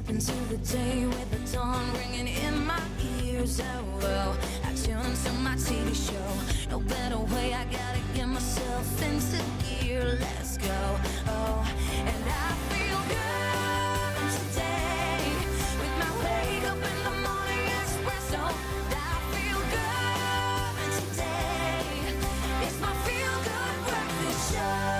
into the day with the dawn ringing in my ears. Oh, well, I tune to my TV show. No better way, I gotta get myself into gear. Let's go. Oh, and I feel good today with my wake up in the morning espresso. I feel good today. It's my feel good breakfast show.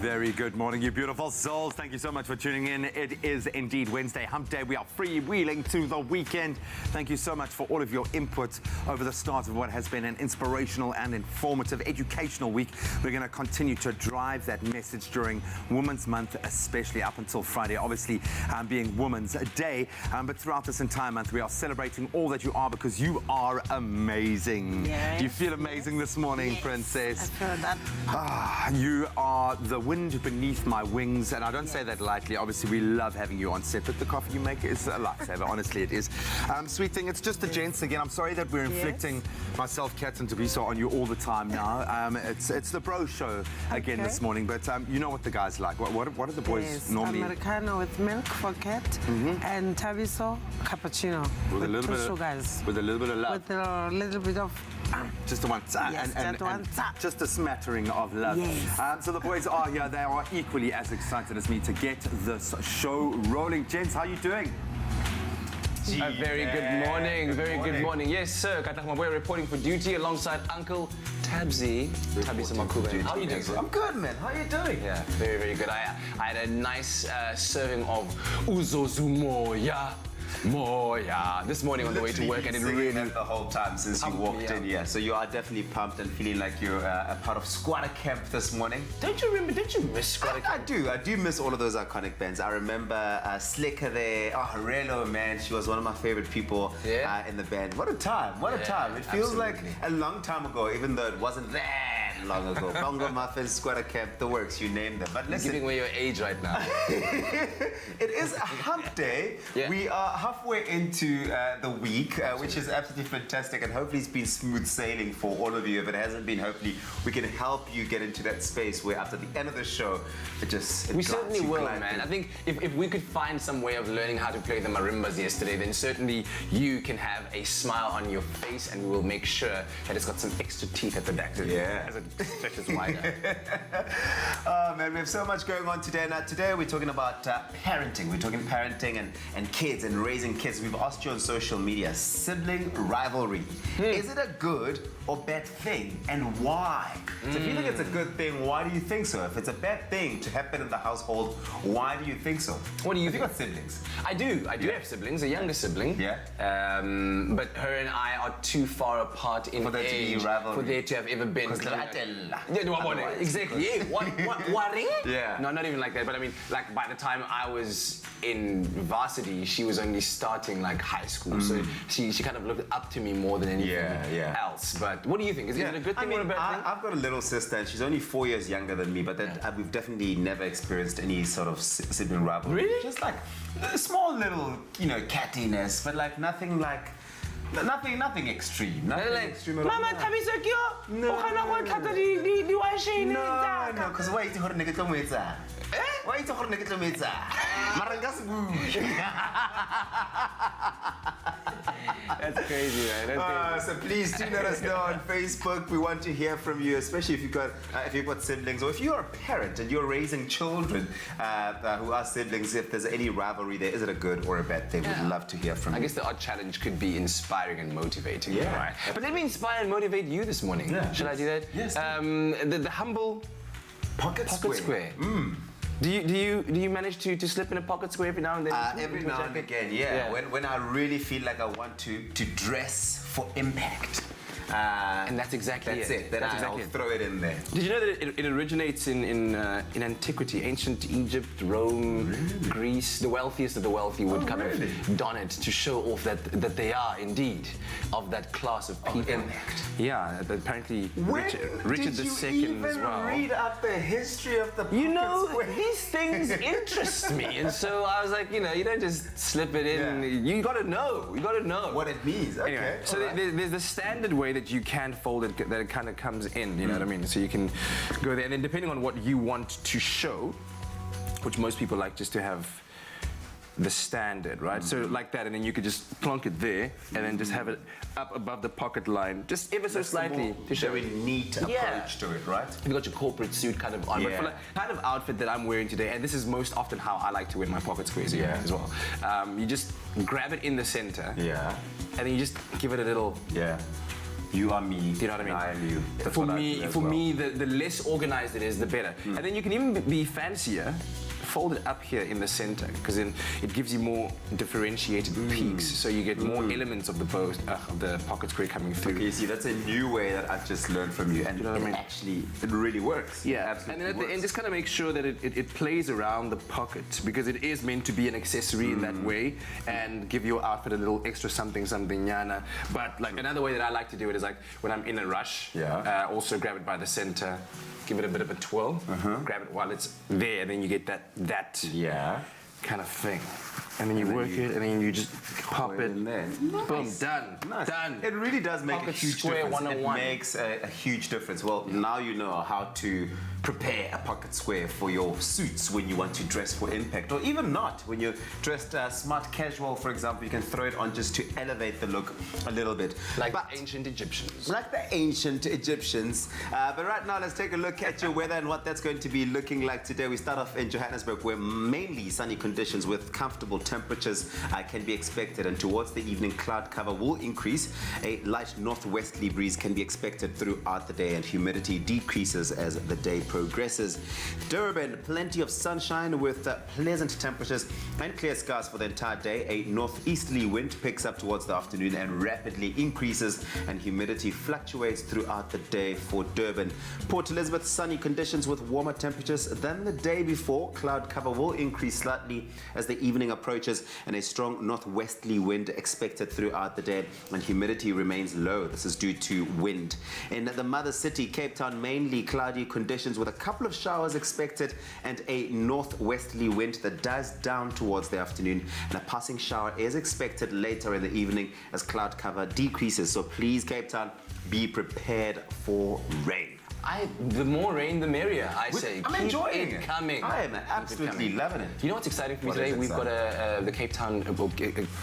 Very good morning, you beautiful souls. Thank you so much for tuning in. It is indeed Wednesday, hump day. We are freewheeling to the weekend. Thank you so much for all of your input over the start of what has been an inspirational and informative, educational week. We're going to continue to drive that message during Women's Month, especially up until Friday, obviously being Women's Day. But throughout this entire month, we are celebrating all that you are because you are amazing. Yes. Do you feel amazing this morning, Yes, Princess? I feel that. You are the wind beneath my wings, and I don't say that lightly. Obviously, we love having you on set, but the coffee you make is a lifesaver. Honestly, it is. Sweet thing, it's just the gents again. I'm sorry that we're inflicting myself, Kat, and Tabiso on you all the time now. It's the bro show again this morning, but you know what the guys like. What are the boys normally? Americano with milk for Cat and Tabiso cappuccino With a little two bit sugars. with a little bit of love. With a little bit of Just the one, Yes, that one. just a smattering of love. Yes. So the boys are here. They are equally as excited as me to get this show rolling. Gents, how are you doing? A very good morning, very good morning. Yes, sir. We're reporting for duty alongside Uncle Tabsy. Tabsy Makuba. How are you doing, sir? I'm good, man. How are you doing? Yeah, very, very good. I had a nice serving of uzozumoya. Moya this morning on the way to work, and it really the whole time since you walked in. Yeah, so you are definitely pumped and feeling like you're a part of squatter camp this morning. Don't you miss squatter camp? I do miss all of those iconic bands. I remember Slicker there, Harelo, man, she was one of my favorite people in the band. What a time, what a time. It feels like a long time ago, even though it wasn't that long ago. Bongo Muffins, Squatter Camp, the works, you name them. But listen, Giving away your age right now. it is a hump day. Yeah. We are halfway into the week, which is absolutely fantastic, and hopefully it's been smooth sailing for all of you. If it hasn't been, hopefully we can help you get into that space where after the end of the show, We certainly will, man. I think if we could find some way of learning how to play the marimbas yesterday, then certainly you can have a smile on your face, and we will make sure that it's got some extra teeth at the back as it stretches wider. Oh man, we have so much going on today. Now today we're talking about parenting. We're talking parenting and kids and raising kids. We've asked you on social media, sibling rivalry. Is it a good or bad thing, and why? So if you think it's a good thing, why do you think so? If it's a bad thing to happen in the household, why do you think so? What do you think? You've got siblings. I do have siblings, a younger sibling. Yeah. But her and I are too far apart in For there to be age rivalry. for there to have ever been. Otherwise. Exactly. Yeah. Worrying? Yeah. No, not even like that. But I mean, like by the time I was in varsity, she was only starting like high school, so she kind of looked up to me more than anything else. But what do you think? Is it a good thing or a bad thing? I've got a little sister, and she's only 4 years younger than me, but we've definitely never experienced any sort of sibling rivalry. Really? Just like a small little, cattiness, but like nothing like. Nothing extreme. Nothing extreme at all. Mama Tabiso kyo. No. No, because why you nigga to me? Why you nigga to me? Marangas That's crazy, man. That's crazy. So please do let us know on Facebook. We want to hear from you, especially if you've got siblings, or if you're a parent and you're raising children who are siblings. If there's any rivalry there, is it a good or a bad thing? We'd love to hear from you. I guess the odd challenge could be inspiring and motivating. Yeah. Right? But let me inspire and motivate you this morning. Yeah. Should I do that? Yes. The humble Pocket square. Do you manage to slip in a pocket square every now and then? Every now and again, yeah. When I really feel like I want to dress for impact. And that's exactly it. Then I'll throw it in there. Did you know that it originates in antiquity, ancient Egypt, Rome, Greece? The wealthiest of the wealthy would kind of don it to show off that they are indeed of that class of people. Impact. Yeah, apparently Richard did you II even as well. read up the history of the You pocket know, square? these things interest me, and so I was like, you don't just slip it in. Yeah. You got to know. You got to know What it means. Okay. Anyway, so there's the standard way that you can fold it, that it kind of comes in, you know what I mean? So you can go there, and then depending on what you want to show, which most people like just to have the standard, right? So like that, and then you could just plonk it there, and then just have it up above the pocket line, just ever so slightly to show Very neat approach to it, right? You've got your corporate suit kind of on, but for the kind of outfit that I'm wearing today, and this is most often how I like to wear my pocket squares as well. You just grab it in the center, and then you just give it a little. You are me. You know what I mean? I am you. That's for what I me, do as for well. me, the less organized it is, the better. And then you can even be fancier. Fold it up here in the center, because then it gives you more differentiated peaks, so you get more elements of the pocket square coming through. Okay, you see, that's a new way that I've just learned from you, and You know what I mean? actually, it really works. Yeah, Absolutely and then at the works. end, just kind of make sure that it plays around the pocket, because it is meant to be an accessory in that way and give your outfit a little extra something yana. But like another way that I like to do it is like when I'm in a rush, also grab it by the center, give it a bit of a twirl, grab it while it's there, and then you get that kind of thing. And then you work it, and then you just pop it in there. Boom, done. Nice. Done. It really does make Pocket a huge square difference. 101. It makes a huge difference. Well, now you know how to prepare a pocket square for your suits when you want to dress for impact, or even not. When you're dressed smart casual, for example, you can throw it on just to elevate the look a little bit. Like the ancient Egyptians. Like the ancient Egyptians. But right now, let's take a look at your weather and what that's going to be looking like today. We start off in Johannesburg, where mainly sunny conditions with comfortable temperatures can be expected. And towards the evening, cloud cover will increase. A light northwesterly breeze can be expected throughout the day, and humidity decreases as the day progresses. Durban, plenty of sunshine with pleasant temperatures and clear skies for the entire day. A northeasterly wind picks up towards the afternoon and rapidly increases, and humidity fluctuates throughout the day for Durban. Port Elizabeth, sunny conditions with warmer temperatures than the day before. Cloud cover will increase slightly as the evening approaches, and a strong northwesterly wind expected throughout the day, and humidity remains low. This is due to wind. In the mother city, Cape Town, mainly cloudy conditions with a couple of showers expected, and a northwesterly wind that dies down towards the afternoon, and a passing shower is expected later in the evening as cloud cover decreases. So please, Cape Town, be prepared for rain. The more rain, the merrier, I say. I'm Keep enjoying it coming. I am absolutely loving it. You know what's exciting for me What today? is We've got the Cape Town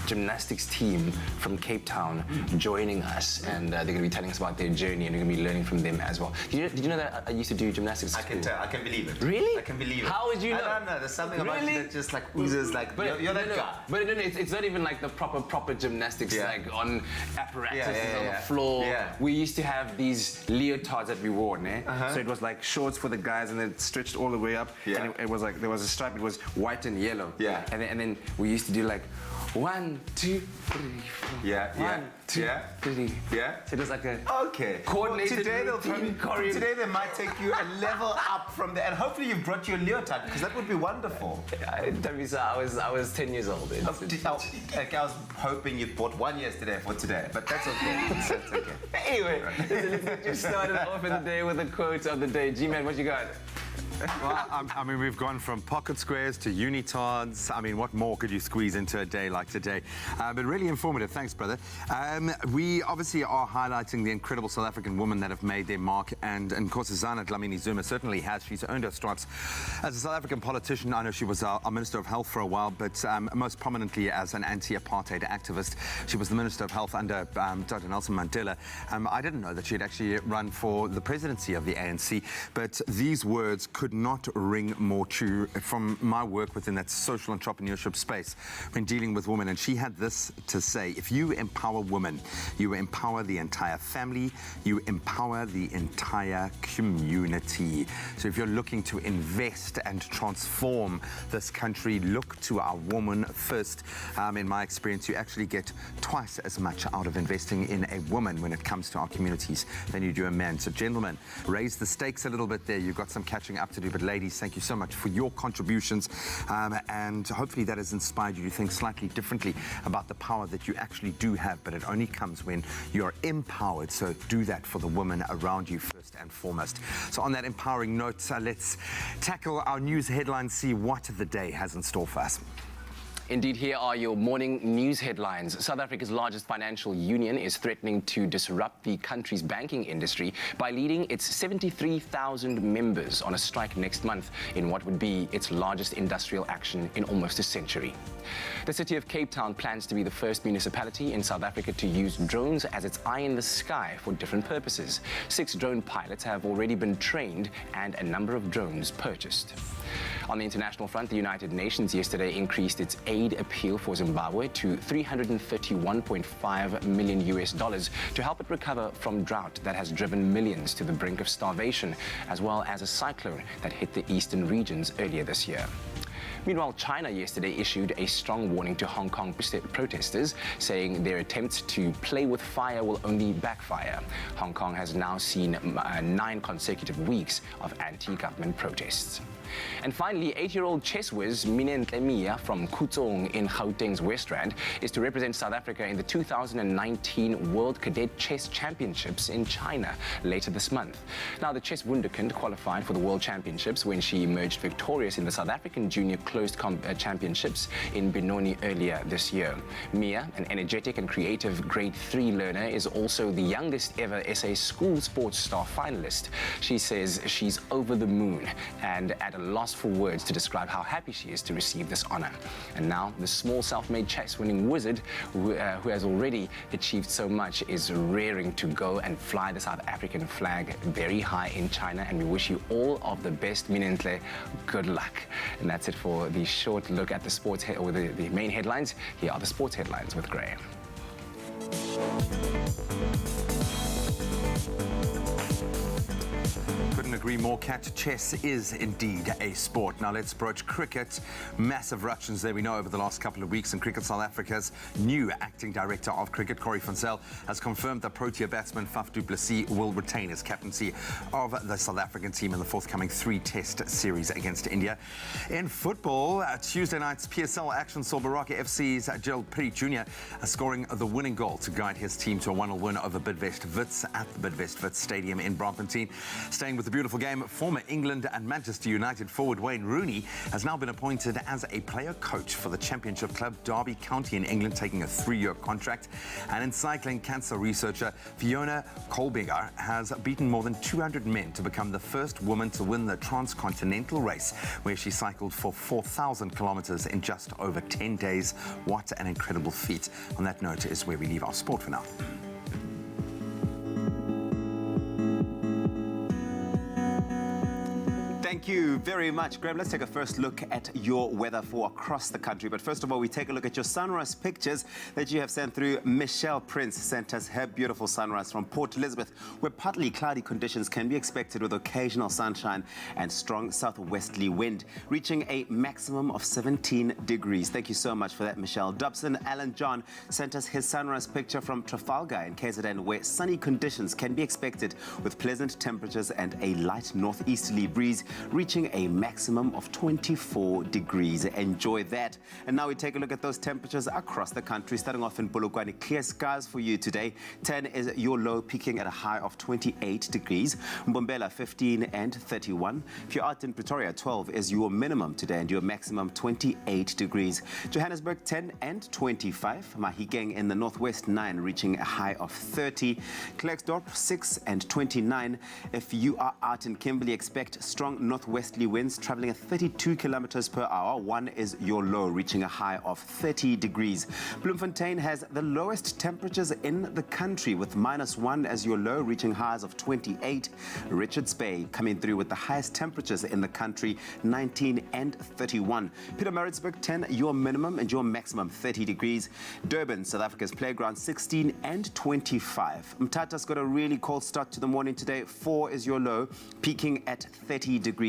gymnastics team from Cape Town joining us, and they're going to be telling us about their journey, and we're going to be learning from them as well. Did you know that I used to do gymnastics? I can tell. I can believe it. Really? I can believe it. How would you know? I don't know. There's something about Really? you that just like oozes like you're that guy. But it's not even like the proper gymnastics, like on apparatus on the floor. Yeah. We used to have these leotards that we wore, so it was like shorts for the guys, and then it stretched all the way up. Yeah. And it was like there was a stripe. It was white and yellow. Yeah. And then we used to do like 1, 2, 3, 4. Yeah. 1, 2, 3. Yeah. So it was like a Okay. coordinated today routine, choreo. today they might take you a level up from there, and hopefully you've brought your leotard, because that would be wonderful. I was 10 years old. I was hoping you bought one yesterday for today, but that's okay. That's okay. Anyway, let's get you started off in the day with a quote of the day. G-Man, what you got? Well, I mean, we've gone from pocket squares to unitards. I mean, what more could you squeeze into a day like today? But really informative. Thanks, brother. We obviously are highlighting the incredible South African women that have made their mark, and Nkosazana Dlamini-Zuma certainly has. She's earned her stripes as a South African politician. I know she was our Minister of Health for a while, but most prominently as an anti-apartheid activist. She was the Minister of Health under Dr. Nelson Mandela. I didn't know that she had actually run for the presidency of the ANC, but these words could not ring more true from my work within that social entrepreneurship space when dealing with women. And she had this to say: if you empower women, you empower the entire family, you empower the entire community. So if you're looking to invest and transform this country, look to our woman first. In my experience, you actually get twice as much out of investing in a woman when it comes to our communities than you do a man. So gentlemen, raise the stakes a little bit there. You've got some catching up to do. But ladies, thank you so much for your contributions, and hopefully that has inspired you to think slightly differently about the power that you actually do have. But it only comes when you're empowered. So do that for the women around you first and foremost. So on that empowering note, let's tackle our news headlines, see what the day has in store for us. Indeed, here are your morning news headlines. South Africa's largest financial union is threatening to disrupt the country's banking industry by leading its 73,000 members on a strike next month in what would be its largest industrial action in almost a century. The city of Cape Town plans to be the first municipality in South Africa to use drones as its eye in the sky for different purposes. 6 drone pilots have already been trained and a number of drones purchased. On the international front, the United Nations yesterday increased its aid appeal for Zimbabwe to $331.5 million to help it recover from drought that has driven millions to the brink of starvation, as well as a cyclone that hit the eastern regions earlier this year. Meanwhile, China yesterday issued a strong warning to Hong Kong protesters, saying their attempts to play with fire will only backfire. Hong Kong has now seen 9 consecutive weeks of anti-government protests. And finally, 8-year-old chess whiz Minentle Mia from Kutong in Gauteng's West Rand is to represent South Africa in the 2019 World Cadet Chess Championships in China later this month. Now, the chess wunderkind qualified for the World Championships when she emerged victorious in the South African Junior Closed Championships in Benoni earlier this year. Mia, an energetic and creative Grade 3 learner, is also the youngest ever SA School Sports Star finalist. She says she's over the moon and at a loss for words to describe how happy she is to receive this honor. And now, the small self-made chess-winning wizard, who has already achieved so much, is raring to go and fly the South African flag very high in China. And we wish you all of the best, Minentle. Good luck. And that's it for the short look at the sports or the main headlines. Here are the sports headlines with Graham. Couldn't agree more, Kat. Chess is indeed a sport. Now let's approach cricket. Massive ructions there, we know, over the last couple of weeks. And Cricket South Africa's new acting director of cricket, Corey van Zyl, has confirmed that Protea batsman Faf du Plessis will retain his captaincy of the South African team in the forthcoming 3-test series against India. In football, Tuesday night's PSL action saw Baraka FC's Gerald Perry Jr. Scoring the winning goal to guide his team to a 1-0 win over Bidvest Wits at the Bidvest Wits Stadium in Braamfontein. Staying with the beautiful game, former England and Manchester United forward Wayne Rooney has now been appointed as a player coach for the championship club Derby County in England, taking a 3-year contract. And in cycling, cancer researcher Fiona Kolberger has beaten more than 200 men to become the first woman to win the transcontinental race, where she cycled for 4,000 kilometers in just over 10 days. What an incredible feat. On that note is where we leave our sport for now. Thank you very much, Graham. Let's take a first look at your weather for across the country. But first of all, we take a look at your sunrise pictures that you have sent through. Michelle Prince sent us her beautiful sunrise from Port Elizabeth, where partly cloudy conditions can be expected with occasional sunshine and strong southwesterly wind, reaching a maximum of 17 degrees. Thank you so much for that, Michelle. Dobson Alan John sent us his sunrise picture from Trafalgar in KZN, where sunny conditions can be expected with pleasant temperatures and a light northeasterly breeze, reaching a maximum of 24 degrees. Enjoy that. And now we take a look at those temperatures across the country. Starting off in Polokwane, clear skies for you today. 10 is your low, peaking at a high of 28 degrees. Mbombela, 15 and 31. If you're out in Pretoria, 12 is your minimum today and your maximum 28 degrees. Johannesburg, 10 and 25. Mahikeng in the northwest, 9, reaching a high of 30. Klerksdorp, 6 and 29. If you are out in Kimberley, expect strong northwesterly winds traveling at 32 kilometers per hour. 1 is your low, reaching a high of 30 degrees. Bloemfontein has the lowest temperatures in the country, with -1 as your low, reaching highs of 28. Richards Bay coming through with the highest temperatures in the country, 19 and 31. Pietermaritzburg, 10 your minimum and your maximum 30 degrees. Durban, South Africa's playground, 16 and 25. Mtata's got a really cold start to the morning today. 4 is your low, peaking at 30 degrees.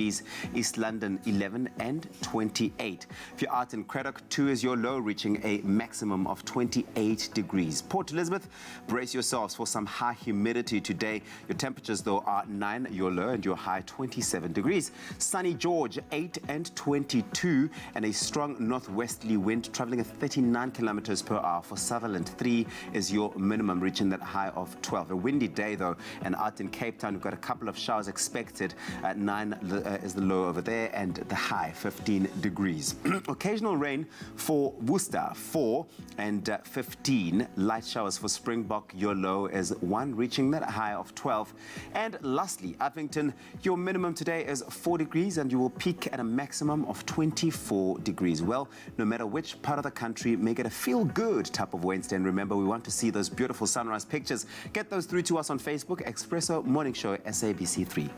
East London, 11 and 28. If you're out in Craddock, 2 is your low, reaching a maximum of 28 degrees. Port Elizabeth, brace yourselves for some high humidity today. Your temperatures, though, are 9 your low and your high 27 degrees. Sunny George, 8 and 22, and a strong northwesterly wind traveling at 39 kilometers per hour. For Sutherland, 3 is your minimum, reaching that high of 12. A windy day, though, and out in Cape Town, we've got a couple of showers expected at 9 is the low over there, and the high 15 degrees. Occasional rain for Worcester 4 and 15. Light showers for Springbok. Your low is 1, reaching that high of 12. And lastly, Upington, your minimum today is 4 degrees, and you will peak at a maximum of 24 degrees. Well, no matter which part of the country, make it a feel-good type of Wednesday. And remember, we want to see those beautiful sunrise pictures. Get those through to us on Facebook, Expresso Morning Show, SABC3.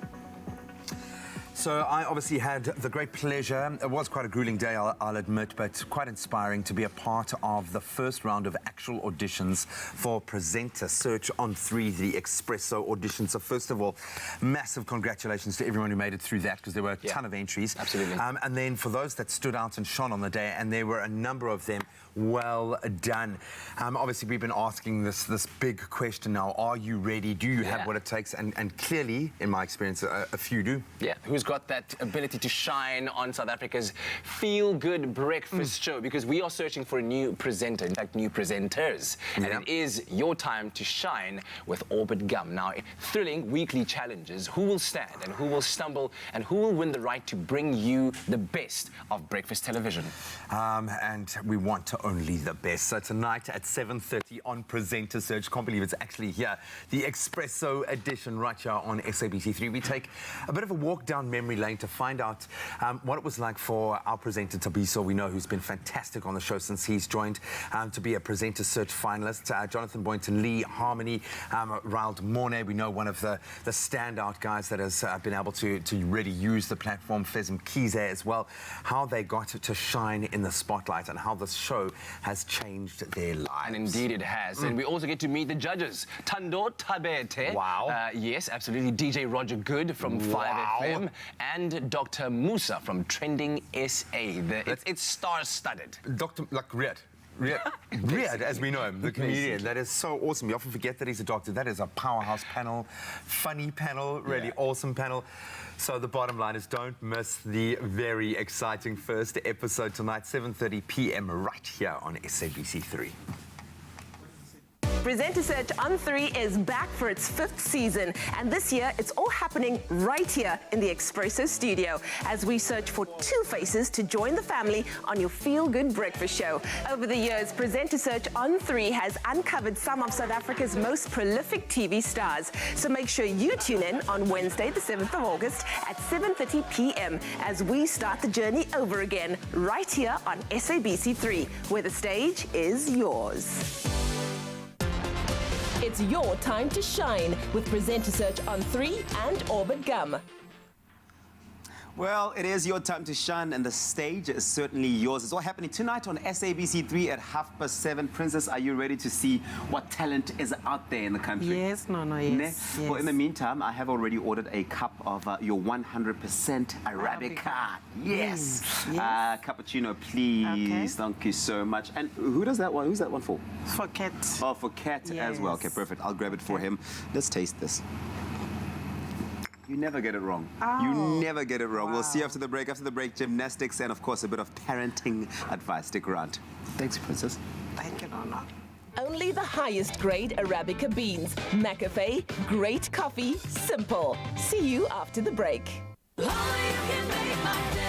So I obviously had the great pleasure, it was quite a grueling day, I'll admit, but quite inspiring to be a part of the first round of actual auditions for Presenter Search on 3, the Expresso audition. So first of all, massive congratulations to everyone who made it through that, because there were a ton of entries. Absolutely. And then for those that stood out and shone on the day, and there were a number of them, well done. Obviously, we've been asking this big question now, are you ready? Do you have what it takes? And clearly, in my experience, a few do. Yeah, who's got that ability to shine on South Africa's feel-good breakfast show? Because we are searching for a new presenter, in fact, new presenters. And it is your time to shine with Orbit Gum. Now, thrilling weekly challenges. Who will stand and who will stumble and who will win the right to bring you the best of breakfast television? And we want only the best. So tonight at 7:30 on Presenter Search, can't believe it's actually here, the Expresso edition right here on SABC3. We take a bit of a walk down memory lane to find out what it was like for our presenter Tabiso, we know, who's been fantastic on the show since he's joined, to be a Presenter Search finalist. Jonathan Boynton Lee, Harmony, Raul Mornay, we know one of the standout guys that has been able to really use the platform, Fezim Kize as well, how they got to shine in the spotlight and how this show has changed their lives. And indeed it has. And we also get to meet the judges. Tando Tabete. Wow. Yes, absolutely. DJ Roger Good from 5FM. And Dr. Musa from Trending SA. It's star-studded. Dr. like Riyad, as we know him, the comedian. That is so awesome. You often forget that he's a doctor. That is a powerhouse panel, funny panel, really awesome panel. So the bottom line is, don't miss the very exciting first episode tonight, 7:30 p.m. right here on SABC3. Presenter Search on 3 is back for its 5th season, and this year it's all happening right here in the Expresso studio as we search for 2 faces to join the family on your feel-good breakfast show. Over the years, Presenter Search on 3 has uncovered some of South Africa's most prolific TV stars. So make sure you tune in on Wednesday, the 7th of August at 7:30 p.m. as we start the journey over again right here on SABC3, where the stage is yours. It's your time to shine with Presenter Search on 3 and Orbit Gum. Well, it is your time to shine, and the stage is certainly yours. It's all happening tonight on SABC3 at 7:30. Princess, are you ready to see what talent is out there in the country? Yes, yes. Well, in the meantime, I have already ordered a cup of your 100% Arabica. Yes. Cappuccino, please. Okay. Thank you so much. And who does that one? Who's that one for? For Cat. Oh, for Cat as well. Okay, perfect. I'll grab it for him. Let's taste this. You never get it wrong. Oh. You never get it wrong. Wow. We'll see you after the break. After the break, gymnastics and, of course, a bit of parenting advice. Stick around. Thanks, Princess. Thank you, Nana. Only the highest grade Arabica beans. McAfee, great coffee, simple. See you after the break. Only you can make my day.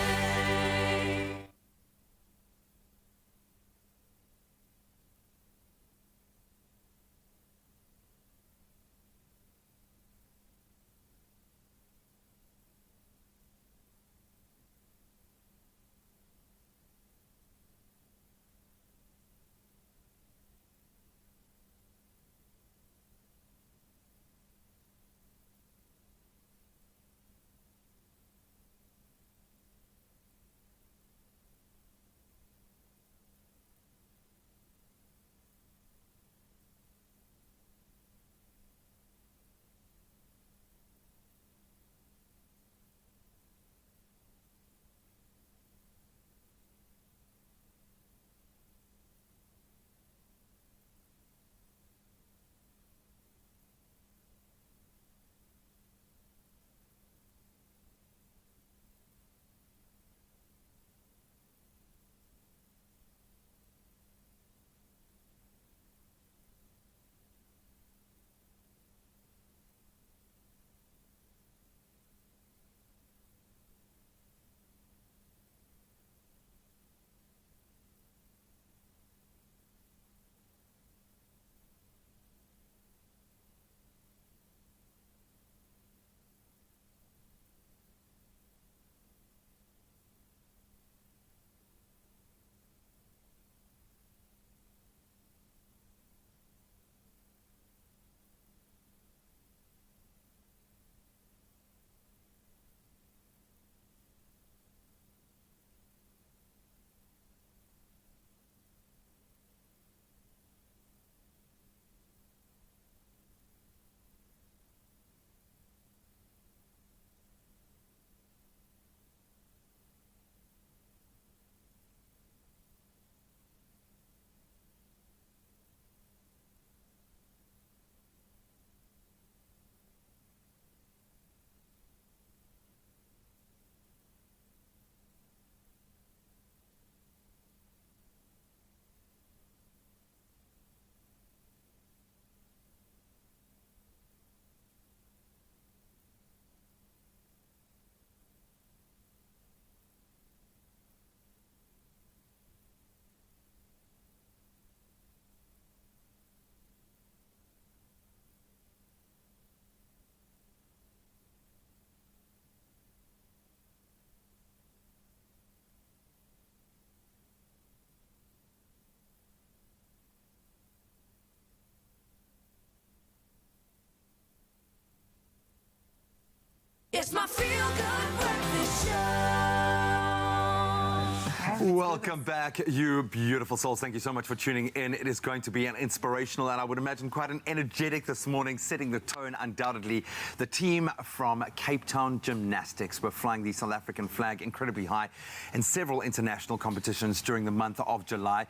Welcome back, you beautiful souls. Thank you so much for tuning in. It is going to be an inspirational and I would imagine quite an energetic this morning, setting the tone undoubtedly. The team from Cape Town Gymnastics were flying the South African flag incredibly high in several international competitions during the month of July,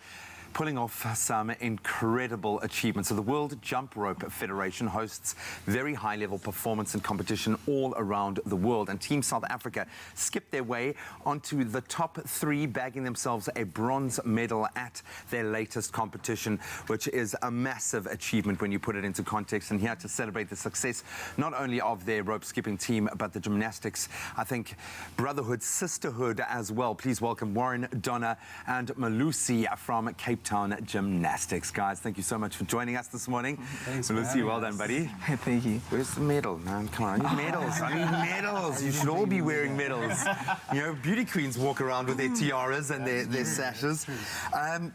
pulling off some incredible achievements. So the World Jump Rope Federation hosts very high-level performance and competition all around the world. And Team South Africa skipped their way onto the top 3, bagging themselves a bronze medal at their latest competition, which is a massive achievement when you put it into context. And here to celebrate the success, not only of their rope skipping team, but the gymnastics, I think, brotherhood, sisterhood as well. Please welcome Warren, Donna, and Malusi from Cape Town Gymnastics. Guys, thank you so much for joining us this morning. Thanks, Malusi, well done, buddy. Hey, thank you. Where's the medal, man? Come on, I need medals. I need medals. You should all be wearing medals. You know, beauty queens walk around with their tiaras and their sashes.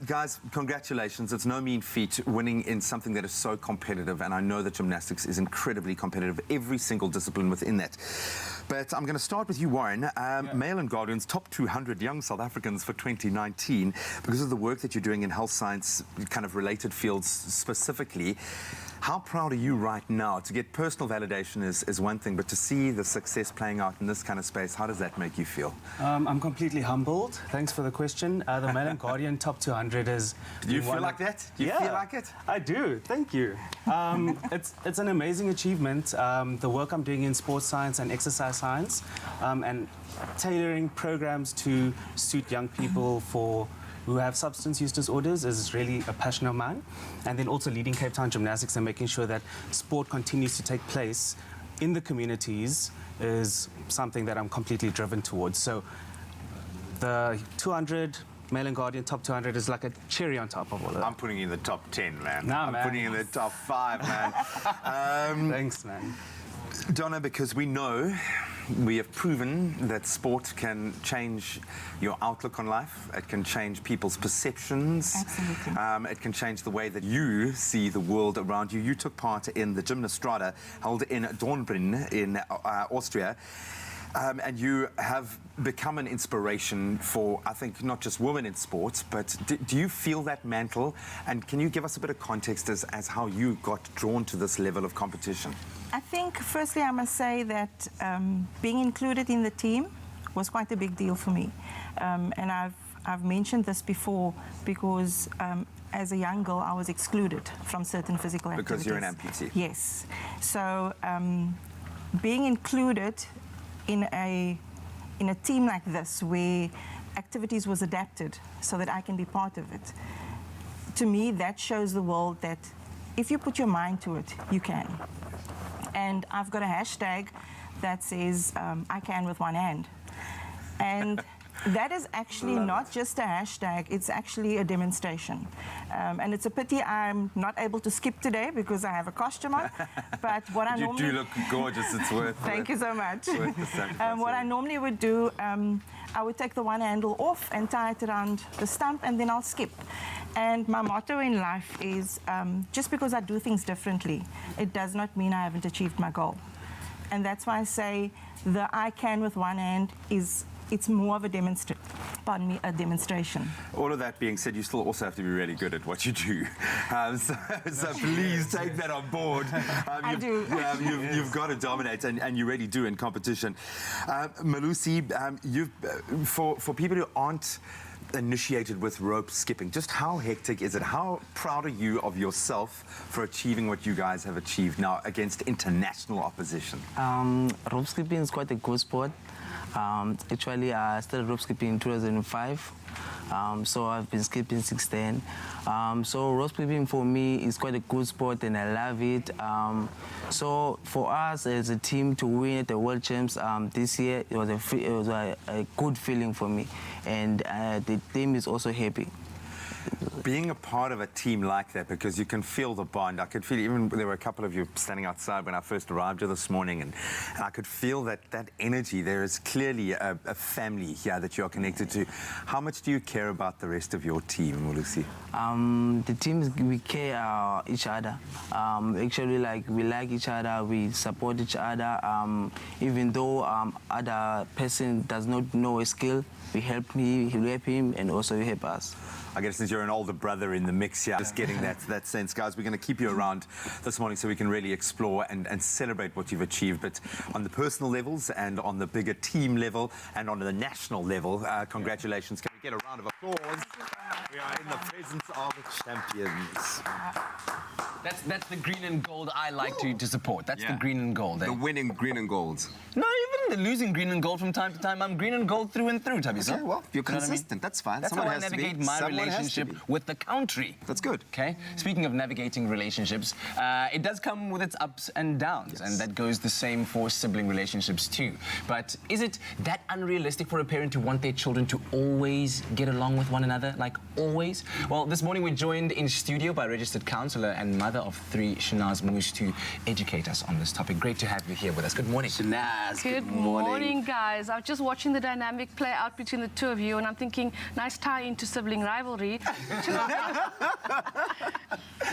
Guys, congratulations. It's no mean feat winning in something that is so competitive, and I know that gymnastics is incredibly competitive, every single discipline within that. But I'm going to start with you, Warren. Mail and Guardian's top 200 young South Africans for 2019, because of the work that you're doing in health science, kind of related fields specifically. How proud are you right now? To get personal validation is one thing, but to see the success playing out in this kind of space, how does that make you feel? I'm completely humbled. Thanks for the question. The Mail and Guardian top 200 is... Do you feel like that? Do you feel like it? I do. Thank you. It's an amazing achievement. The work I'm doing in sports science and exercise science, and tailoring programs to suit young people who have substance use disorders is really a passion of mine. And then also leading Cape Town Gymnastics and making sure that sport continues to take place in the communities is something that I'm completely driven towards. So the 200 Mail and Guardian top 200 is like a cherry on top of all of that. I'm putting you in the top 10, man. Nah, I'm man. putting you in the top 5, man. Thanks, man. Donna, because we know, we have proven that sport can change your outlook on life. It can change people's perceptions. Absolutely. It can change the way that you see the world around you. You took part in the Gymnastrada held in Dornbirn in Austria. And you have become an inspiration for, I think, not just women in sports, but do you feel that mantle? And can you give us a bit of context as how you got drawn to this level of competition? I think, firstly, I must say that being included in the team was quite a big deal for me. And I've mentioned this before because as a young girl, I was excluded from certain physical activities. Because you're an amputee? Yes. So being included in a team like this, where activities was adapted so that I can be part of it, to me, that shows the world that if you put your mind to it, you can. And I've got a hashtag that says, I can with one hand. And that is actually not just a hashtag, it's actually a demonstration. And it's a pity I'm not able to skip today because I have a costume on. But what I normally... You do look gorgeous, it's worth it. Thank you so much. Worth the sacrifice, what I normally would do, I would take the one handle off and tie it around the stump, and then I'll skip. And my motto in life is, just because I do things differently, it does not mean I haven't achieved my goal. And that's why I say the I can with one hand is, it's more of a demonstration. All of that being said, you still also have to be really good at what you do. So please take that on board. I do. You've got to dominate, and you really do in competition. Malusi, for people who aren't initiated with rope skipping, just how hectic is it? How proud are you of yourself for achieving what you guys have achieved now against international opposition? Rope skipping is quite a good sport. Actually, I started rope skipping in 2005, so I've been skipping since then. So rope skipping for me is quite a good sport, and I love it. So for us as a team to win at the World Champs this year, it was a good feeling for me, and the team is also happy. Being a part of a team like that, because you can feel the bond. I could feel, even there were a couple of you standing outside when I first arrived here this morning, and I could feel that energy. There is clearly a family here that you're connected to. How much do you care about the rest of your team, Mulusi? The teams, we care each other. Actually, like, we like each other, we support each other. Even though other person does not know a skill, we help him, and also he help us. I guess since you're an older brother in the mix here, just getting that sense. Guys, we're going to keep you around this morning so we can really explore and celebrate what you've achieved. But on the personal levels and on the bigger team level and on the national level, congratulations. Can we get a round of applause? We are in the presence of the champions. That's the green and gold I like to support. That's the green and gold. Eh? The winning green and gold. No, even the losing green and gold from time to time. I'm green and gold through and through, Tabiso. Okay, well, you're consistent. That's fine. That's Someone how I has to navigate be. my Someone has to relationship be. with the country. That's good. Okay. Speaking of navigating relationships, it does come with its ups and downs, and that goes the same for sibling relationships too. But is it that unrealistic for a parent to want their children to always get along with one another, like always? Well, this morning we're joined in studio by registered counsellor and mother of 3, Shanaz Moose, to educate us on this topic. Great to have you here with us. Good morning. Shanaz, Good morning, guys. I was just watching the dynamic play out between the two of you, and I'm thinking, nice tie into sibling rivalry.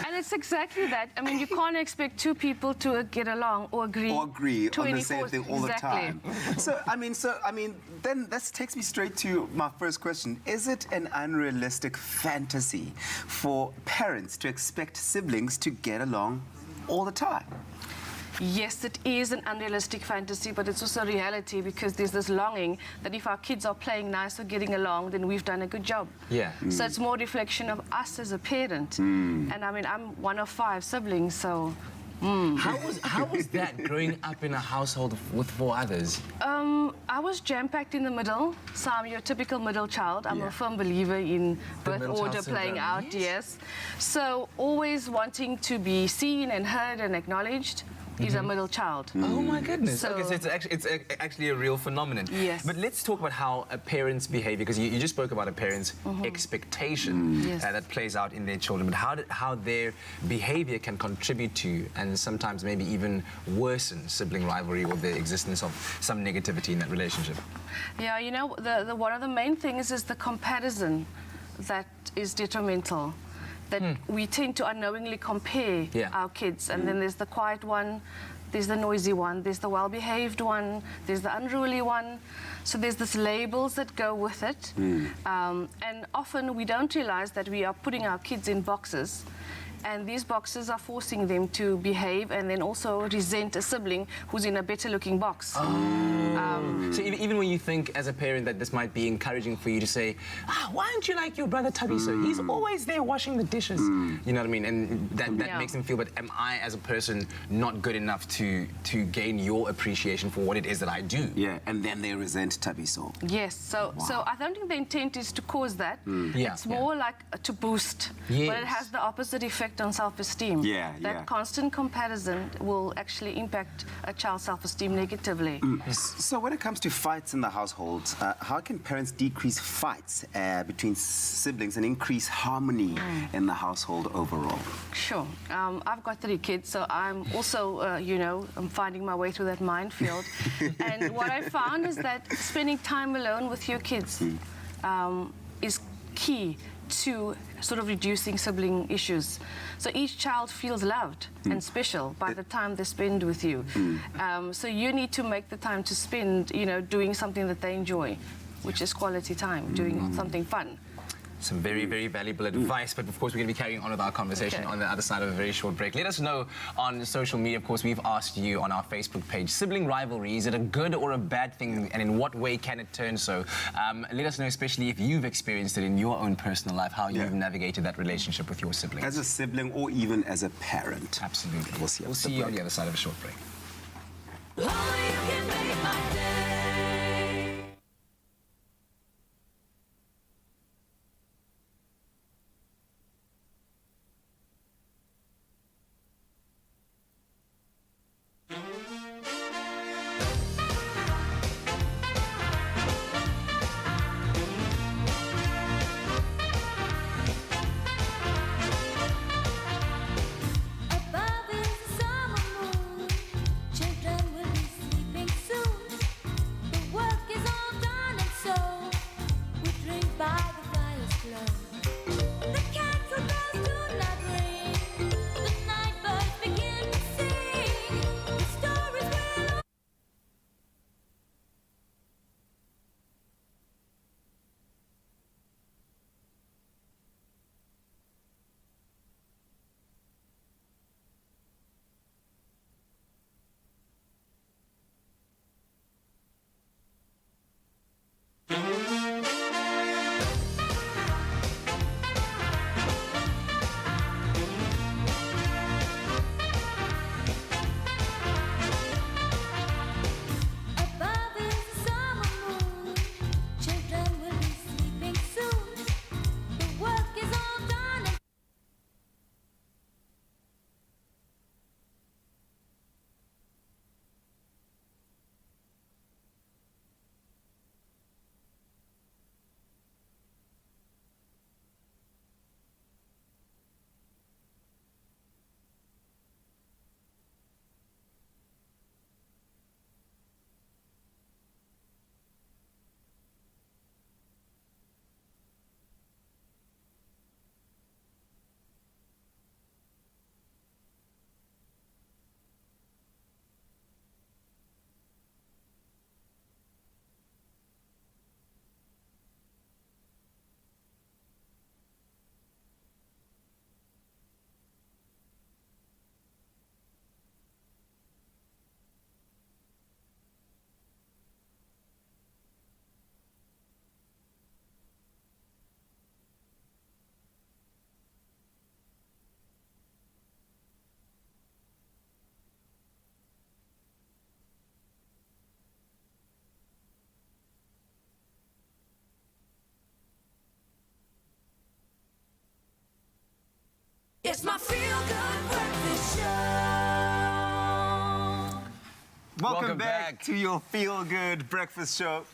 And it's exactly that. I mean, you can't expect two people to get along or agree. Or agree on the same thing all exactly. the time. So, I mean, then that takes me straight to my first question. Is it an unrealistic fantasy for parents to expect siblings to get along all the time? Yes, it is an unrealistic fantasy, but it's also reality, because there's this longing that if our kids are playing nice or getting along, then we've done a good job. Yeah. So it's more reflection of us as a parent. And I mean, I'm one of 5 siblings, so... How was that growing up in a household with 4 others? I was jam-packed in the middle, so I'm your typical middle child. I'm a firm believer in birth middle order child playing syndrome, out, yes. So always wanting to be seen and heard and acknowledged is a middle child. Oh my goodness. So- Okay, so it's actually a real phenomenon. Yes. But let's talk about how a parent's behavior, because you just spoke about a parent's expectation Yes. that plays out in their children, but how their behavior can contribute to and sometimes maybe even worsen sibling rivalry or the existence of some negativity in that relationship. Yeah, you know, the one of the main things is the comparison that is detrimental. That we tend to unknowingly compare our kids, and then there's the quiet one, there's the noisy one, there's the well-behaved one, there's the unruly one. So there's these labels that go with it, and often we don't realize that we are putting our kids in boxes. And these boxes are forcing them to behave and then also resent a sibling who's in a better-looking box. So even when you think as a parent that this might be encouraging for you to say, why aren't you like your brother Tabiso? He's always there washing the dishes. You know what I mean? And that makes them feel, but am I as a person not good enough to gain your appreciation for what it is that I do? Yeah, and then they resent Tabiso. Yes, so I don't think the intent is to cause that. Yeah, It's more like to boost, but it has the opposite effect on self-esteem. That constant comparison will actually impact a child's self-esteem negatively. So when it comes to fights in the household, how can parents decrease fights between siblings and increase harmony in the household overall? Sure. I've got 3 kids, so I'm also, you know, I'm finding my way through that minefield. And what I found is that spending time alone with your kids is key to sort of reducing sibling issues. So each child feels loved and special by the time they spend with you. So you need to make the time to spend, you know, doing something that they enjoy, which is quality time, doing something fun. Some very, very valuable advice, but of course we're going to be carrying on with our conversation on the other side of a very short break. Let us know on social media. Of course, we've asked you on our Facebook page, sibling rivalry, is it a good or a bad thing, and in what way can it turn so? Let us know, especially if you've experienced it in your own personal life, how you've navigated that relationship with your siblings. As a sibling or even as a parent. Absolutely. We'll see you on the other side of a short break. Only you can make my day. Welcome back to your feel-good breakfast show.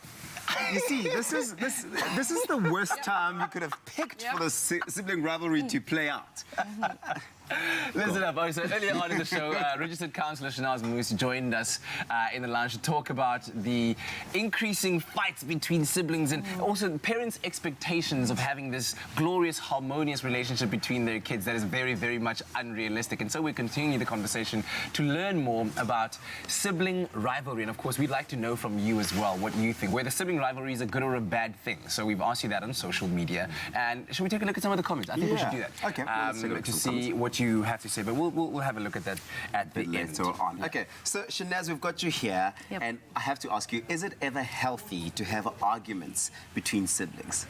You see, this is the worst time you could have picked for the sibling rivalry to play out. Listen up. So earlier on in the show, registered counsellor Shanaz Moose joined us in the lounge to talk about the increasing fights between siblings and also parents' expectations of having this glorious, harmonious relationship between their kids that is very, very much unrealistic. And so we're continuing the conversation to learn more about sibling rivalry. And of course, we'd like to know from you as well what you think, whether sibling rivalry is a good or a bad thing. So we've asked you that on social media. And should we take a look at some of the comments? I think we should do that. Okay. Let's take a look to at some see comments. what you have to say, but we'll have a look at that at the end. Later on. Okay, so Shanaz, we've got you here, and I have to ask you, is it ever healthy to have arguments between siblings?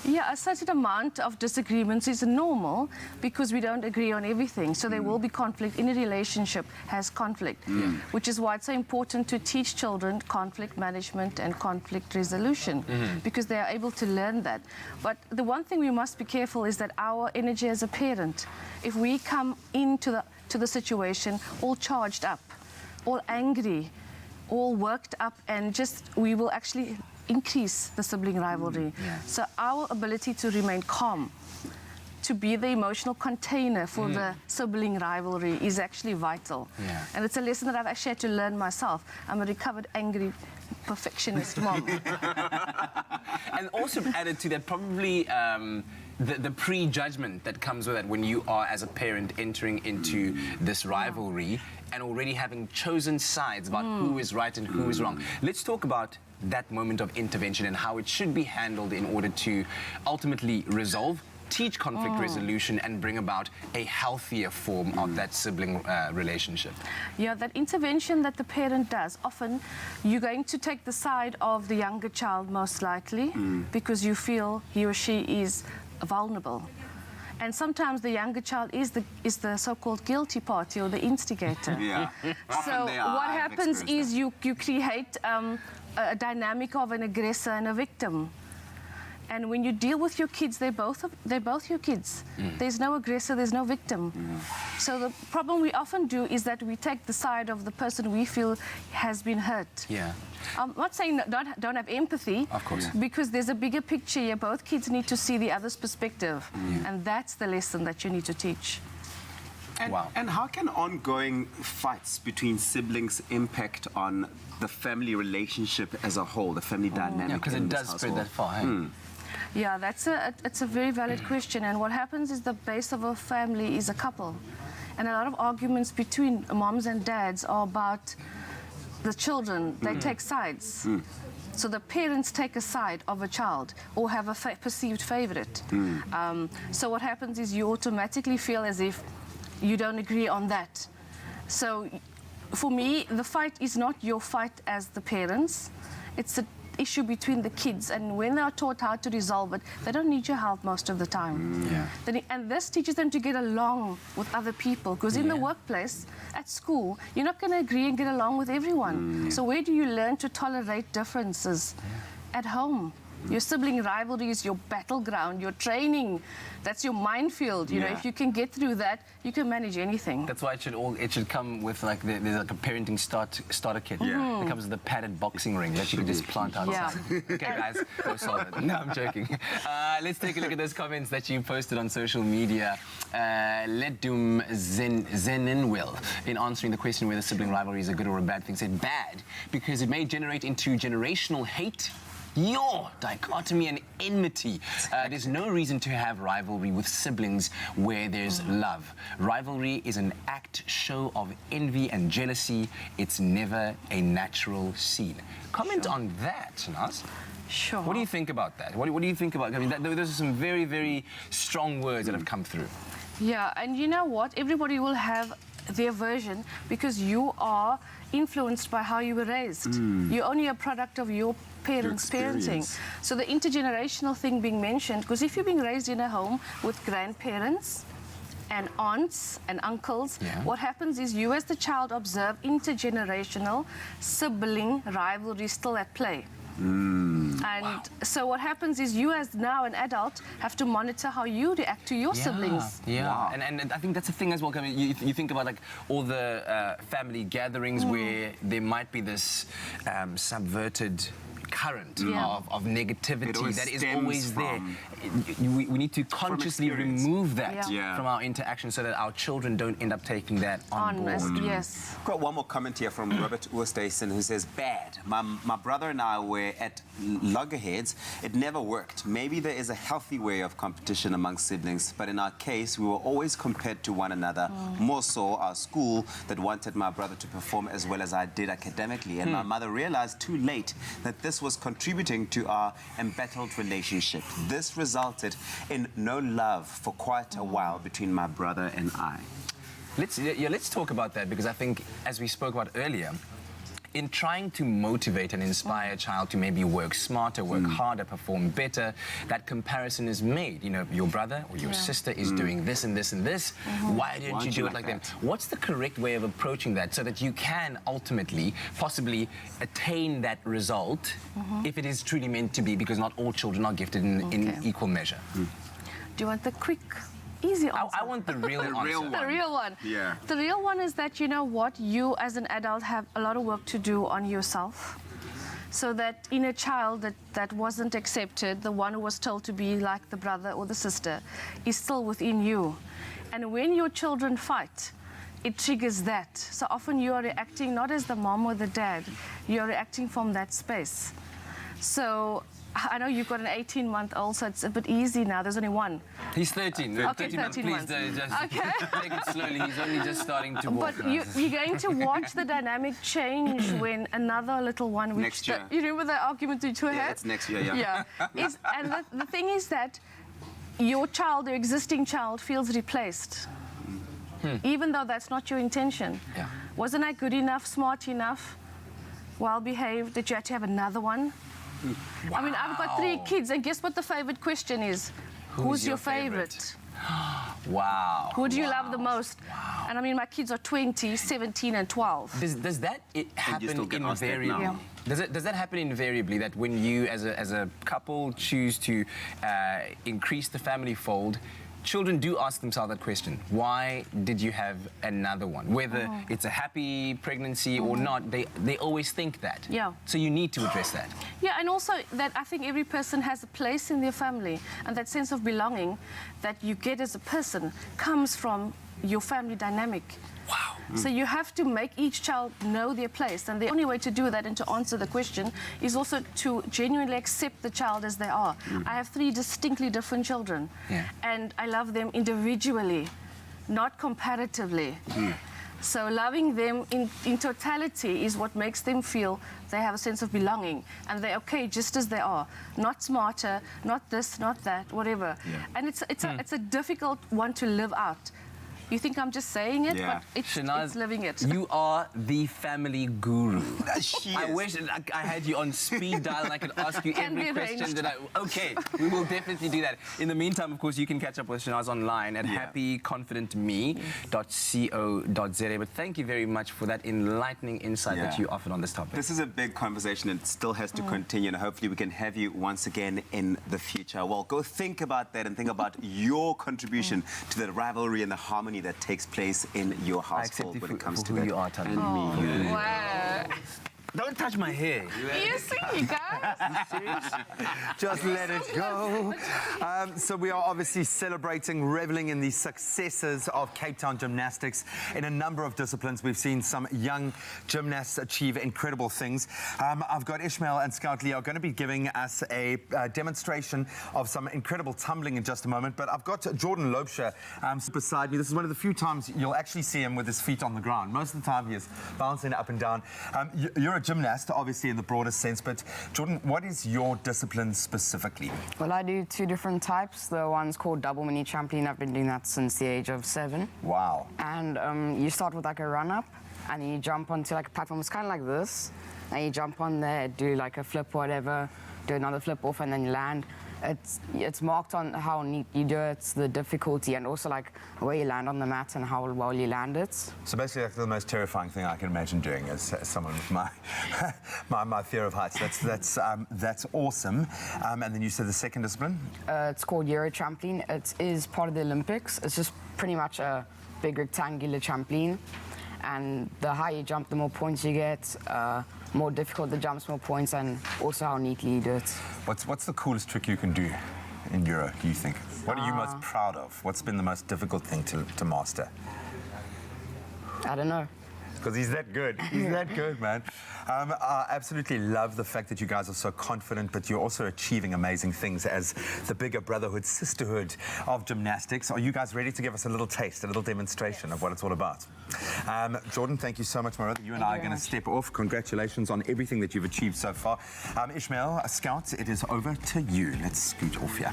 Yeah, a certain amount of disagreements is normal because we don't agree on everything. So there will be conflict. Any relationship has conflict, which is why it's so important to teach children conflict management and conflict resolution because they are able to learn that. But the one thing we must be careful is that our energy as a parent, if we come into the situation all charged up, all angry, all worked up, and we will actually increase the sibling rivalry. So our ability to remain calm, to be the emotional container for the sibling rivalry is actually vital. And it's a lesson that I've actually had to learn myself. I'm a recovered, angry, perfectionist mom. And also added to that, probably the prejudgment that comes with it when you are, as a parent, entering into this rivalry and already having chosen sides about who is right and who is wrong. Let's talk about that moment of intervention and how it should be handled in order to ultimately resolve, teach conflict resolution, and bring about a healthier form of that sibling relationship. Yeah, that intervention that the parent does, often you're going to take the side of the younger child most likely because you feel he or she is vulnerable. And sometimes the younger child is the so-called guilty party or the instigator. So what happens is you create a dynamic of an aggressor and a victim. And when you deal with your kids, they're both your kids. There's no aggressor, there's no victim. So the problem we often do is that we take the side of the person we feel has been hurt. I'm not saying don't have empathy, of course, because there's a bigger picture here. Both kids need to see the other's perspective, and that's the lesson that you need to teach. And how can ongoing fights between siblings impact on the family relationship as a whole, the family dynamic? Because it does spread that far. Yeah, it's a very valid question. And what happens is the base of a family is a couple. And a lot of arguments between moms and dads are about the children. They take sides. So the parents take a side of a child or have a perceived favorite. So what happens is you automatically feel as if you don't agree on that. So for me, the fight is not your fight as the parents. It's an issue between the kids, and when they are taught how to resolve it, they don't need your help most of the time. And this teaches them to get along with other people, because in the workplace, at school, you're not going to agree and get along with everyone. So where do you learn to tolerate differences? At home. Your sibling rivalry is your battleground, your training. That's your minefield. You know, if you can get through that, you can manage anything. That's why it should come with there's like a parenting starter kit. It comes with a padded boxing ring that you can just plant outside. Okay, guys, go solve it. No, I'm joking. Let's take a look at those comments that you posted on social media. Ledum Zeninwil, in answering the question whether sibling rivalry is a good or a bad thing, said bad because it may generate into generational hate, dichotomy and enmity. There's no reason to have rivalry with siblings where there's love. Rivalry is an show of envy and jealousy. It's never a natural scene. Comment on that, Shanaz. Sure. What do you think about that? What do you think about? I mean, those are some very, very strong words that have come through. Yeah, and you know what? Everybody will have their version because you are influenced by how you were raised. You're only a product of your parents' parenting. So the intergenerational thing being mentioned, because if you're being raised in a home with grandparents and aunts and uncles, what happens is you as the child observe intergenerational sibling rivalry still at play. And so what happens is you as now an adult have to monitor how you react to your siblings. Yeah, and I think that's the thing as well. I mean, you think about like all the family gatherings where there might be this subverted current of negativity that is always there. We need to consciously remove that from our interaction so that our children don't end up taking that on board. Yes. Got one more comment here from Robert Oosthuizen who says, bad. My brother and I were at loggerheads. It never worked. Maybe there is a healthy way of competition among siblings, but in our case, we were always compared to one another. More so, our school that wanted my brother to perform as well as I did academically. And my mother realized too late that this was contributing to our embattled relationship. This resulted in no love for quite a while between my brother and I. Let's talk about that, because I think, as we spoke about earlier, in trying to motivate and inspire a child to maybe work smarter, work harder, perform better, that comparison is made. You know, your brother or your sister is doing this and this and this. Why didn't you do it like them? What's the correct way of approaching that so that you can ultimately, possibly attain that result if it is truly meant to be, because not all children are gifted in equal measure? Do you want the quick, easy answer? I want the real answer. The real one. Yeah. The real one is that, you know what, you as an adult have a lot of work to do on yourself. So that inner child that wasn't accepted, the one who was told to be like the brother or the sister, is still within you. And when your children fight, it triggers that. So often you are reacting not as the mom or the dad, you're reacting from that space. So I know you've got an 18-month-old, so it's a bit easy now. There's only one. He's 13. Okay, 13 months. 13 Please months. just take it slowly. He's only just starting to walk. But you're going to watch the dynamic change when another little one... Next year. You remember the argument we two had? Yeah, it's next year, yeah. And the thing is that your child, your existing child, feels replaced. Even though that's not your intention. Yeah. Wasn't I good enough, smart enough, well-behaved, that you had to have another one? Wow. I mean, I've got 3 kids, and guess what the favorite question is? Who's your favorite? Wow. Who do you love the most? Wow. And I mean, my kids are 20, 17, and 12. Does that happen invariably? Yeah. Does that happen invariably, that when you, as a couple, choose to increase the family fold, children do ask themselves that question: why did you have another one? Whether it's a happy pregnancy or not, they always think that. Yeah. So you need to address that. Yeah, and also that I think every person has a place in their family, and that sense of belonging that you get as a person comes from your family dynamic. Wow. So you have to make each child know their place, and the only way to do that and to answer the question is also to genuinely accept the child as they are. I have 3 distinctly different children, and I love them individually, not comparatively. So loving them in totality is what makes them feel they have a sense of belonging, and they're okay just as they are, not smarter, not this, not that, whatever. And it's a difficult one to live out. You think I'm just saying it, but it's living it. You are the family guru. She I is. wish I had you on speed dial and I could ask you Can every be question arranged. that Okay, we will definitely do that. In the meantime, of course, you can catch up with Shanaz online at happyconfidentme.co.za. But thank you very much for that enlightening insight that you offered on this topic. This is a big conversation and it still has to continue, and hopefully we can have you once again in the future. Well, go think about that and think about your contribution to the rivalry and the harmony that takes place in your household when it comes to who that. you are, Tana. And me. Wow. Don't touch my hair. You see, you guys? Just let it go. So we are obviously celebrating, reveling in the successes of Cape Town Gymnastics in a number of disciplines. We've seen some young gymnasts achieve incredible things. I've got Ishmael and Scout Lee are going to be giving us a demonstration of some incredible tumbling in just a moment. But I've got Jordan Loubser beside me. This is one of the few times you'll actually see him with his feet on the ground. Most of the time he is bouncing up and down. You're a gymnast, obviously, in the broadest sense, but Jordan, what is your discipline specifically? Well, I do 2 different types. The one's called double mini trampoline. I've been doing that since the age of 7. Wow. And you start with like a run-up, and you jump onto like a platform. It's kind of like this. And you jump on there, do like a flip or whatever, do another flip off, and then you land. it's marked on how neat you do it, the difficulty, and also like where you land on the mat and how well you land it. So basically, that's the most terrifying thing I can imagine doing as someone with my my fear of heights. That's awesome. And then you said the second discipline? It's called Euro trampoline. It is part of the Olympics. It's just pretty much a big rectangular trampoline. And the higher you jump, the more points you get. More difficult the jumps, more points, and also how neatly you do it. What's the coolest trick you can do in Euro, do you think? What are you most proud of? What's been the most difficult thing to master? I don't know. Because he's that good. He's that good, man. I absolutely love the fact that you guys are so confident, but you're also achieving amazing things as the bigger brotherhood, sisterhood of gymnastics. Are you guys ready to give us a little taste, a little demonstration of what it's all about? Jordan, thank you so much, my brother. You and I are going to step off. Congratulations on everything that you've achieved so far. Ishmael, Scout, it is over to you. Let's scoot off here.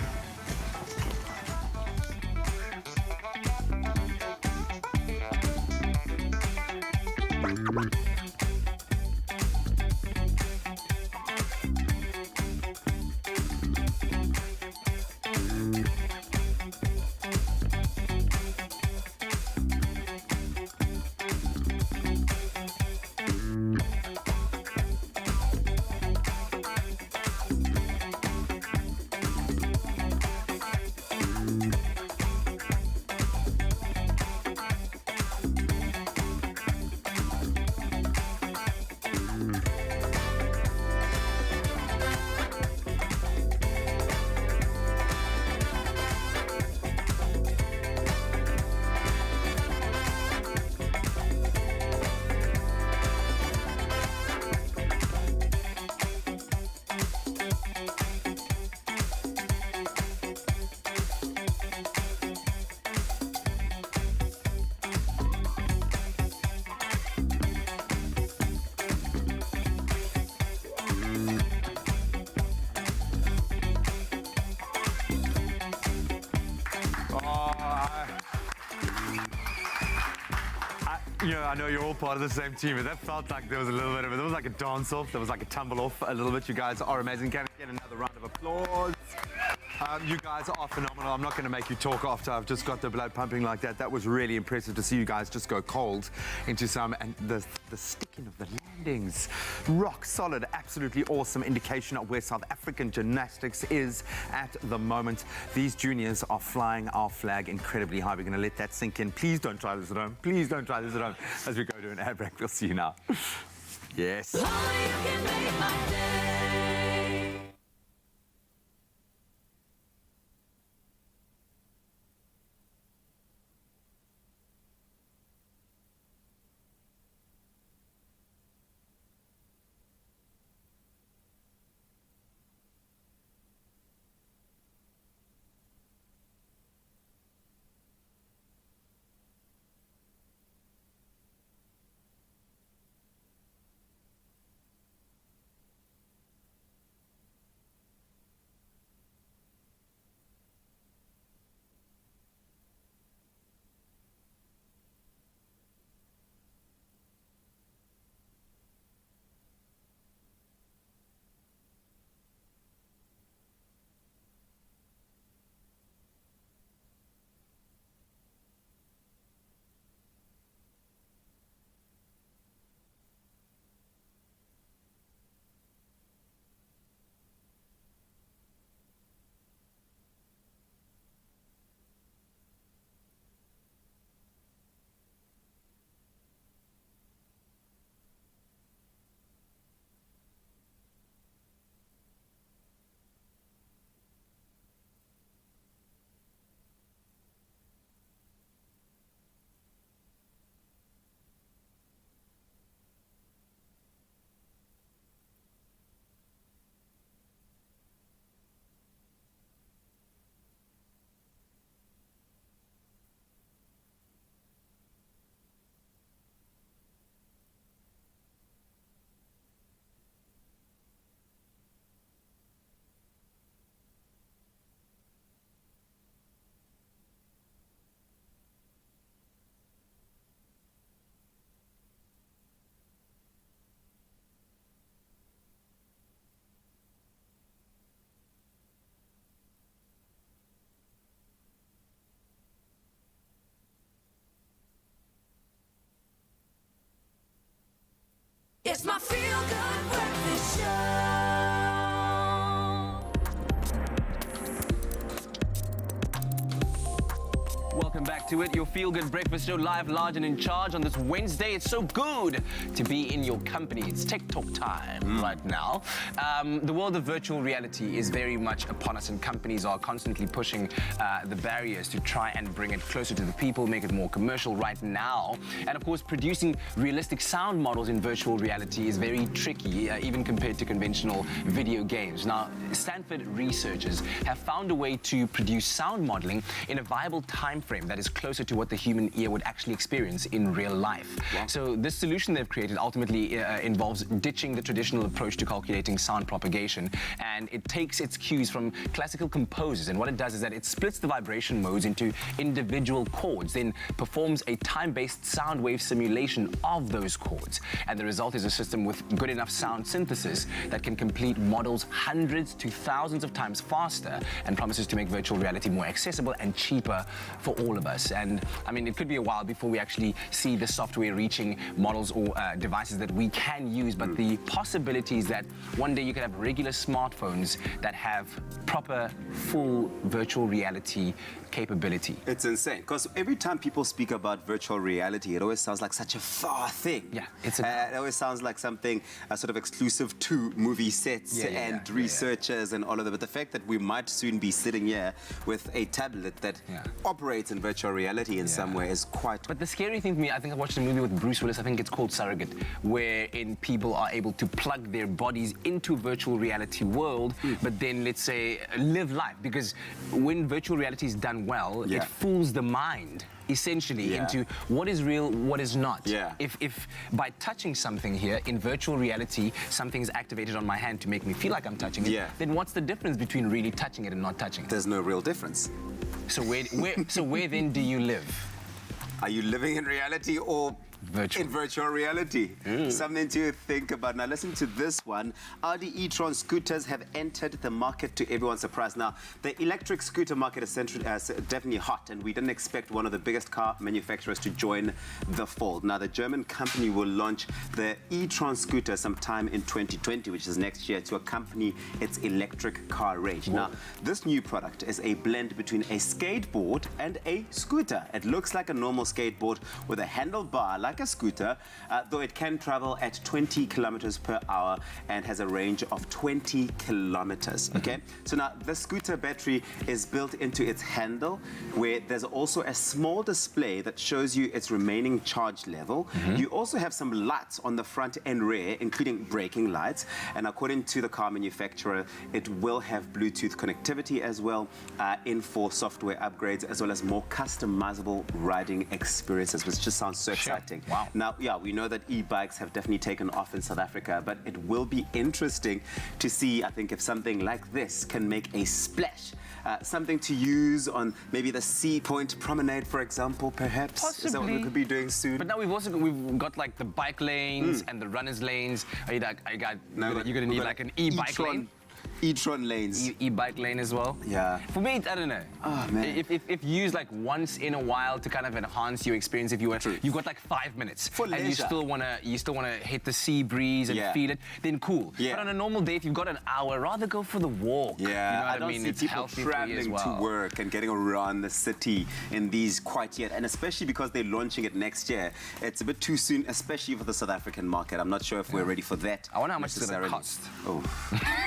I know you're all part of the same team, but that felt like there was a little bit of it. There was like a dance off, there was like a tumble off a little bit. You guys are amazing. Can we get another round of applause? You guys are phenomenal. I'm not going to make you talk after I've just got the blood pumping like that. That was really impressive to see you guys just go cold into some, and the sticking of the landings. Rock solid, absolutely awesome indication of where South African gymnastics is at the moment. These juniors are flying our flag incredibly high. We're going to let that sink in. Please don't try this at home. Please don't try this at home as we go to an ad break. We'll see you now. Yes. Oh, you can make my day. It's my feel-good breakfast show. Welcome back to it, your feel-good breakfast show, live, large, and in charge on this Wednesday. It's so good to be in your company. It's TikTok time right now. The world of virtual reality is very much upon us, and companies are constantly pushing the barriers to try and bring it closer to the people, make it more commercial right now. And of course, producing realistic sound models in virtual reality is very tricky, even compared to conventional video games. Now, Stanford researchers have found a way to produce sound modeling in a viable time frame that is closer to what the human ear would actually experience in real life. Wow. So this solution they've created ultimately involves ditching the traditional approach to calculating sound propagation, and it takes its cues from classical composers, and what it does is that it splits the vibration modes into individual chords, then performs a time-based sound wave simulation of those chords, and the result is a system with good enough sound synthesis that can complete models hundreds to thousands of times faster, and promises to make virtual reality more accessible and cheaper for all of us. And I mean, it could be a while before we actually see the software reaching models or devices that we can use, but the possibilities that one day you could have regular smartphones that have proper, full virtual reality capability. It's insane, because every time people speak about virtual reality, it always sounds like such a far thing. Yeah, it always sounds like something sort of exclusive to movie sets and researchers and all of that. But the fact that we might soon be sitting here with a tablet that operates in virtual reality in some way is quite... But the scary thing to me, I think I watched a movie with Bruce Willis, I think it's called Surrogate, wherein people are able to plug their bodies into virtual reality world, but then, let's say, live life. Because when virtual reality is done well, it fools the mind essentially into what is real, what is not. If by touching something here in virtual reality, something's activated on my hand to make me feel like I'm touching it, then what's the difference between really touching it and not touching it? There's no real difference. So where then do you live? Are you living in reality or virtual? In virtual reality? Something to think about. Now listen to this one. Audi e-tron scooters have entered the market, to everyone's surprise. Now, the electric scooter market is definitely hot, and we didn't expect one of the biggest car manufacturers to join the fold. Now, the German company will launch the e-tron scooter sometime in 2020, which is next year, to accompany its electric car range. Whoa. Now, this new product is a blend between a skateboard and a scooter. It looks like a normal skateboard with a handlebar like a scooter, though it can travel at 20 kilometers per hour and has a range of 20 kilometers. Okay, so now the scooter battery is built into its handle, where there's also a small display that shows you its remaining charge level. You also have some lights on the front and rear, including braking lights, and according to the car manufacturer, it will have Bluetooth connectivity as well, in for software upgrades, as well as more customizable riding experiences, which just sounds so exciting. Wow. Now, we know that e-bikes have definitely taken off in South Africa, but it will be interesting to see, I think, if something like this can make a splash. Something to use on maybe the Sea Point Promenade, for example, perhaps? Possibly. Is that what we could be doing soon? But now we've got like the bike lanes and the runners lanes. You're gonna need like an e-bike lane. E-tron lanes. E-bike lane as well. Yeah. For me, I don't know. Oh, man. If used like once in a while to kind of enhance your experience, if you've got like 5 minutes for leisure, and you still wanna hit the sea breeze and feel it, then cool. But on a normal day, if you've got an hour, rather go for the walk. Yeah, you know what I don't see it's people traveling to work and getting around the city in these quite yet, and especially because they're launching it next year. It's a bit too soon, especially for the South African market. I'm not sure if we're ready for that. I wonder how much it's gonna cost. Oh,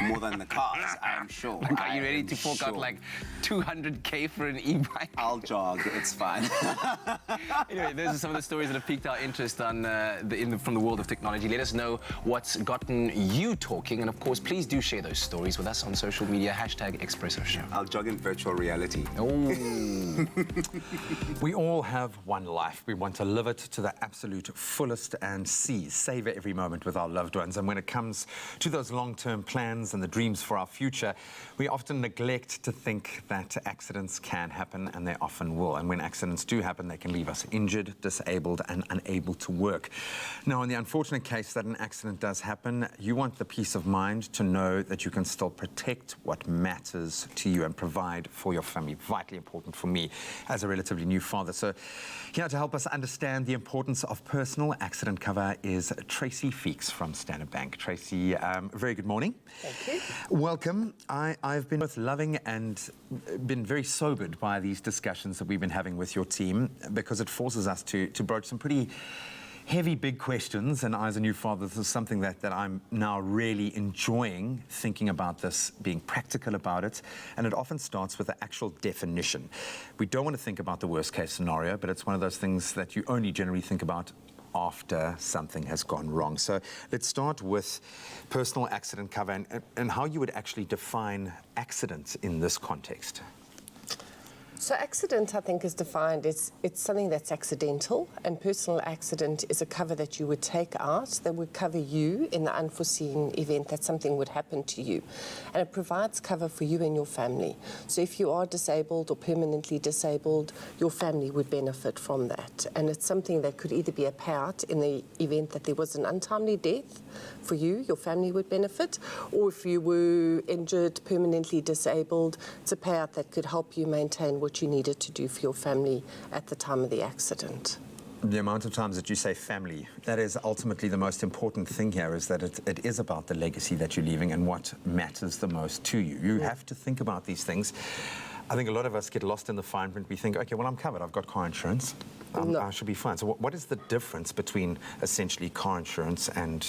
more than the cars, I am sure. Like, are you ready to fork out like 200K for an e-bike? I'll jog, it's fine. Anyway, those are some of the stories that have piqued our interest on from the world of technology. Let us know what's gotten you talking, and of course, please do share those stories with us on social media, #Expresso Show. I'll jog in virtual reality. Oh. We all have one life. We want to live it to the absolute fullest and savor every moment with our loved ones. And when it comes to those long-term plans and the dreams for for our future, we often neglect to think that accidents can happen, and they often will. And when accidents do happen, they can leave us injured, disabled, and unable to work. Now, in the unfortunate case that an accident does happen, you want the peace of mind to know that you can still protect what matters to you and provide for your family. Vitally important for me as a relatively new father. So here to help us understand the importance of personal accident cover is Tracy Feeks from Standard Bank. Tracy, very good morning. Thank you. Welcome. I've been both loving and been very sobered by these discussions that we've been having with your team, because it forces us to broach some pretty heavy, big questions. And I, as a new father, this is something that I'm now really enjoying thinking about this, being practical about it. And it often starts with the actual definition. We don't want to think about the worst case scenario, but it's one of those things that you only generally think about after something has gone wrong. So let's start with personal accident cover and how you would actually define accident in this context. So accident, I think, is defined as it's something that's accidental, and personal accident is a cover that you would take out that would cover you in the unforeseen event that something would happen to you. And it provides cover for you and your family. So if you are disabled or permanently disabled, your family would benefit from that. And it's something that could either be a payout in the event that there was an untimely death for you, your family would benefit, or if you were injured, permanently disabled, it's a payout that could help you maintain what you needed to do for your family at the time of the accident. The amount of times that you say family, that is ultimately the most important thing here, is that it is about the legacy that you're leaving and what matters the most to you. You have to think about these things. I think a lot of us get lost in the fine print. We think, okay, well, I'm covered. I've got car insurance. I should be fine. So what is the difference between essentially car insurance and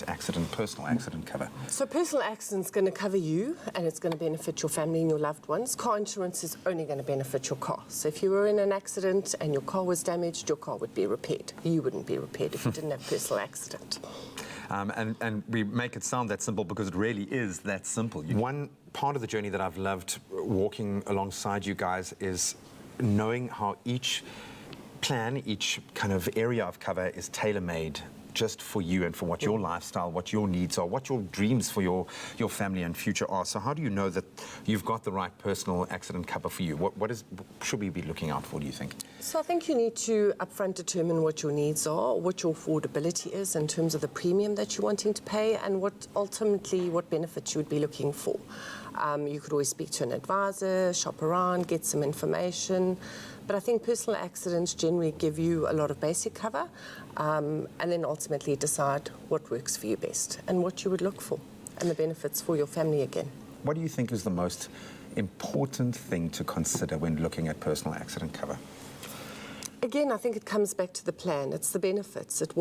personal accident cover? So personal accident is going to cover you, and it's going to benefit your family and your loved ones. Car insurance is only going to benefit your car. So if you were in an accident and your car was damaged, your car would be repaired. You wouldn't be repaired if you didn't have personal accident. And we make it sound that simple because it really is that simple. One part of the journey that I've loved walking alongside you guys is knowing how each plan, each kind of area of cover is tailor-made just for you and for what your lifestyle, what your needs are, what your dreams for your family and future are. So how do you know that you've got the right personal accident cover for you? What should we be looking out for, do you think? So I think you need to upfront determine what your needs are, what your affordability is in terms of the premium that you're wanting to pay, and what benefits you would be looking for. You could always speak to an advisor, shop around, get some information. But I think personal accidents generally give you a lot of basic cover, and then ultimately decide what works for you best and what you would look for and the benefits for your family again. What do you think is the most important thing to consider when looking at personal accident cover? Again, I think it comes back to the plan. It's the benefits. It's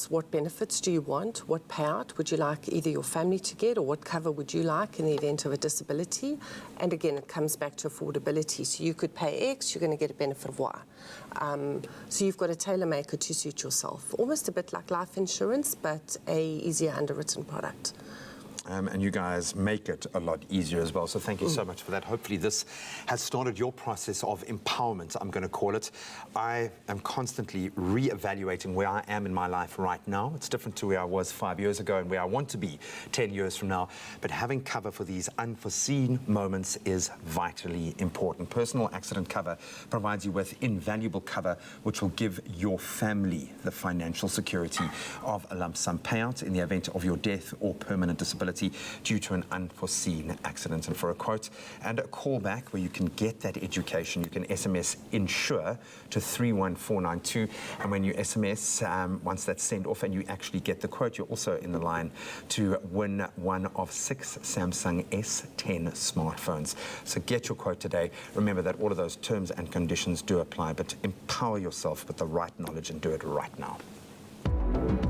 what benefits do you want? What payout would you like either your family to get, or what cover would you like in the event of a disability? And again, it comes back to affordability. So you could pay X, you're going to get a benefit of Y. So you've got to tailor-make it to suit yourself. Almost a bit like life insurance, but a easier underwritten product. And you guys make it a lot easier as well. So thank you so much for that. Hopefully this has started your process of empowerment, I'm going to call it. I am constantly re-evaluating where I am in my life right now. It's different to where I was 5 years ago and where I want to be 10 years from now. But having cover for these unforeseen moments is vitally important. Personal accident cover provides you with invaluable cover, which will give your family the financial security of a lump sum payout in the event of your death or permanent disability due to an unforeseen accident. And for a quote and a callback where you can get that education, you can SMS INSURE to 31492. And when you SMS, once that's sent off and you actually get the quote, you're also in the line to win one of 6 Samsung S10 smartphones. So get your quote today. Remember that all of those terms and conditions do apply, but empower yourself with the right knowledge and do it right now.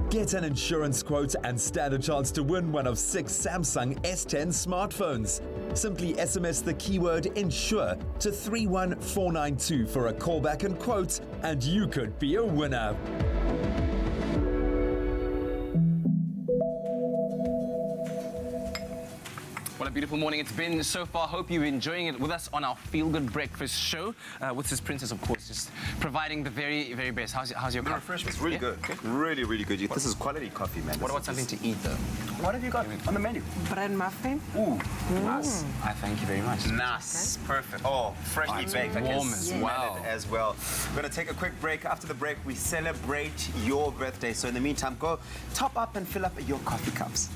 Get an insurance quote and stand a chance to win one of 6 Samsung S10 smartphones. Simply SMS the keyword INSURE to 31492 for a callback and quote, and you could be a winner. Well, What a beautiful morning it's been so far. Hope you're enjoying it with us on our Feel Good Breakfast show. With this princess, of course, just providing the very, very best. How's your The coffee? refreshment is really good. Really, really good. This is quality coffee, man. What about something to eat, though? What have you got on the menu? Bread muffin. Ooh, nice. I thank you very much. Nice. Perfect. Oh, freshly baked. I can warm as smell well. it as well. We're going to take a quick break. After the break, we celebrate your birthday. So in the meantime, go top up and fill up your coffee cups.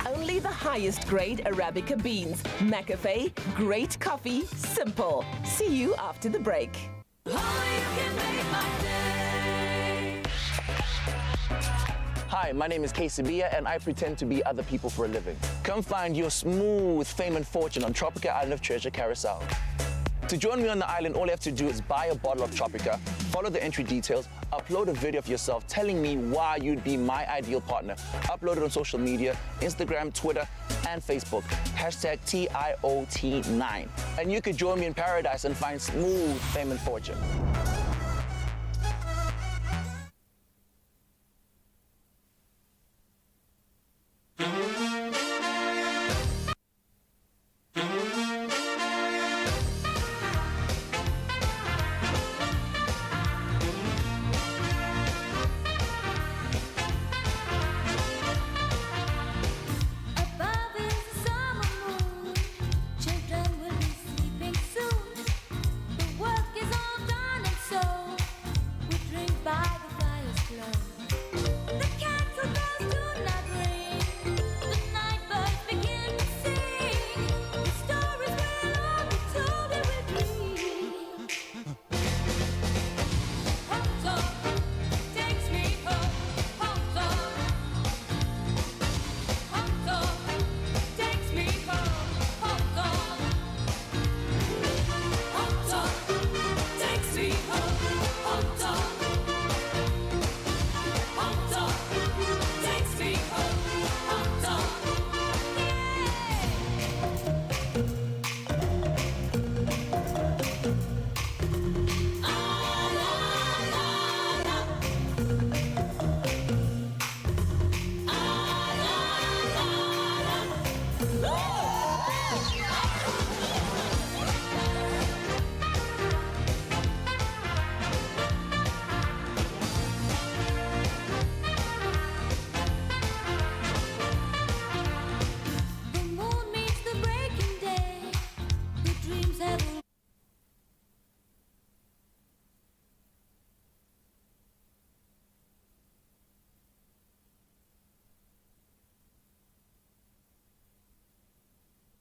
Only the highest grade Arabica beans. McAfee, great coffee, simple. See you after the break. Hi, my name is Sabia, and I pretend to be other people for a living. Come find your smooth fame and fortune on Tropica Island of Treasure Carousel. To join me on the island, all you have to do is buy a bottle of Tropica, follow the entry details, upload a video of yourself telling me why you'd be my ideal partner. Upload it on social media, Instagram, Twitter, and Facebook. Hashtag TIOT9. And you could join me in paradise and find smooth fame and fortune.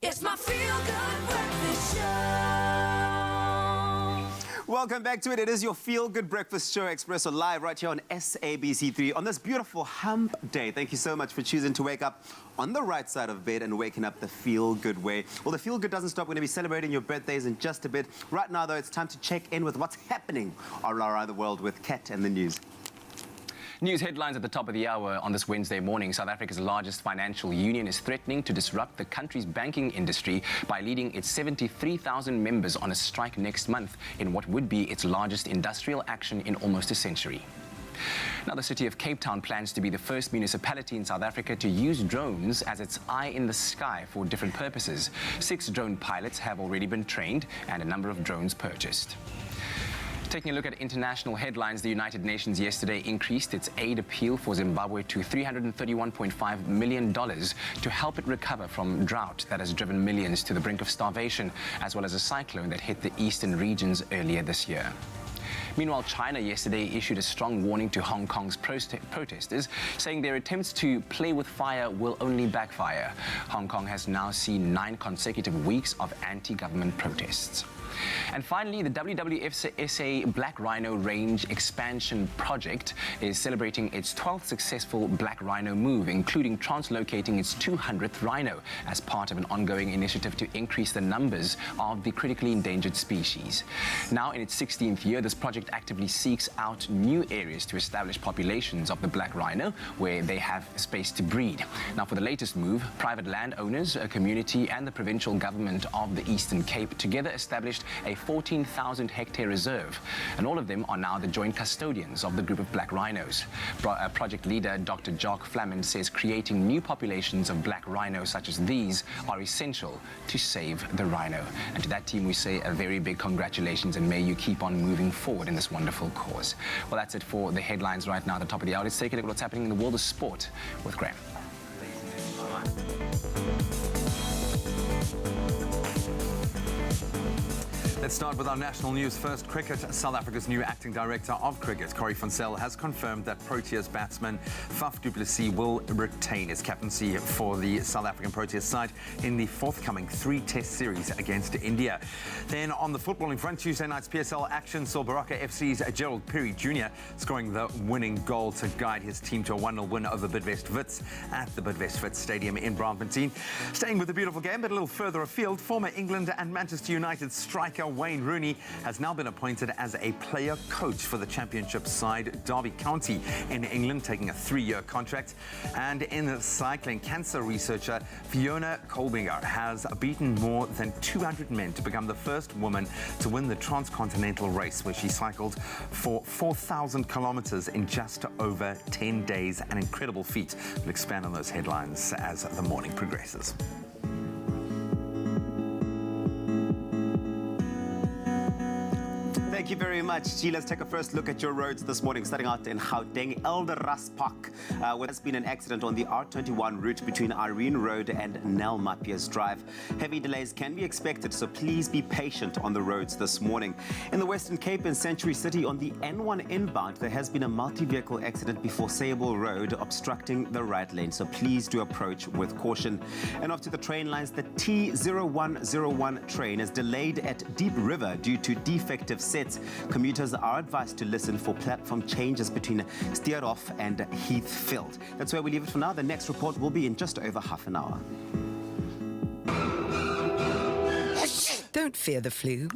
It's my Feel Good Breakfast Show. Welcome back to it. It is your Feel Good Breakfast Show, Expresso, live right here on SABC3 on this beautiful hump day. Thank you so much for choosing to wake up on the right side of bed and waking up the Feel Good way. Well, the Feel Good doesn't stop. We're going to be celebrating your birthdays in just a bit. Right now, though, it's time to check in with what's happening all around the world with Kat and the news. News headlines at the top of the hour on this Wednesday morning. South Africa's largest financial union is threatening to disrupt the country's banking industry by leading its 73,000 members on a strike next month in what would be its largest industrial action in almost a century. Now, the city of Cape Town plans to be the first municipality in South Africa to use drones as its eye in the sky for different purposes. 6 drone pilots have already been trained and a number of drones purchased. Taking a look at international headlines, the United Nations yesterday increased its aid appeal for Zimbabwe to $331.5 million to help it recover from drought that has driven millions to the brink of starvation, as well as a cyclone that hit the eastern regions earlier this year. Meanwhile, China yesterday issued a strong warning to Hong Kong's protesters, saying their attempts to play with fire will only backfire. Hong Kong has now seen 9 consecutive weeks of anti-government protests. And finally, the WWF SA Black Rhino Range Expansion Project is celebrating its 12th successful Black Rhino move, including translocating its 200th rhino as part of an ongoing initiative to increase the numbers of the critically endangered species. Now, in its 16th year, this project actively seeks out new areas to establish populations of the black rhino where they have space to breed. Now, for the latest move, private landowners, a community, and the provincial government of the Eastern Cape together established a 14,000-hectare reserve, and all of them are now the joint custodians of the group of black rhinos. Project leader Dr. Jock Flamand says creating new populations of black rhinos such as these are essential to save the rhino. And to that team we say a very big congratulations, and may you keep on moving forward in this wonderful cause. Well, that's it for the headlines right now at the top of the hour. Let's take a look at what's happening in the world of sport with Graham. Let's start with our national news first. Cricket. South Africa's new acting director of cricket, Corrie van Zyl, has confirmed that Proteas batsman Faf du Plessis will retain his captaincy for the South African Proteas side in the forthcoming 3-test series against India. Then on the footballing front, Tuesday night's PSL action saw Baraka FC's Gerald Perry Jr. scoring the winning goal to guide his team to a 1-0 win over Bidvest Wits at the Bidvest Wits Stadium in Braamfontein. Staying with the beautiful game, but a little further afield, former England and Manchester United striker Wayne Rooney has now been appointed as a player coach for the championship side Derby County in England, taking a 3-year contract. And in cycling, cancer researcher Fiona Kolbinger has beaten more than 200 men to become the first woman to win the transcontinental race, where she cycled for 4,000 kilometers in just over 10 days. An incredible feat. We'll expand on those headlines as the morning progresses. Thank you very much, G. Let's take a first look at your roads this morning, starting out in Gauteng, Elderas Park, where there's been an accident on the R21 route between Irene Road and Nel Mapias Drive. Heavy delays can be expected, so please be patient on the roads this morning. In the Western Cape and Century City on the N1 inbound, there has been a multi-vehicle accident before Sable Road, obstructing the right lane, so please do approach with caution. And off to the train lines, the T0101 train is delayed at Deep River due to defective sets. Commuters are advised to listen for platform changes between Steerhof and Heathfield. That's where we leave it for now. The next report will be in just over half an hour. Don't fear the flu.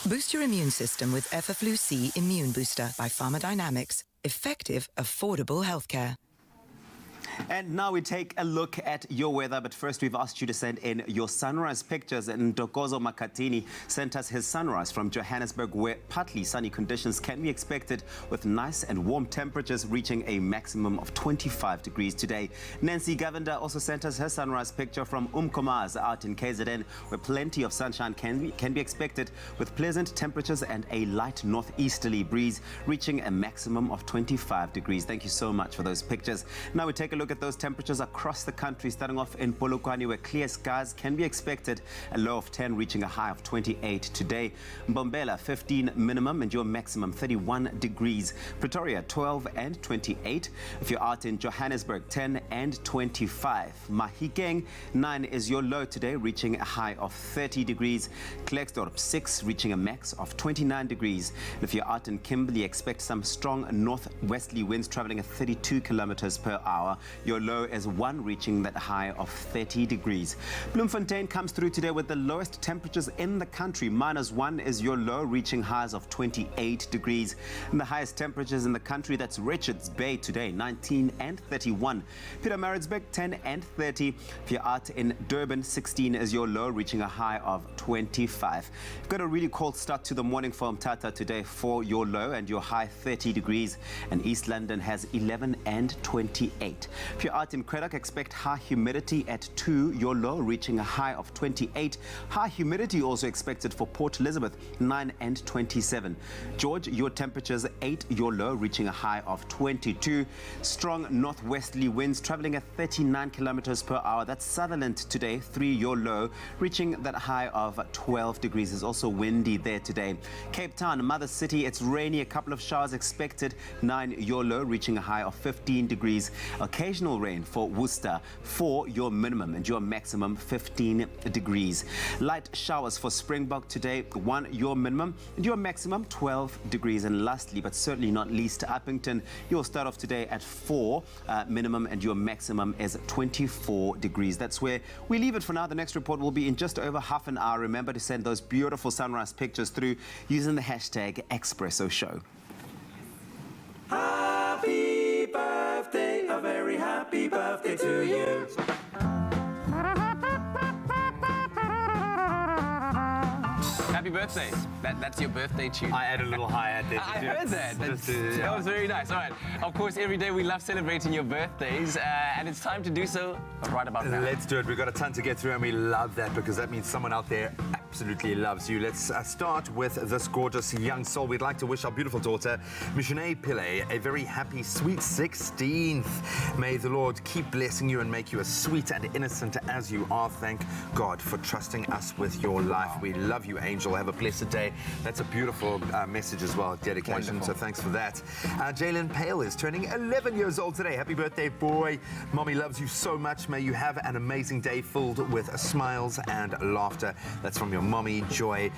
Boost your immune system with Effaflu-C Immune Booster by Pharmadynamics. Effective, affordable healthcare. And now we take a look at your weather, but first we've asked you to send in your sunrise pictures, and Ntokozo Makatini sent us his sunrise from Johannesburg, where partly sunny conditions can be expected with nice and warm temperatures reaching a maximum of 25 degrees today. Nancy Govender also sent us her sunrise picture from Umkomazi out in KZN, where plenty of sunshine can be expected with pleasant temperatures and a light northeasterly breeze reaching a maximum of 25 degrees. Thank you so much for those pictures. Now we take a look at those temperatures across the country, starting off in Polokwane, where clear skies can be expected, a low of 10 reaching a high of 28 today. Mbombela 15 minimum and your maximum 31 degrees. Pretoria 12 and 28. If you're out in Johannesburg, 10 and 25. Mahikeng 9 is your low today, reaching a high of 30 degrees. Klerksdorp 6 reaching a max of 29 degrees. And if you're out in Kimberley, expect some strong northwesterly winds traveling at 32 kilometers per hour. Your low is 1 reaching that high of 30 degrees. Bloemfontein comes through today with the lowest temperatures in the country. -1 is your low, reaching highs of 28 degrees. And the highest temperatures in the country, that's Richards Bay today, 19 and 31. Pietermaritzburg 10 and 30. If you're out in Durban, 16 is your low, reaching a high of 25. You've got a really cold start to the morning for Mthatha today for your low and your high 30 degrees. And East London has 11 and 28. If you're out in Craddock, expect high humidity at 2, your low reaching a high of 28. High humidity also expected for Port Elizabeth, 9 and 27. George, your temperatures 8, your low reaching a high of 22. Strong northwesterly winds traveling at 39 kilometers per hour. That's Sutherland today, 3, your low, reaching that high of 12 degrees. It's also windy there today. Cape Town, Mother City, it's rainy, a couple of showers expected, 9, your low, reaching a high of 15 degrees. Occasional rain for Worcester, 4, your minimum and your maximum 15 degrees. Light showers for Springbok today, 1, your minimum and your maximum 12 degrees. And lastly, but certainly not least, Uppington, you'll start off today at 4 minimum and your maximum is 24 degrees. That's where we leave it for now. The next report will be in just over half an hour. Remember to send those beautiful sunrise pictures through using the hashtag Expresso Show. Happy birthday, a very happy birthday to you. happy birthday. That's your birthday tune. I add a little hi-hat there. I heard that. That was very nice. All right. Of course, every day we love celebrating your birthdays, and it's time to do so right about now. Let's do it. We've got a ton to get through, and we love that because that means someone out there absolutely loves you. Let's start with this gorgeous young soul. We'd like to wish our beautiful daughter, Mishane Pillay, a very happy, sweet 16th. May the Lord keep blessing you and make you as sweet and innocent as you are. Thank God for trusting us with your life. We love you, Angel. Have a blessed day. That's a beautiful message as well, dedication. Wonderful. So thanks for that. Jalen Pale is turning 11 years old today. Happy birthday, boy. Mommy loves you so much. May you have an amazing day filled with smiles and laughter. That's from your mommy, Joy,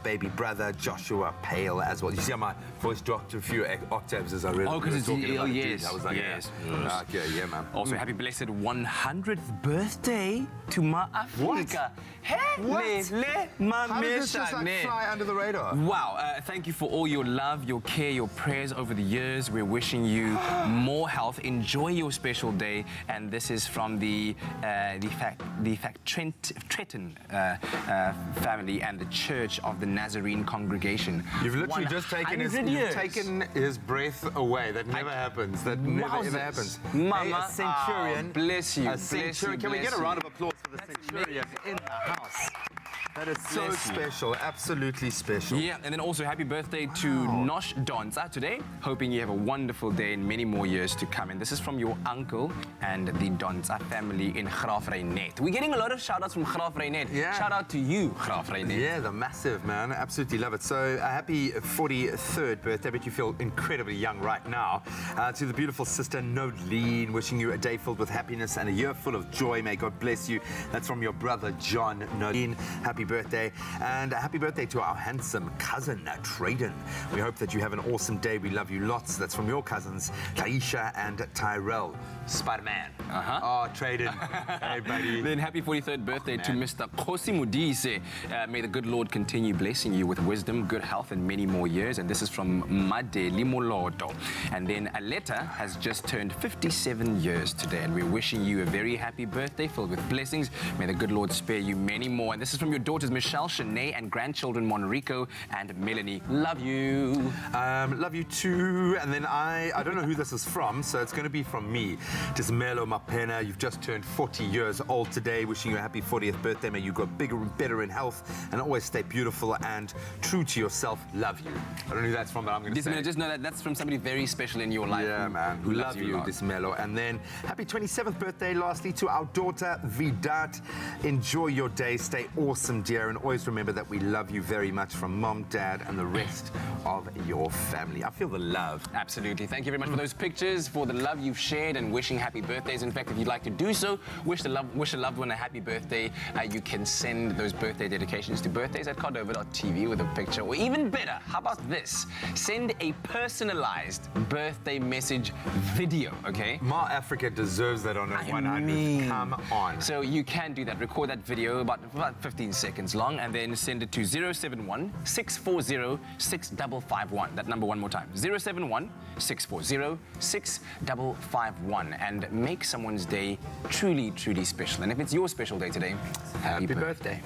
baby brother, Joshua Pale as well. You see how my voice dropped a few octaves as I read. Oh, because it's yes. I was like, yes. Okay, yeah, man. Also, happy blessed 100th birthday to Ma Africa. What? How did this just like fly under the radar? Wow, thank you for all your love, your care, your prayers over the years. We're wishing you more health. Enjoy your special day. And this is from the Tretton family and the Church of the Nazarene Congregation. You've literally just taken his breath away. That never happens. That never ever happens. Mama, a centurion. Bless you. A centurion. Can we get a round of applause for the centurion in the house? That is so special, absolutely special. Yeah, and then also happy birthday to Nosh Donza today. Hoping you have a wonderful day and many more years to come. And this is from your uncle and the Donza family in Graafrenet. We're getting a lot of shout-outs from Graafrenet. Yeah. Shout out to you, Graafrenet. Yeah, the massive, man. Absolutely love it. So, a happy 43rd birthday, but you feel incredibly young right now. To the beautiful sister, Nodleen, wishing you a day filled with happiness and a year full of joy. May God bless you. That's from your brother, John Nodleen. Happy birthday. And a happy birthday to our handsome cousin, Traden. We hope that you have an awesome day. We love you lots. That's from your cousins, Taisha and Tyrell. Spider-Man. Oh, Traden. Hey, buddy. Then happy 43rd birthday to Mr. Kosi Mudise. May the good Lord continue blessing you with wisdom, good health, and many more years. And this is from Made Limoloto. And then Aletta has just turned 57 years today. And we're wishing you a very happy birthday filled with blessings. May the good Lord spare you many more. And this is from your daughters, Michelle, Shanae, and grandchildren, Monrico and Melanie. Love you. Love you too. And then I don't know who this is from, so it's going to be from me. Dismelo Mapena, you've just turned 40 years old today. Wishing you a happy 40th birthday. May you grow bigger and better in health and always stay beautiful and true to yourself. Love you. I don't know who that's from, but I'm going to say. Just know that that's from somebody very special in your life. Yeah, man. Who love you, Dismelo. And then happy 27th birthday, lastly, to our daughter, Vidat. Enjoy your day. Stay awesome, dear. And always remember that we love you very much from Mom, Dad, and the rest of your family. I feel the love. Absolutely. Thank you very much for those pictures, for the love you've shared, and wishing happy birthdays. In fact, if you'd like to do so, wish a loved one a happy birthday, you can send those birthday dedications to birthdays@cordova.tv with a picture. Or even better, how about this? Send a personalized birthday message video, okay? Ma Africa deserves that on a 100. Come on. So you can do that. Record that video about 15 seconds long and then send it to 071-640-6551. That number one more time. 071-640-6551. And make someone's day truly, truly special. And if it's your special day today, happy birthday.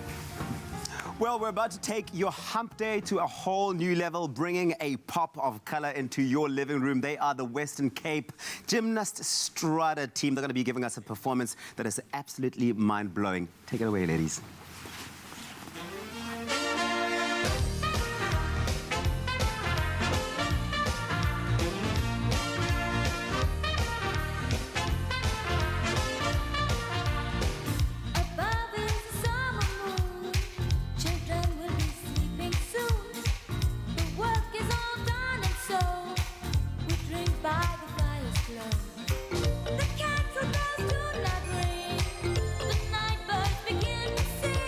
Well, we're about to take your hump day to a whole new level, bringing a pop of color into your living room. They are the Western Cape Gymnast Strata team. They're going to be giving us a performance that is absolutely mind-blowing. Take it away, ladies. The cat who does do not ring. The night birds begin to sing.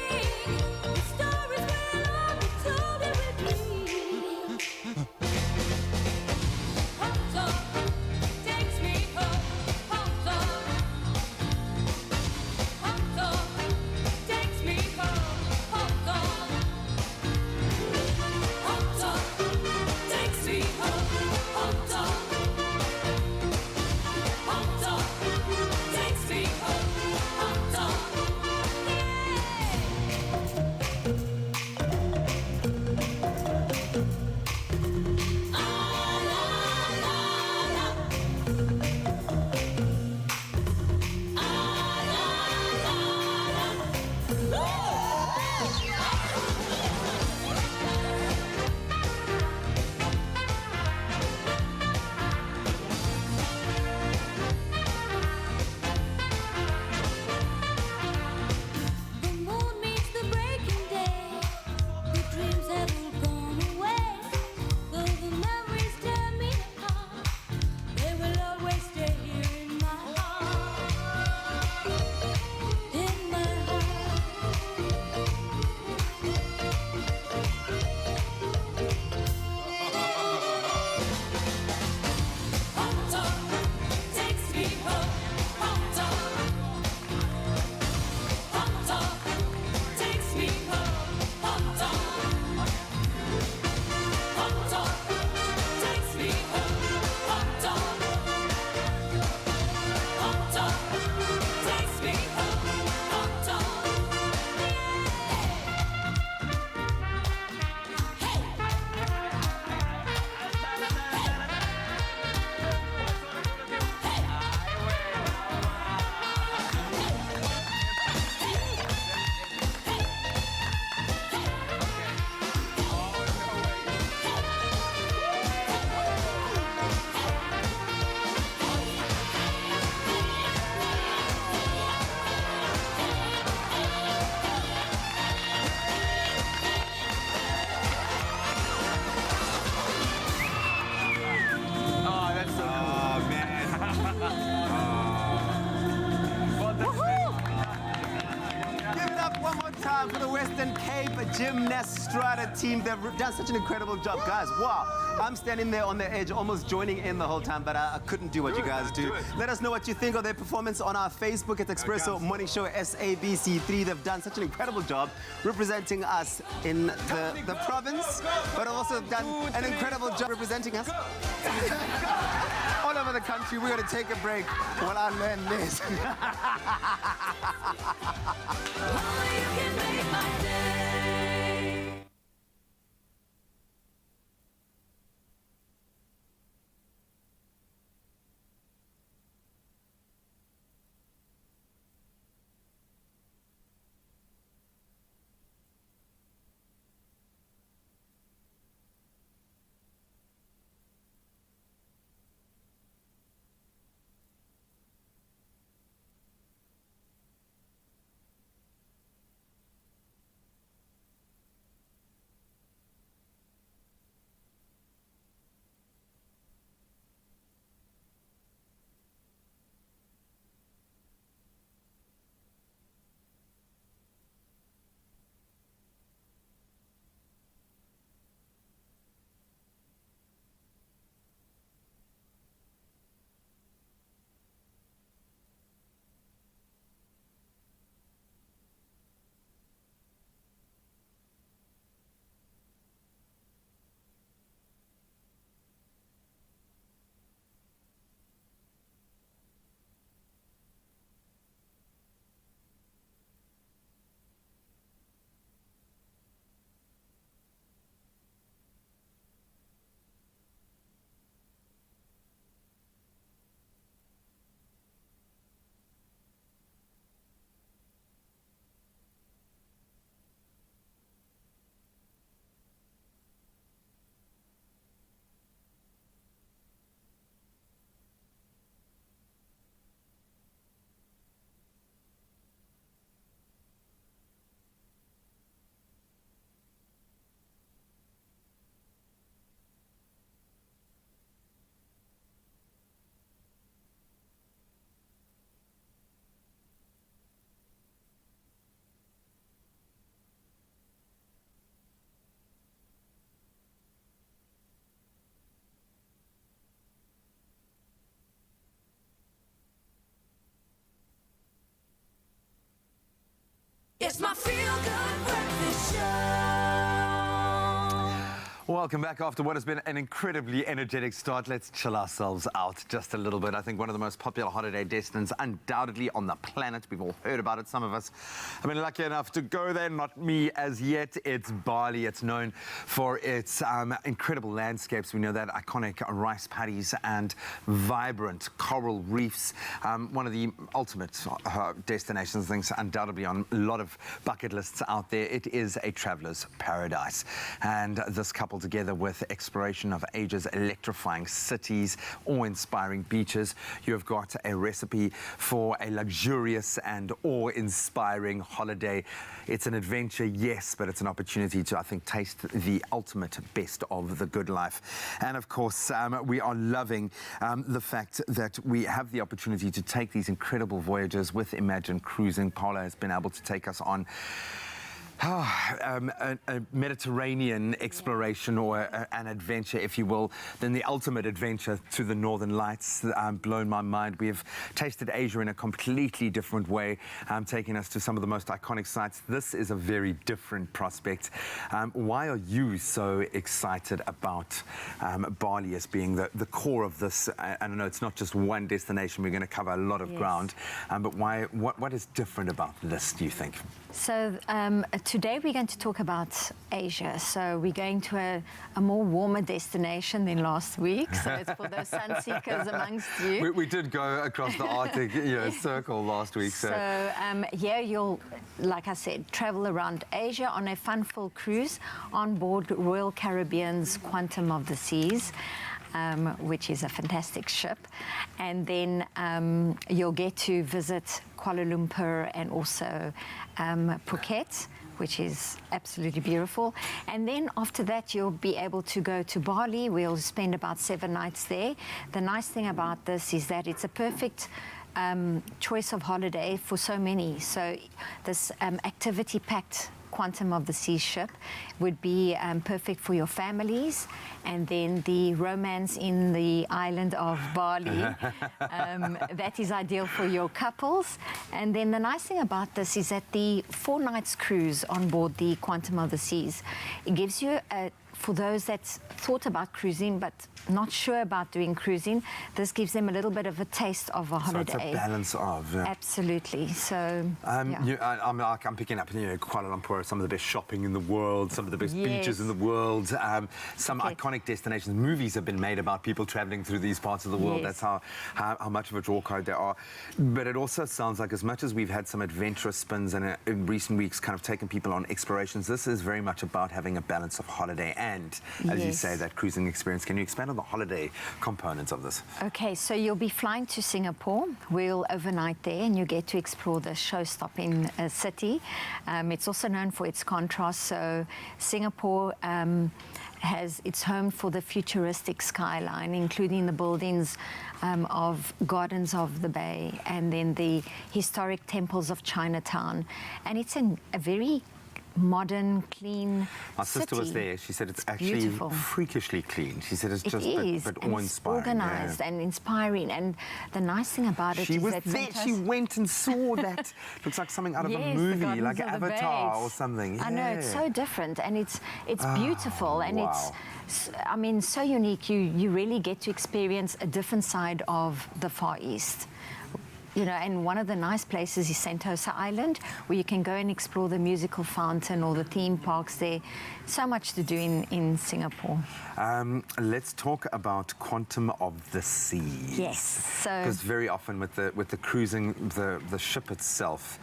time for the Western Cape Gymnastics team. They've done such an incredible job. Guys, wow. I'm standing there on the edge, almost joining in the whole time, but I couldn't do what you guys do. Let us know what you think of their performance on our Facebook at Expresso Morning Show SABC3. They've done such an incredible job representing us in the province, but also done an incredible job representing us all over the country. We're going to take a break while I learn this. It's my feel-good breakfast show. Welcome back after what has been an incredibly energetic start. Let's chill ourselves out just a little bit. I think one of the most popular holiday destinations undoubtedly on the planet. We've all heard about it, some of us have been lucky enough to go there, not me as yet. It's Bali. It's known for its incredible landscapes. We know that iconic rice paddies and vibrant coral reefs. One of the ultimate destinations, things undoubtedly on a lot of bucket lists out there. It is a traveler's paradise. And this coupled together with exploration of Asia's electrifying cities, awe-inspiring beaches, you have got a recipe for a luxurious and awe-inspiring holiday. It's an adventure, yes, but it's an opportunity to, I think, taste the ultimate best of the good life. And of course, we are loving the fact that we have the opportunity to take these incredible voyages with Imagine Cruising. Paula has been able to take us on a Mediterranean exploration or an adventure, if you will, then the ultimate adventure to the Northern Lights. Blown my mind. We have tasted Asia in a completely different way, taking us to some of the most iconic sites. This is a very different prospect. Why are you so excited about Bali as being the core of this? I don't know, it's not just one destination. We're going to cover a lot of ground, but why? What is different about this, do you think? So today we're going to talk about Asia. So we're going to a more warmer destination than last week. So it's for those sun seekers amongst you. We did go across the Arctic Circle last week. So yeah, you'll, like I said, travel around Asia on a fun-filled cruise on board Royal Caribbean's Quantum of the Seas. Which is a fantastic ship. And then you'll get to visit Kuala Lumpur and also Phuket, which is absolutely beautiful. And then after that, you'll be able to go to Bali. We'll spend about 7 nights there. The nice thing about this is that it's a perfect choice of holiday for so many. So this activity-packed Quantum of the Seas ship would be perfect for your families, and then the romance in the island of Bali, that is ideal for your couples. And then the nice thing about this is that the 4 nights cruise on board the Quantum of the Seas, it gives you for those that thought about cruising but not sure about doing cruising, this gives them a little bit of a taste of a holiday. So it's a balance of. Yeah. Absolutely. So, yeah. I'm picking up, Kuala Lumpur, some of the best shopping in the world, some of the best beaches in the world, some iconic destinations. Movies have been made about people traveling through these parts of the world. That's how much of a draw card there are. But it also sounds like, as much as we've had some adventurous spins and in recent weeks kind of taken people on explorations, this is very much about having a balance of holiday and, as you say, that cruising experience. Can you expand on the holiday components of this? Okay, so you'll be flying to Singapore. We'll overnight there, and you get to explore the show-stopping city. It's also known for its contrast. So Singapore it's home for the futuristic skyline, including the buildings of Gardens of the Bay and then the historic temples of Chinatown. And it's a very modern, clean My sister was there. She said it's actually beautiful. Freakishly clean. She said it's just but awe-inspiring. It's organised and inspiring. And the nice thing about it is that there. sometimes... She went and saw that. Looks like something out of a movie, like Avatar or something. I know, it's so different, and it's beautiful, and it's, I mean, so unique. You really get to experience a different side of the Far East. And one of the nice places is Sentosa Island, where you can go and explore the musical fountain or the theme parks there. So much to do in Singapore. Let's talk about Quantum of the Seas. Yes. So because very often with the cruising, the ship itself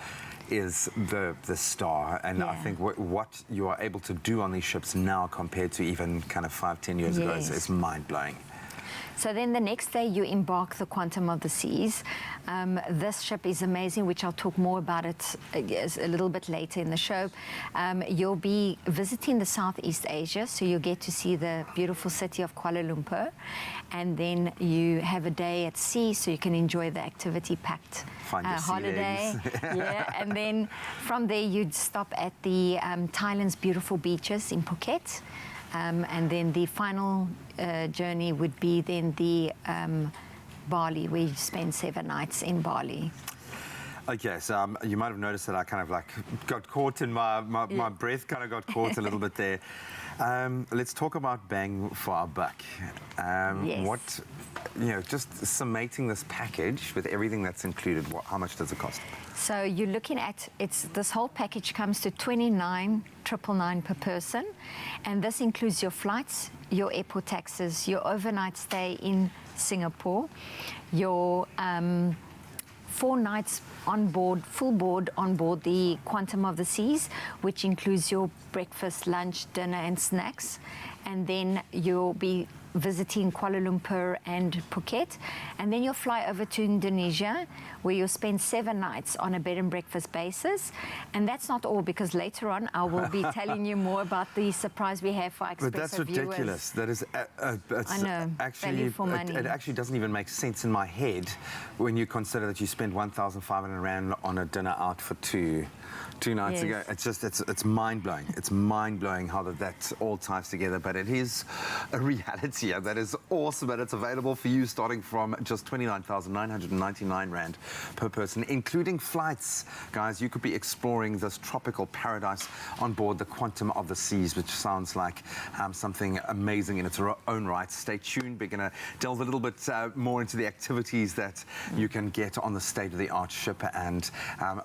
is the star, and I think what you are able to do on these ships now compared to even kind of 5-10 years ago is mind-blowing. So then the next day you embark the Quantum of the Seas. This ship is amazing, which I'll talk more about it a little bit later in the show. You'll be visiting the Southeast Asia, so you'll get to see the beautiful city of Kuala Lumpur. And then you have a day at sea, so you can enjoy the activity-packed holiday. And then from there you'd stop at the Thailand's beautiful beaches in Phuket. And then the final journey would be then the Bali, where you spend 7 nights in Bali. Okay, so you might have noticed that I kind of got caught in my breath, kind of got caught a little bit there. Let's talk about bang for our buck. What, just summating this package with everything that's included, how much does it cost? So you're looking at, this whole package comes to $29,999 per person, and this includes your flights, your airport taxes, your overnight stay in Singapore, your 4 nights on board, full board on board the Quantum of the Seas, which includes your breakfast, lunch, dinner and snacks. And then you'll be visiting Kuala Lumpur and Phuket. And then you'll fly over to Indonesia, where you'll spend 7 nights on a bed and breakfast basis. And that's not all, because later on I will be telling you more about the surprise we have for Expresso viewers. But that's ridiculous. That is, I know, actually, value for money. It actually doesn't even make sense in my head when you consider that you spend 1,500 Rand on a dinner out for two nights ago. It's just, it's mind-blowing. It's mind-blowing how that all ties together, but it is a reality that is awesome, and it's available for you starting from just 29,999 Rand per person, including flights. Guys, you could be exploring this tropical paradise on board the Quantum of the Seas, which sounds like something amazing in its own right. Stay tuned. We're going to delve a little bit more into the activities that you can get on the state-of-the-art ship, and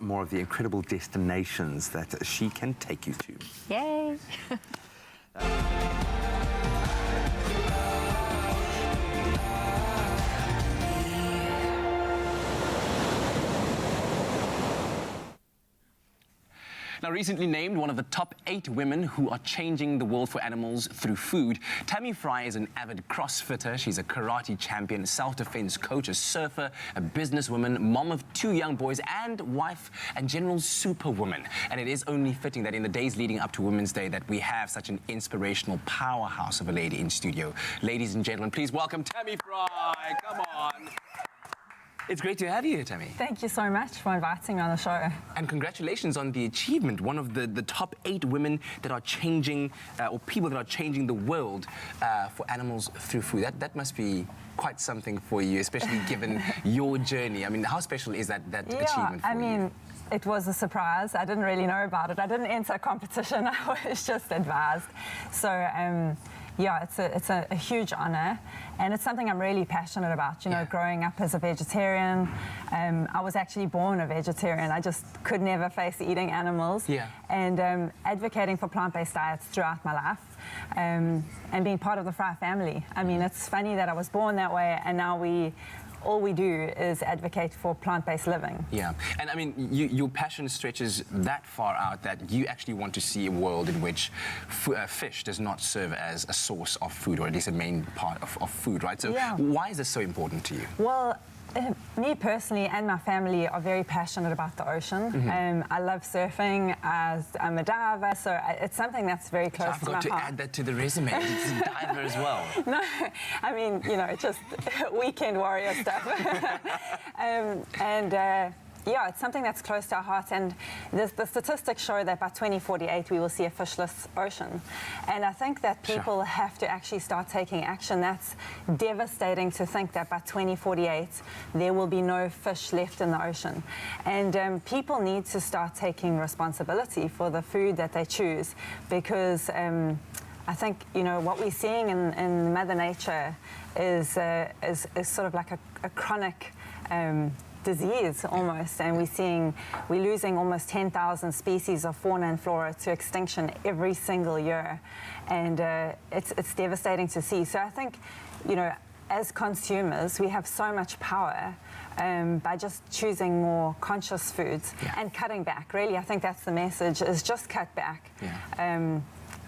more of the incredible destinations that she can take you to. Yay! Now, recently named one of the top 8 women who are changing the world for animals through food, Tammy Fry is an avid CrossFitter. She's a karate champion, self-defense coach, a surfer, a businesswoman, mom of 2 young boys, and wife and general superwoman. And it is only fitting that in the days leading up to Women's Day that we have such an inspirational powerhouse of a lady in studio. Ladies and gentlemen, please welcome Tammy Fry. Come on. It's great to have you here, Tammy. Thank you so much for inviting me on the show. And congratulations on the achievement. One of the top 8 women that are changing, or people that are changing the world for animals through food. That must be quite something for you, especially given your journey. I mean, how special is that achievement for you? I mean, it was a surprise. I didn't really know about it. I didn't enter a competition. I was just advised. So, yeah, it's a huge honour, and it's something I'm really passionate about. You know, growing up as a vegetarian, I was actually born a vegetarian. I just could never face eating animals. Yeah. And advocating for plant-based diets throughout my life, and being part of the Fry family. I mean, it's funny that I was born that way, and now all we do is advocate for plant-based living. Yeah, and I mean, your passion stretches that far out that you actually want to see a world in which fish does not serve as a source of food, or at least a main part of food, right? So why is this so important to you? Well, me personally and my family are very passionate about the ocean. I love surfing. I'm a diver, so it's something that's very close to my heart. I forgot to add that to the resume. It's a diver as well. No, I mean, you know, just weekend warrior stuff. Yeah, it's something that's close to our hearts, and the statistics show that by 2048 we will see a fishless ocean. And I think that people have to actually start taking action. That's devastating to think that by 2048 there will be no fish left in the ocean. And people need to start taking responsibility for the food that they choose, because I think, you know, what we're seeing in Mother Nature is sort of like a chronic disease almost, and we're losing almost 10,000 species of fauna and flora to extinction every single year, and it's devastating to see. So I think, you know, as consumers, we have so much power by just choosing more conscious foods and cutting back. Really, I think that's the message: is just cut back.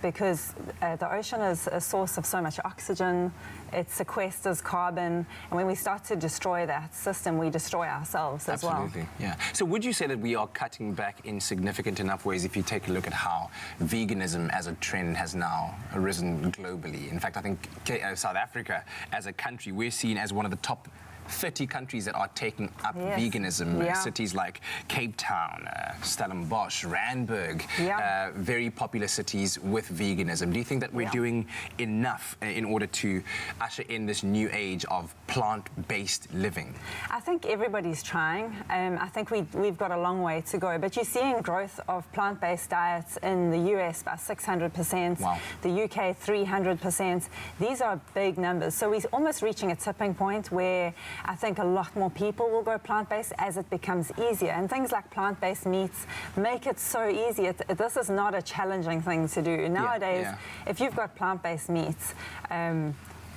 Because the ocean is a source of so much oxygen, it sequesters carbon, and when we start to destroy that system, we destroy ourselves as well. Absolutely, yeah. So would you say that we are cutting back in significant enough ways if you take a look at how veganism as a trend has now arisen globally? In fact, I think South Africa as a country, we're seen as one of the top 30 countries that are taking up veganism. Cities like Cape Town, Stellenbosch, Randburg, very popular cities with veganism. Do you think that we're doing enough in order to usher in this new age of plant-based living? I think everybody's trying. I think we've got a long way to go, but you're seeing growth of plant-based diets in the US by 600%, the UK 300%. These are big numbers. So we're almost reaching a tipping point where I think a lot more people will go plant-based as it becomes easier. And things like plant-based meats make it so easy. This is not a challenging thing to do. Nowadays, if you've got plant-based meats,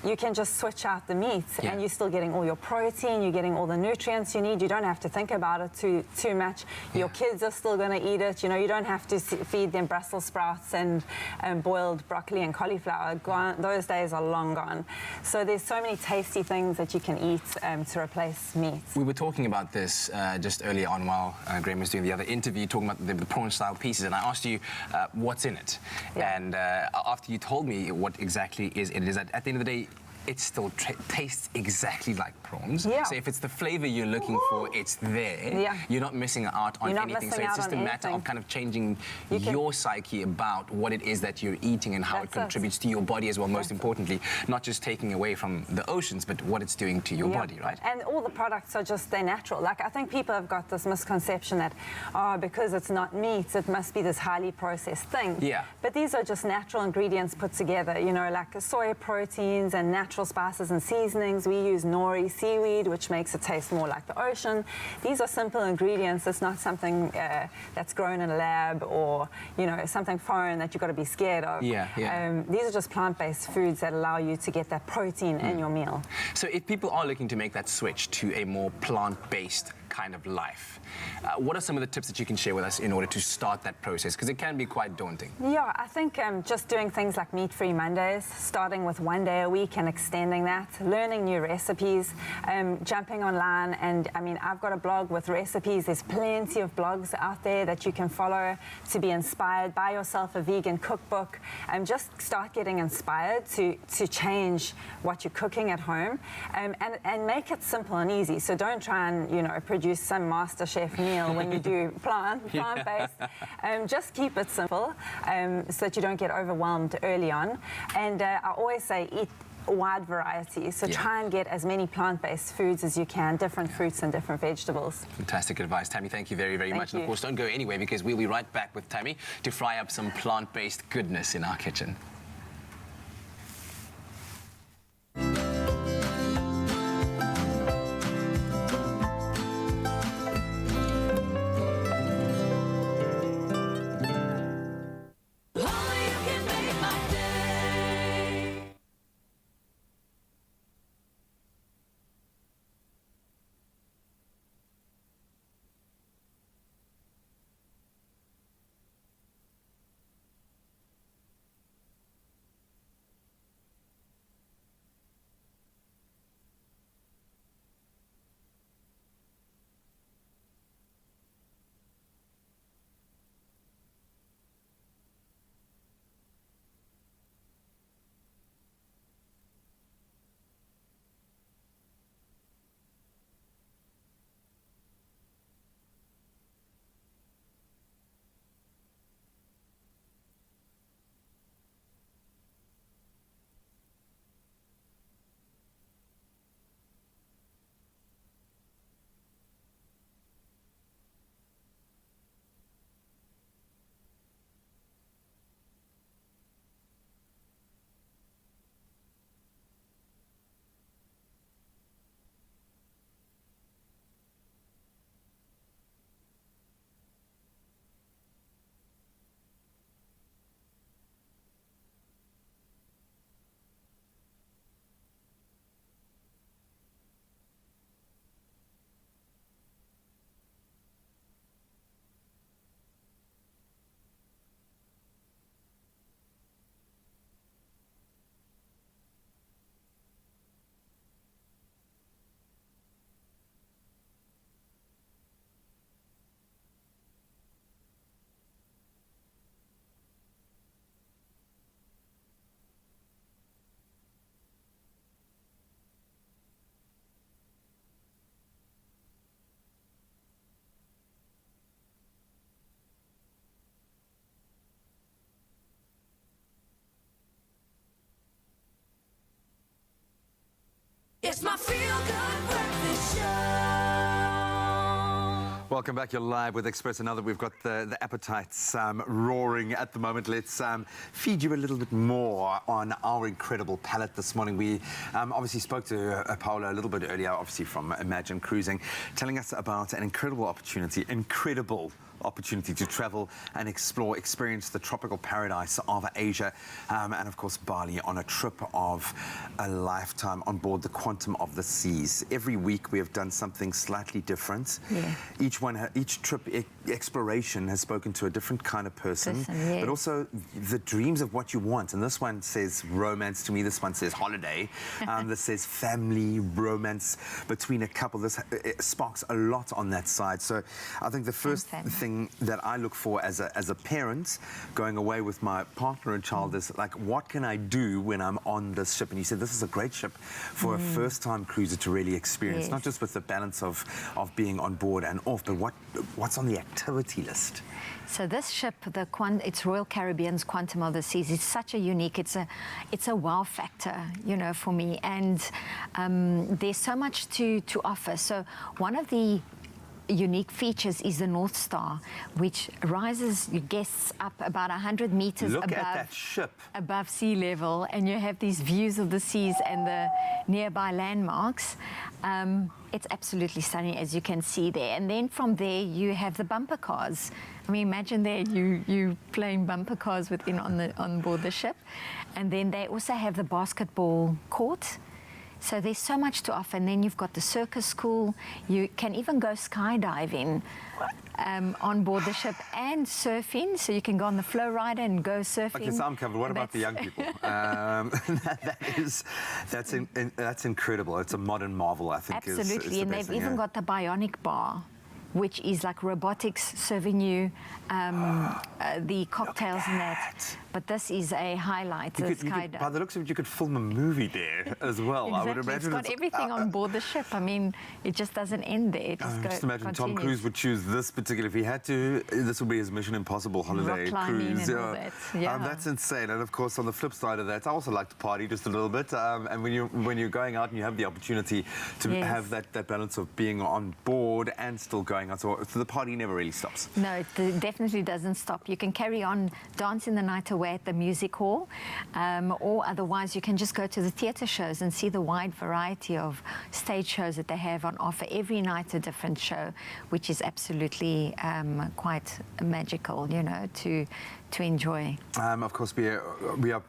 you can just switch out the meat and you're still getting all your protein, you're getting all the nutrients you need. You don't have to think about it too much. Your kids are still going to eat it. You know, you don't have to feed them Brussels sprouts and boiled broccoli and cauliflower. Those days are long gone. So there's so many tasty things that you can eat to replace meat. We were talking about this just earlier on while Graham was doing the other interview, talking about the prawn-style pieces, and I asked you what's in it. And after you told me what exactly is in it, is that at the end of the day, it still tastes exactly like prawns. So if it's the flavor you're looking for, it's there. You're not missing out on anything. So it's just a matter of kind of changing your psyche about what it is that you're eating and how it contributes to your body as well, most importantly. Not just taking away from the oceans, but what it's doing to your body, right? And all the products are just, they're natural. Like, I think people have got this misconception that, because it's not meat, it must be this highly processed thing. But these are just natural ingredients put together, you know, like soy proteins and natural spices and seasonings. We use nori seaweed, which makes it taste more like the ocean. These are simple ingredients. It's not something that's grown in a lab, or, you know, something foreign that you've got to be scared of. These are just plant-based foods that allow you to get that protein in your meal. So if people are looking to make that switch to a more plant-based kind of life. What are some of the tips that you can share with us in order to start that process? Because it can be quite daunting. Yeah, I think just doing things like meat-free Mondays, starting with 1 day a week and extending that, learning new recipes, jumping online, and I mean, I've got a blog with recipes. There's plenty of blogs out there that you can follow to be inspired. Buy yourself a vegan cookbook and just start getting inspired to change what you're cooking at home, and make it simple and easy. So don't try and, you know, produce some MasterChef meal when you do plant-based. Just keep it simple so that you don't get overwhelmed early on. And I always say eat a wide variety. So try and get as many plant-based foods as you can, different fruits and different vegetables. Fantastic advice, Tammy. Thank you very, very much. And of course, don't go anywhere because we'll be right back with Tammy to fry up some plant-based goodness in our kitchen. It's my feel-good breakfast show. Welcome back. You're live with Expresso. Now that we've got the appetites roaring at the moment, let's feed you a little bit more on our incredible palate this morning. We obviously spoke to Paula a little bit earlier, obviously from Imagine Cruising, telling us about an incredible opportunity to travel and experience the tropical paradise of Asia, and of course Bali, on a trip of a lifetime on board the Quantum of the Seas. Every week we have done something slightly different. Yeah. Each trip exploration has spoken to a different kind of person, yes. But also the dreams of what you want. And this one says romance to me. This one says holiday. This says family, romance between a couple. This sparks a lot on that side. So I think the first thing that I look for as a parent going away with my partner and child is like, what can I do when I'm on this ship? And you said this is a great ship for a first-time cruiser to really experience, yes. Not just with the balance of being on board and off, but what's on the activity list? So this ship, it's Royal Caribbean's Quantum of the Seas. It's such a unique. It's a wow factor, you know, for me. And there's so much to offer. So one of the unique features is the North Star, which rises your guests up about 100 meters above sea level, and you have these views of the seas and the nearby landmarks. It's absolutely stunning, as you can see there. And then from there, you have the bumper cars. I mean, imagine there you playing bumper cars on board the ship. And then they also have the basketball court. So there's so much to offer. And then you've got the circus school. You can even go skydiving on board the ship and surfing. So you can go on the flow rider and go surfing. Okay, so I'm covered. What about the young people? That's incredible. It's a modern marvel, I think. Absolutely, is and the they've best thing, even yeah. got the bionic bar, which is like robotics serving you the cocktails and that. But this is a highlight, the skydive. By the looks of it, you could film a movie there as well. I would Exactly. imagine It's got everything on board the ship. I mean, it just doesn't end there. It just imagine Tom Cruise would choose this particular, if he had to, this would be his Mission Impossible holiday Rock climbing cruise. and all that. Yeah. That's insane. And of course, on the flip side of that, I also like to party just a little bit. And when you're going out and you have the opportunity to have that balance of being on board and still going out, so the party never really stops. No, it definitely doesn't stop. You can carry on dancing the night away at the music hall, or otherwise you can just go to the theatre shows and see the wide variety of stage shows that they have on offer. Every night a different show, which is absolutely quite magical, you know, to enjoy. Of course, we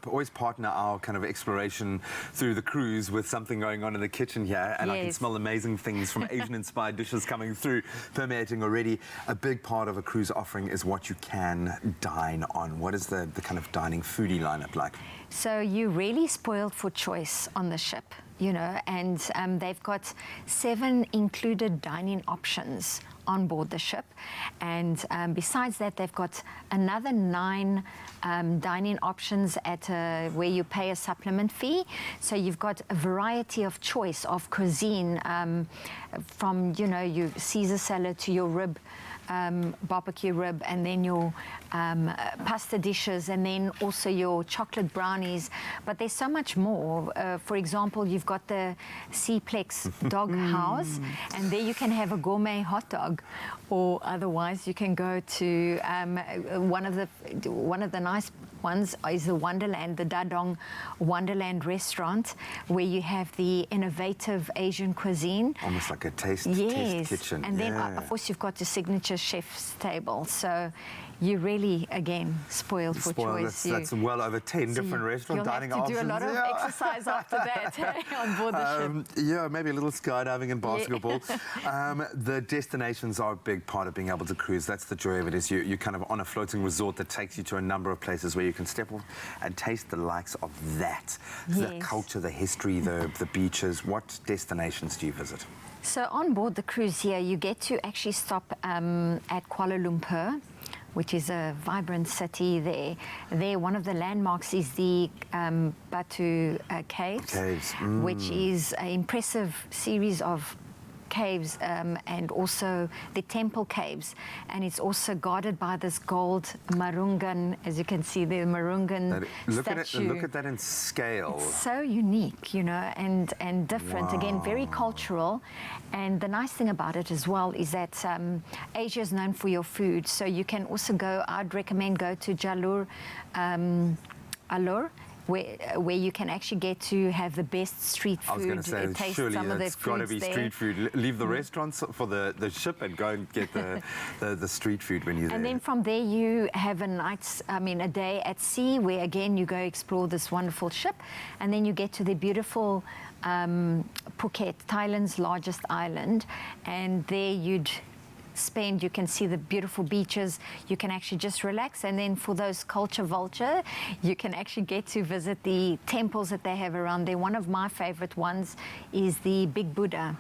always partner our kind of exploration through the cruise with something going on in the kitchen here, and I can smell amazing things from Asian-inspired dishes coming through, permeating already. A big part of a cruise offering is what you can dine on. What is the kind of dining foodie lineup like? So you're really spoiled for choice on the ship, you know, and they've got 7 included dining options on board the ship, and besides that they've got another 9 dining options at where you pay a supplement fee. So you've got a variety of choice of cuisine, from, you know, your Caesar salad to your rib, barbecue rib, and then your pasta dishes, and then also your chocolate brownies. But there's so much more. For example, you've got the Seaplex dog house, and there you can have a gourmet hot dog, or otherwise you can go to one of the nice ones is the Wonderland, the Dadong Wonderland restaurant, where you have the innovative Asian cuisine. Almost like a taste kitchen. And then, of course, you've got the signature chef's table. So you're really, again, spoiled for choice. That's well over 10 different restaurant dining options. You'll have to do a lot of exercise after that on board the ship. Yeah, maybe a little skydiving and basketball. The destinations are a big part of being able to cruise. That's the joy of it, is you're kind of on a floating resort that takes you to a number of places where you can step off and taste the likes of that. The culture, the history, the beaches. What destinations do you visit? So on board the cruise here, you get to actually stop at Kuala Lumpur, which is a vibrant city there. There, one of the landmarks is the Batu Caves, which is an impressive series of caves, and also the temple caves, and it's also guarded by this gold Marungan, as you can see the Marungan statue. Look at that in scale. It's so unique, you know, and different. Again, very cultural. And the nice thing about it as well is that Asia is known for your food, so you can also go, I'd recommend go to Jalur Alur, where you can actually get to have the best street food. I was going to say, taste surely some of it's got to be street food. Leave the restaurants for the ship and go and get the street food when you're there. And then from there you have a day at sea, where again you go explore this wonderful ship, and then you get to the beautiful Phuket, Thailand's largest island, and there you can see the beautiful beaches, you can actually just relax, and then for those culture vulture, you can actually get to visit the temples that they have around there. One of my favorite ones is the Big Buddha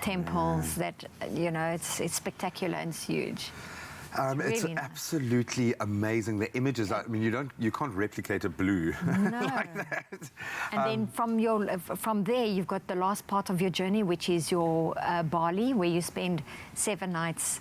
temples that, you know, it's spectacular and it's huge. It's really nice. Absolutely amazing. The images, I mean, you can't replicate a blue like that. And then from there, you've got the last part of your journey, which is your Bali, where you spend 7 nights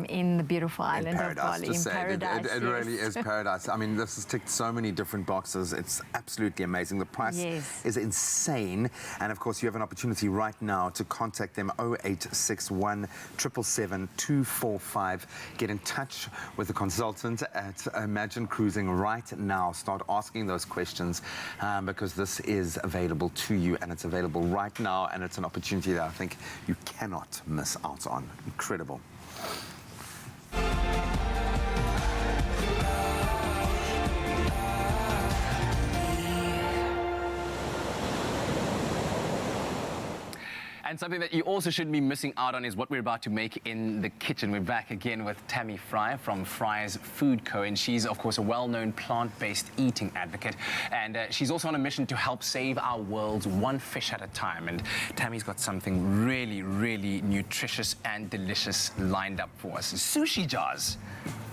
in the beautiful island of Bali. In paradise, it really is paradise. I mean, this has ticked so many different boxes. It's absolutely amazing. The price is insane. And of course, you have an opportunity right now to contact them, 0861 777 245. Get in touch with the consultant at Imagine Cruising right now. Start asking those questions, because this is available to you, and it's available right now, and it's an opportunity that I think you cannot miss out on. Incredible. And something that you also shouldn't be missing out on is what we're about to make in the kitchen. We're back again with Tammy Fry from Fry's Food Co. And she's, of course, a well-known plant-based eating advocate. And she's also on a mission to help save our worlds one fish at a time. And Tammy's got something really, really nutritious and delicious lined up for us. Sushi jars.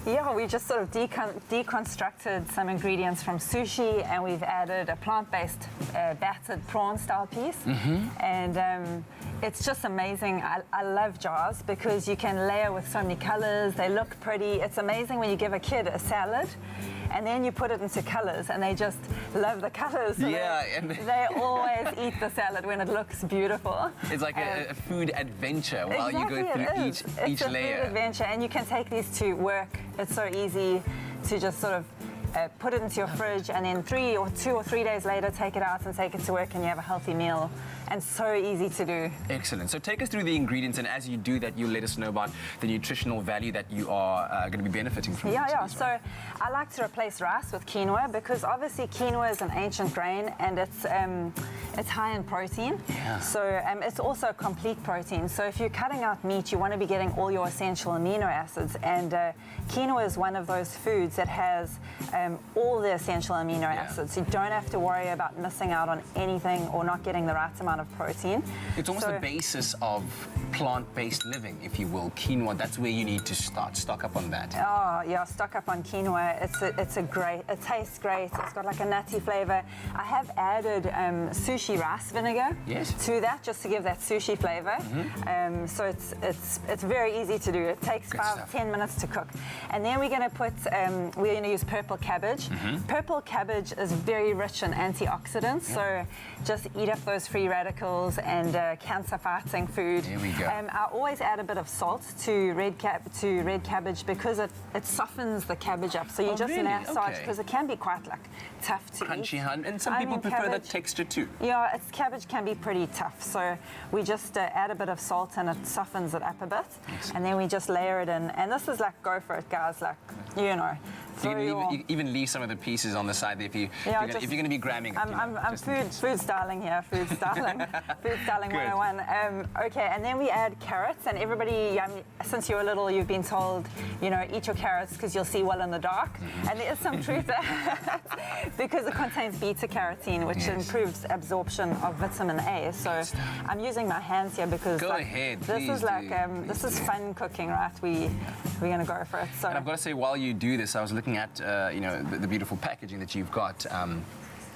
Yeah, we just sort of deconstructed some ingredients from sushi, and we've added a plant-based battered prawn-style piece. And it's just amazing. I love jars because you can layer with so many colors. They look pretty. It's amazing when you give a kid a salad and then you put it into colors and they just love the colors. So they always eat the salad when it looks beautiful. It's like a food adventure while you go through each layer. It's a food adventure, and you can take these to work. It's so easy to just sort of put it into your fridge, and then 2 or 3 days later take it out and take it to work, and you have a healthy meal. And so easy to do. Excellent. So take us through the ingredients, and as you do that, you'll let us know about the nutritional value that you are going to be benefiting from. Yeah. So I like to replace rice with quinoa because obviously quinoa is an ancient grain and it's high in protein. Yeah. So it's also a complete protein. So if you're cutting out meat, you want to be getting all your essential amino acids. And quinoa is one of those foods that has all the essential amino acids. You don't have to worry about missing out on anything or not getting the right amount of protein. It's almost the basis of plant-based living, if you will. Quinoa, that's where you need to start. Stock up on that. Oh, yeah, stock up on quinoa. It tastes great. It's got like a nutty flavor. I have added sushi rice vinegar to that just to give that sushi flavor. So it's very easy to do. It takes 5-10 minutes to cook. And then we're going to use purple cabbage. Purple cabbage is very rich in antioxidants, so just eat up those free radicals and cancer-fighting food. There we go. I always add a bit of salt to red cabbage because it softens the cabbage up. So you just massage because it can be quite tough to crunchy, eat. and some people prefer that texture too. Yeah, cabbage can be pretty tough. So we just add a bit of salt and it softens it up a bit. And then we just layer it in. And this is like, go for it, guys. Like, you know. You can even leave some of the pieces on the side there if you're going to be grabbing it. I'm food styling here, food styling 101. Okay, and then we add carrots, and everybody, since you were little, you've been told, eat your carrots because you'll see well in the dark. And there is some truth there because it contains beta-carotene, which improves absorption of vitamin A. So I'm using my hands here because this is fun cooking, right? We're going to go for it. So. And I've got to say, while you do this, I was looking at the beautiful packaging that you've got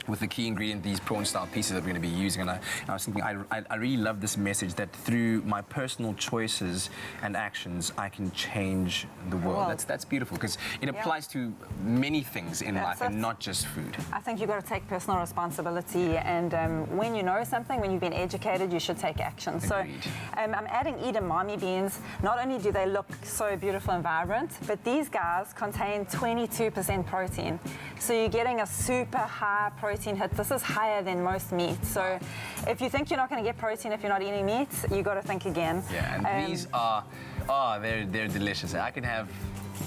with the key ingredient, these prawn-style pieces that we're going to be using. And I was thinking, I really love this message that through my personal choices and actions, I can change the world. That's beautiful because it applies to many things in life and not just food. I think you've got to take personal responsibility, and when you know something, when you've been educated, you should take action. Agreed. So I'm adding edamame beans. Not only do they look so beautiful and vibrant, but these guys contain 22% protein. So you're getting a super high protein hit. This is higher than most meat. So if you think you're not going to get protein if you're not eating meat, you got to think again. Yeah, and these are, they're delicious. I can have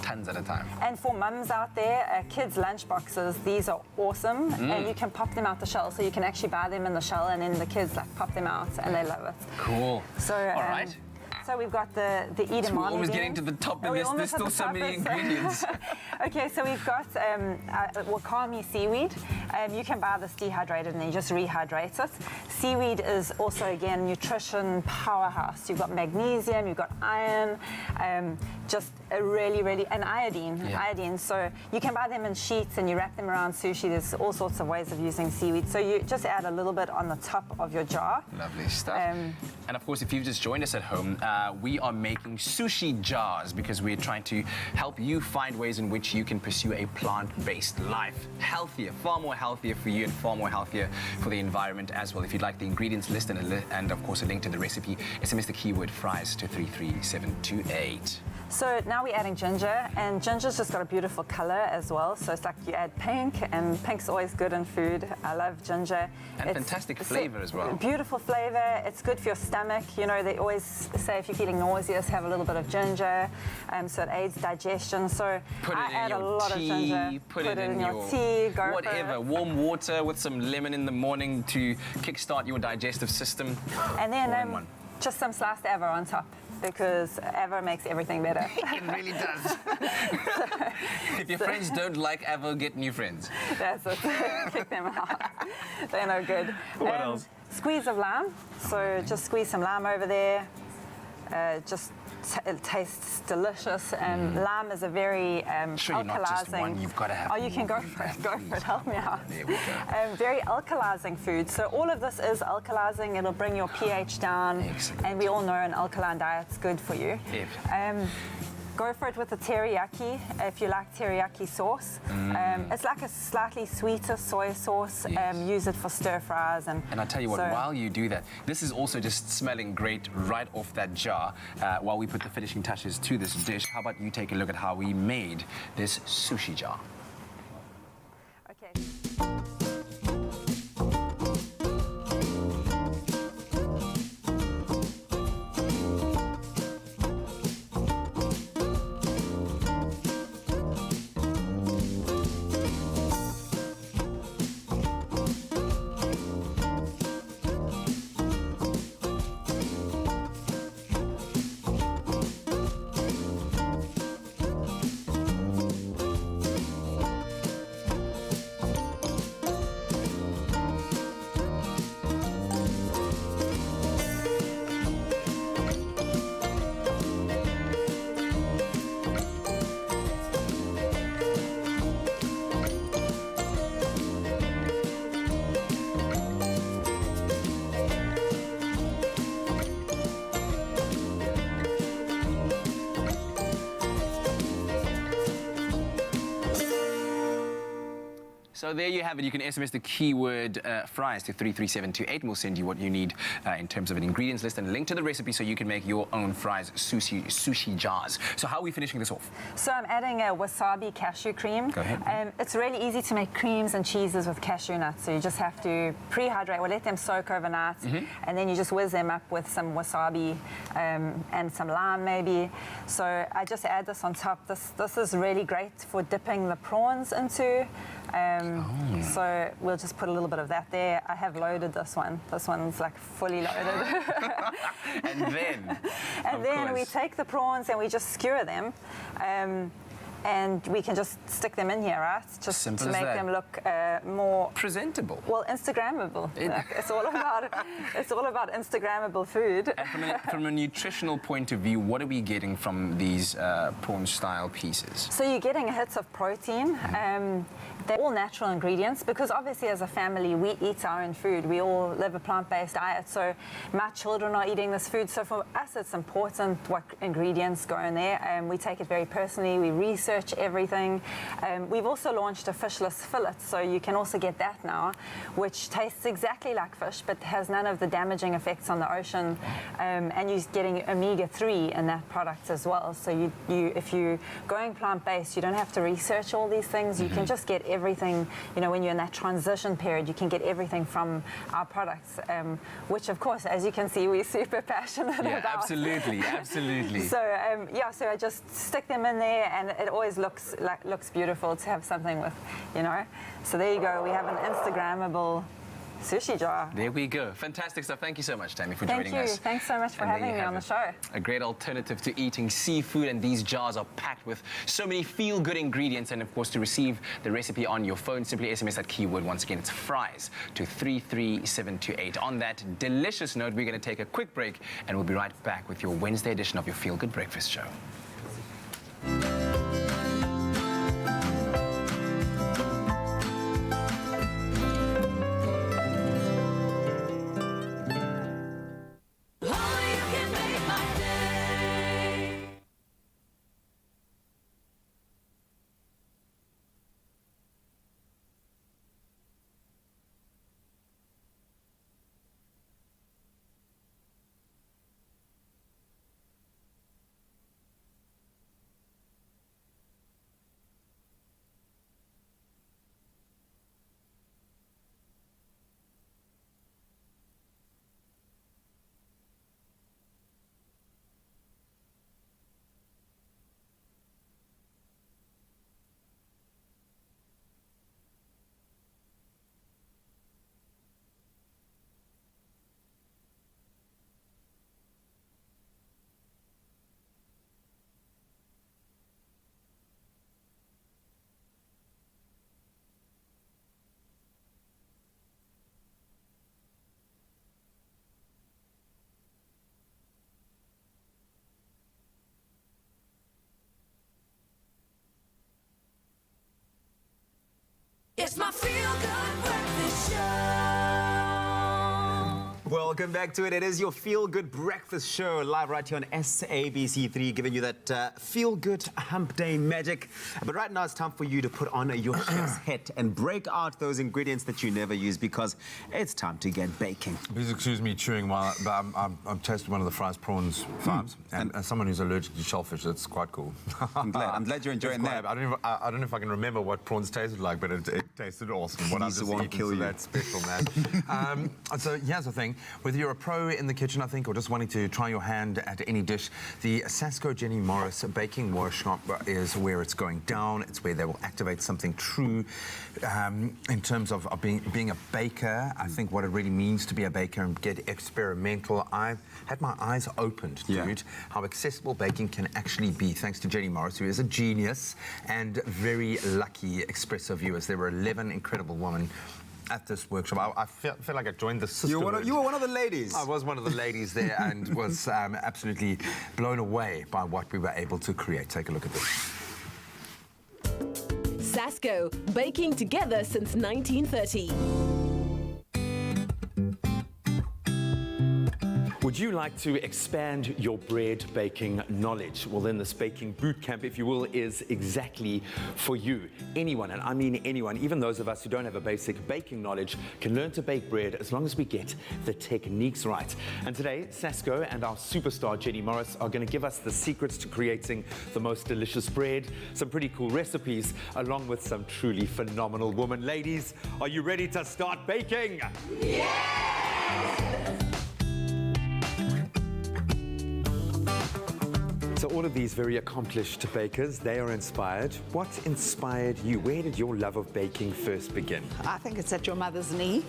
tons at a time. And for mums out there, kids' lunch boxes, these are awesome. And you can pop them out the shell. So you can actually buy them in the shell, and then the kids pop them out and they love it. Cool. So, all right. So we've got the edamame. We're almost getting to the top of this. There's still so many ingredients. Okay, so we've got wakame seaweed. You can buy this dehydrated and then you just rehydrate it. Seaweed is also, again, nutrition powerhouse. You've got magnesium, you've got iron, just a and iodine. So you can buy them in sheets and you wrap them around sushi. There's all sorts of ways of using seaweed. So you just add a little bit on the top of your jar. Lovely stuff. And of course, if you've just joined us at home, we are making sushi jars because we're trying to help you find ways in which you can pursue a plant-based life. Healthier, far more healthier for you and far more healthier for the environment as well. If you'd like the ingredients list and of course a link to the recipe, SMS the keyword fries to 33728. So now we're adding ginger, and ginger's just got a beautiful color as well. So it's like you add pink, and pink's always good in food. I love ginger. And fantastic flavor as well. Beautiful flavor. It's good for your stomach. They always say if you're feeling nauseous, have a little bit of ginger, so it aids digestion. So I add a lot of ginger. Put it in your tea. Go whatever. for it. Warm water with some lemon in the morning to kickstart kickstart your digestive system. And then all in one. just some sliced avo on top, because avo makes everything better. It really does. If your friends don't like avo, get new friends. That's it. Kick them out. They're no good. What else? Squeeze of lime. So just squeeze some lime over there. It tastes delicious, and lime is a very Sure, you're not just one, you've got to have Oh, you can go more. for it. Go for it. Help me out. There we go. Very alkalizing food. So all of this is alkalizing. It'll bring your pH down. Excellent. And we all know an alkaline diet's good for you. Go for it with the teriyaki, if you like teriyaki sauce. It's like a slightly sweeter soy sauce. Use it for stir fries. And I tell you what, while you do that, this is also just smelling great right off that jar. While we put the finishing touches to this dish, how about you take a look at how we made this sushi jar? Okay. So there you have it. You can SMS the keyword fries to 33728 and we'll send you what you need in terms of an ingredients list and a link to the recipe so you can make your own fries sushi jars. So how are we finishing this off? So I'm adding a wasabi cashew cream. Go ahead. It's really easy to make creams and cheeses with cashew nuts. So you just have to pre-hydrate, let them soak overnight, and then you just whiz them up with some wasabi and some lime maybe. So I just add this on top. This is really great for dipping the prawns into. So we'll just put a little bit of that there. I have loaded this one. This one's like fully loaded. And then we take the prawns and we just skewer them. And we can just stick them in here, right? Just Simple to as make that. them look more presentable. Well, Instagrammable. Like, it's all about Instagrammable food. And from a nutritional point of view, what are we getting from these prawn-style pieces? So you're getting hits of protein. They're all natural ingredients because obviously as a family we eat our own food. We all live a plant-based diet. So my children are eating this food. So for us it's important what ingredients go in there. We take it very personally. We research everything. We've also launched a fishless fillet. So you can also get that now, which tastes exactly like fish but has none of the damaging effects on the ocean. And you're getting omega-3 in that product as well. So if you're going plant-based, you don't have to research all these things. You can just get everything, when you're in that transition period, you can get everything from our products, which of course, as you can see, we're super passionate about. Absolutely. So so I just stick them in there and it always looks beautiful to have something with, So there you go, we have an Instagrammable sushi jar. There we go. Fantastic stuff. Thank you so much, Tammy, for joining us. Thank you. Thanks so much for having me on the show. A great alternative to eating seafood, and these jars are packed with so many feel-good ingredients. And of course, to receive the recipe on your phone, simply SMS that keyword. Once again, it's fries to 33728. On that delicious note, we're going to take a quick break, and we'll be right back with your Wednesday edition of your Feel Good Breakfast Show. welcome back to it. It is your Feel Good Breakfast Show, live right here on SABC3, giving you that Feel Good Hump Day magic. But right now it's time for you to put on your chef's hat and break out those ingredients that you never use, because it's time to get baking. Please excuse me chewing while I'm tasting one of the fries prawns farms, and as someone who's allergic to shellfish, it's quite cool. I'm glad you're enjoying that. I don't know if I can remember what prawns tasted like, but it tasted awesome. What I've just eaten, kill you. That's special, man. So here's the thing: whether you're a pro in the kitchen, I think, or just wanting to try your hand at any dish, the Sasco Jenny Morris Baking Workshop is where it's going down. It's where they will activate something true in terms of being a baker. I think what it really means to be a baker and get experimental. I've had my eyes opened, dude, how accessible baking can actually be, thanks to Jenny Morris, who is a genius and very lucky Expresso viewers. There were 11 incredible women at this workshop. I felt like I joined the sisterhood. You were one of the ladies. I was one of the ladies there and was absolutely blown away by what we were able to create. Take a look at this. Sasco, baking together since 1930. Would you like to expand your bread baking knowledge? Well, then this baking boot camp, if you will, is exactly for you. Anyone, and I mean anyone, even those of us who don't have a basic baking knowledge, can learn to bake bread as long as we get the techniques right. And today, Sasco and our superstar Jenny Morris are going to give us the secrets to creating the most delicious bread, some pretty cool recipes, along with some truly phenomenal women. Ladies, are you ready to start baking? So all of these very accomplished bakers, they are inspired. What inspired you? Where did your love of baking first begin? I think it's at your mother's knee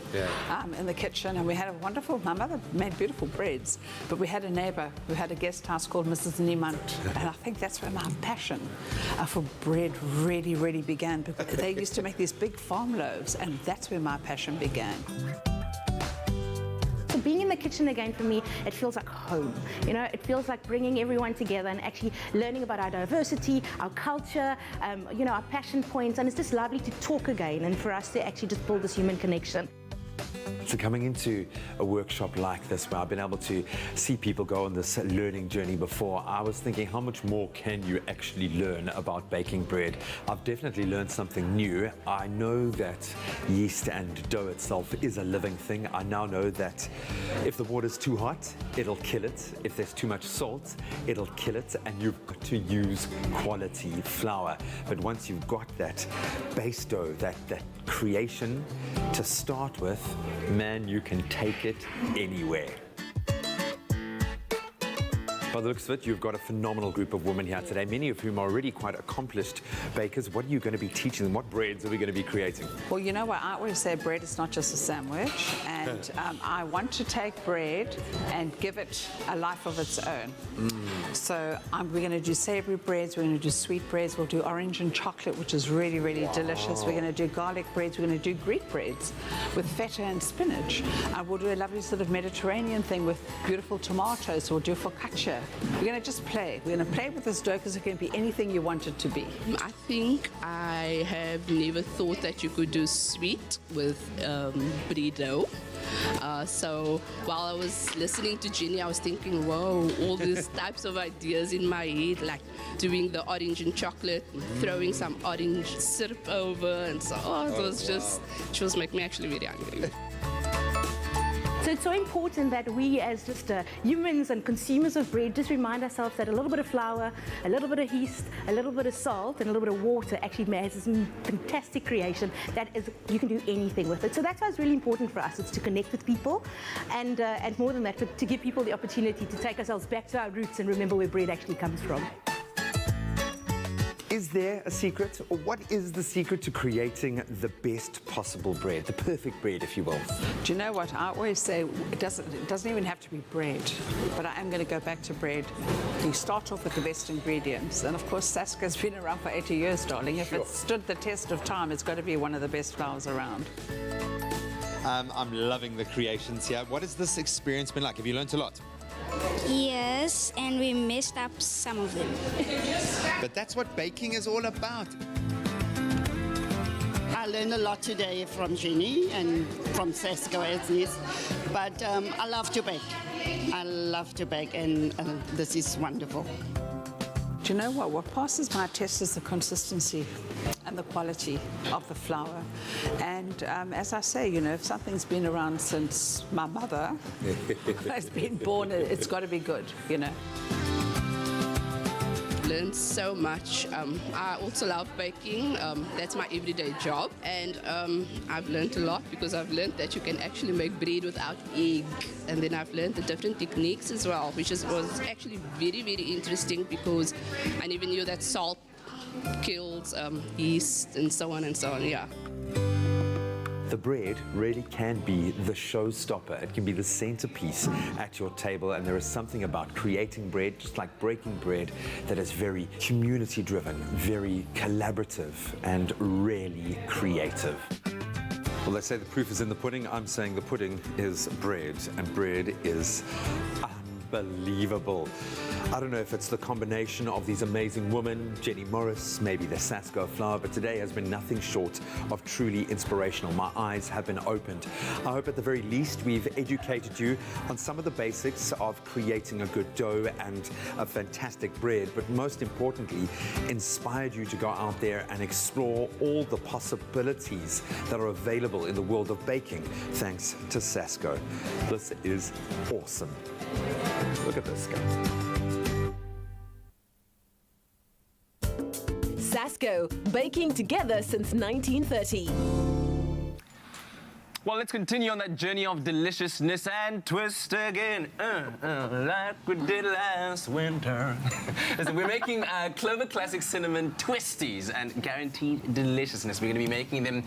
in the kitchen, and we had my mother made beautiful breads, but we had a neighbour who had a guest house called Mrs. Niemand, and I think that's where my passion for bread really began, because they used to make these big farm loaves, and that's where my passion began. So being in the kitchen again, for me, it feels like home. You know, it feels like bringing everyone together and actually learning about our diversity, our culture, you know, our passion points, and it's just lovely to talk again and for us to actually just build this human connection. So coming into a workshop like this, where I've been able to see people go on this learning journey before, I was thinking, how much more can you actually learn about baking bread? I've definitely learned something new. I know that yeast and dough itself is a living thing. I now know that if the water's too hot, it'll kill it. If there's too much salt, it'll kill it, and you've got to use quality flour. But once you've got that base dough, that creation to start with, man, you can take it anywhere. By the looks of it, you've got a phenomenal group of women here today, many of whom are already quite accomplished bakers. What are you going to be teaching them? What breads are we going to be creating? Well, you know what? I always say bread is not just a sandwich, and I want to take bread and give it a life of its own. So we're going to do savoury breads, we're going to do sweet breads, we'll do orange and chocolate, which is really delicious. We're going to do garlic breads, we're going to do Greek breads with feta and spinach. We'll do a lovely sort of Mediterranean thing with beautiful tomatoes. We'll do focaccia. We're going to just play. We're going to play with this dough because it can be anything you want it to be. I think I have never thought that you could do sweet with brie dough. So while I was listening to Jenny, I was thinking, whoa, all these types of ideas in my head, like doing the orange and chocolate, throwing some orange syrup over, and so it was making me actually very hungry. So it's so important that we as just humans and consumers of bread just remind ourselves that a little bit of flour, a little bit of yeast, a little bit of salt and a little bit of water actually makes this fantastic creation that is, you can do anything with it. So that's why it's really important for us. It's to connect with people and more than that, to give people the opportunity to take ourselves back to our roots and remember where bread actually comes from. Is there a secret, or what is the secret to creating the best possible bread, the perfect bread, if you will? Do you know what? I always say it doesn't even have to be bread, but I am going to go back to bread. You start off with the best ingredients, and of course Sasco's been around for 80 years, darling. If it's stood the test of time, it's got to be one of the best flours around. I'm loving the creations here. What has this experience been like? Have you learnt a lot? Yes, and we messed up some of them. But that's what baking is all about. I learned a lot today from Ginny and from Sesco as is, but I love to bake. I love to bake, and this is wonderful. Do you know what? What passes my test is the consistency and the quality of the flour. And as I say, you know, if something's been around since my mother has been born, it's got to be good, you know. Learned so much. I also love baking. That's my everyday job, and I've learned a lot because I've learned that you can actually make bread without egg, and then I've learned the different techniques as well, which was actually very, very interesting because I never knew that salt kills yeast and so on and so on. Yeah. The bread really can be the showstopper. It can be the centerpiece at your table, and there is something about creating bread, just like breaking bread, that is very community-driven, very collaborative, and really creative. Well, they say the proof is in the pudding. I'm saying the pudding is bread, and bread is unbelievable. I don't know if it's the combination of these amazing women, Jenny Morris, maybe the Sasco flour, but today has been nothing short of truly inspirational. My eyes have been opened. I hope at the very least we've educated you on some of the basics of creating a good dough and a fantastic bread, but most importantly, inspired you to go out there and explore all the possibilities that are available in the world of baking, thanks to Sasco. This is awesome. Look at this, guys. Sasco, baking together since 1930. Well, let's continue on that journey of deliciousness and twist again, like we did last winter. Listen, we're making Clover Classic Cinnamon Twisties and guaranteed deliciousness. We're going to be making them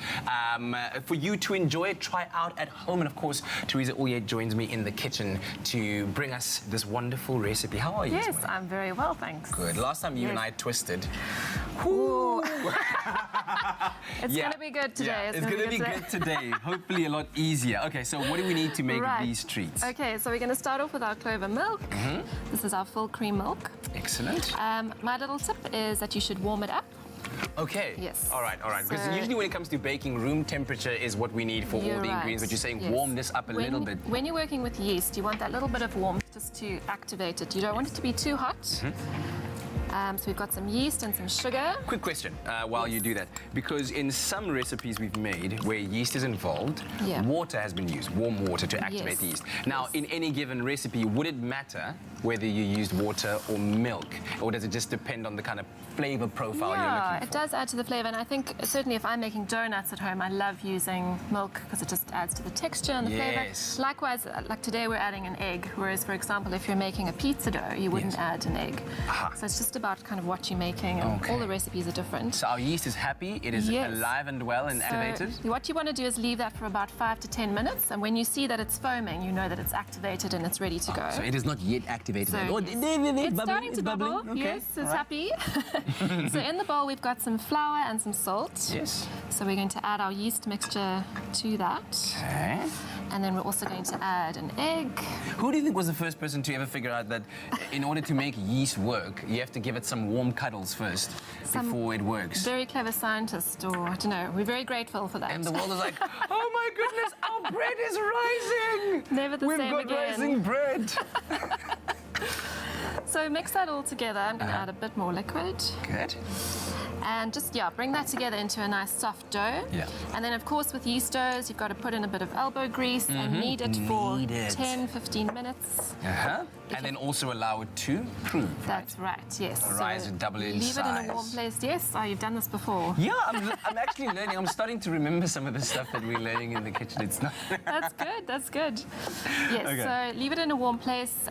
for you to enjoy, try out at home. And of course, Teresa Oye joins me in the kitchen to bring us this wonderful recipe. How are you? Yes, I'm very well, thanks. Good. Last time you and I twisted. Ooh. It's going to be good today. Yeah, it's going to be good today. Hopefully a lot easier. Okay, so what do we need to make these treats? Okay, so we're going to start off with our clover milk. This is our full cream milk. Excellent. My little tip is that you should warm it up. Okay. Yes. All right. Because usually when it comes to baking, room temperature is what we need for all the ingredients, but you're saying warm this up a little bit. When you're working with yeast, you want that little bit of warmth just to activate it. You don't want it to be too hot. So we've got some yeast and some sugar. Quick question while you do that. Because in some recipes we've made where yeast is involved, water has been used, warm water to activate the yeast. Now, in any given recipe, would it matter whether you used water or milk? Or does it just depend on the kind of flavor profile you're looking for? Yeah, it does add to the flavor. And I think certainly if I'm making donuts at home, I love using milk because it just adds to the texture and the flavor. Likewise, like today we're adding an egg. Whereas, for example, if you're making a pizza dough, you wouldn't add an egg. So it's just about kind of what you're making, and all the recipes are different. So our yeast is happy, it is alive and well and activated? What you want to do is leave that for about 5 to 10 minutes, and when you see that it's foaming, you know that it's activated and it's ready to go. So it is not yet activated. So it's starting to bubble. Okay. Yes, it's happy. So in the bowl we've got some flour and some salt. Yes. So we're going to add our yeast mixture to that. Okay. And then we're also going to add an egg. Who do you think was the first person to ever figure out that in order to make yeast work, you have to give it some warm cuddles first before it works? Very clever scientist, or I don't know. We're very grateful for that. And the world is like, oh my goodness, our bread is rising! Never the same again. We've got rising bread. So mix that all together. I'm going to add a bit more liquid. Good. And just, bring that together into a nice soft dough. Yeah. And then, of course, with yeast doughs, you've got to put in a bit of elbow grease and knead it for 10, 15 minutes. And then also allow it to prove. That's right, yes. Rise and double in size. Leave it in a warm place. Yes, you've done this before. Yeah, I'm actually learning. I'm starting to remember some of the stuff that we're learning in the kitchen. It's not... That's good. Yes, so leave it in a warm place.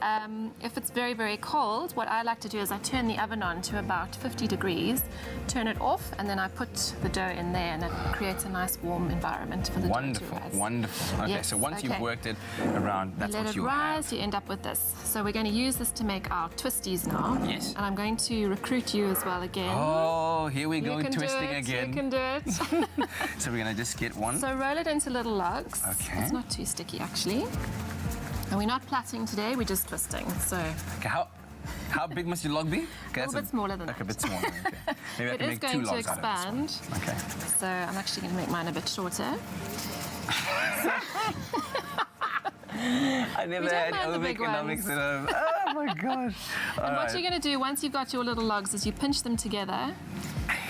If it's very, very cold, what I like to do is I turn the oven on to about 50 degrees, turn it off, and then I put the dough in there, and it creates a nice warm environment for the dough to rise. Wonderful. Okay, so once you've worked it around, that's what you let it rise, you end up with this. So we're going to use this to make our twisties now. Yes. And I'm going to recruit you as well again. Oh, here we go, twisting again. You can do it. So we're going to just get one. So roll it into little lugs. Okay. It's not too sticky, actually. And we're not plaiting today, we're just twisting. So. Okay, How big must your log be? Okay, A little bit smaller than okay, that. a bit smaller. Okay. Maybe I It can is make two going to logs out of this one. expand. Okay. So I'm actually going to make mine a bit shorter. I never We don't had mind the home big economics ones. at home. Oh my gosh. And what you're going to do once you've got your little logs is you pinch them together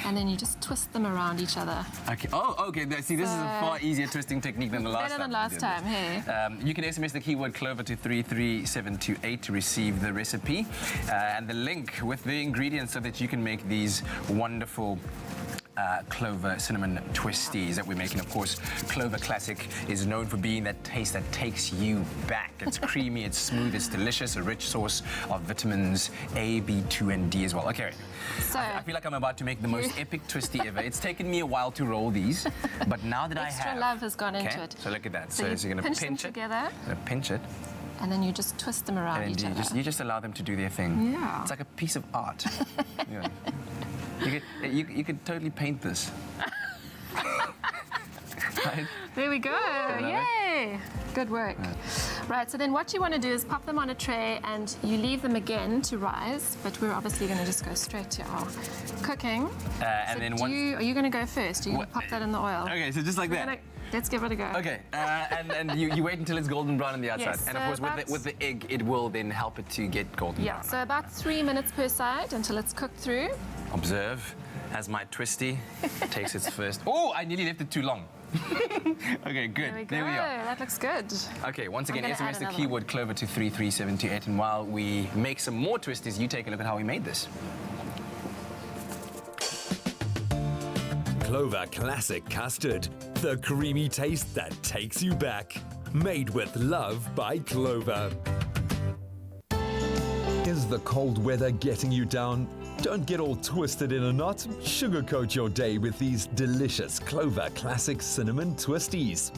and then you just twist them around each other. Okay. Oh, okay. See, this is a far easier twisting technique than the last Better time. than last time, hey? You can SMS the keyword Clover to 33728 to receive the recipe and the link with the ingredients so that you can make these wonderful Clover cinnamon twisties that we're making. Of course, Clover Classic is known for being that taste that takes you back. It's creamy, it's smooth, it's delicious, a rich source of vitamins A, B2, and D as well. Okay, so I feel like I'm about to make the most epic twisty ever. It's taken me a while to roll these, but now that I have... Extra love has gone into it. So look at that. So So you're going to pinch them together. Pinch it. And then you just twist them around And each then other. you just allow them to do their thing. Yeah. It's like a piece of art. Yeah. You could totally paint this. Right? There we go. Yay. Good work. Right, so then what you want to do is pop them on a tray and you leave them again to rise, but we're obviously going to just go straight to our cooking. And So then are you going to go first? Are you going to pop that in the oil? Okay, so just like that. Let's give it a go. Okay, and you wait until it's golden brown on the outside. Yes, and of so course, with the egg, it will then help it to get golden Yeah, brown. so about 3 minutes per side until it's cooked through. Observe as my twisty takes its first... Oh, I nearly left it too long. Okay, good. There we go. are. That looks good. Okay, once I'm again, gonna add SMS the another keyword Clover to 33728, and while we make some more twisties, you take a look at how we made this. Clover Classic Custard, the creamy taste that takes you back. Made with love by Clover. Is the cold weather getting you down? Don't get all twisted in a knot. Sugarcoat your day with these delicious Clover Classic Cinnamon Twisties.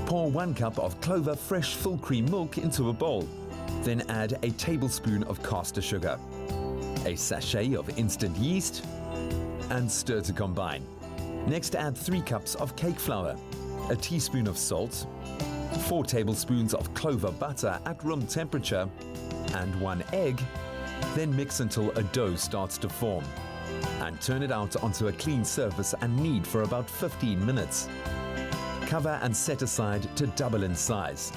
Pour 1 cup of Clover fresh full cream milk into a bowl. Then add a tablespoon of caster sugar, a sachet of instant yeast, and stir to combine. Next, add 3 cups of cake flour, a teaspoon of salt, 4 tablespoons of clover butter at room temperature, and 1 egg. Then mix until a dough starts to form. And turn it out onto a clean surface and knead for about 15 minutes. Cover and set aside to double in size.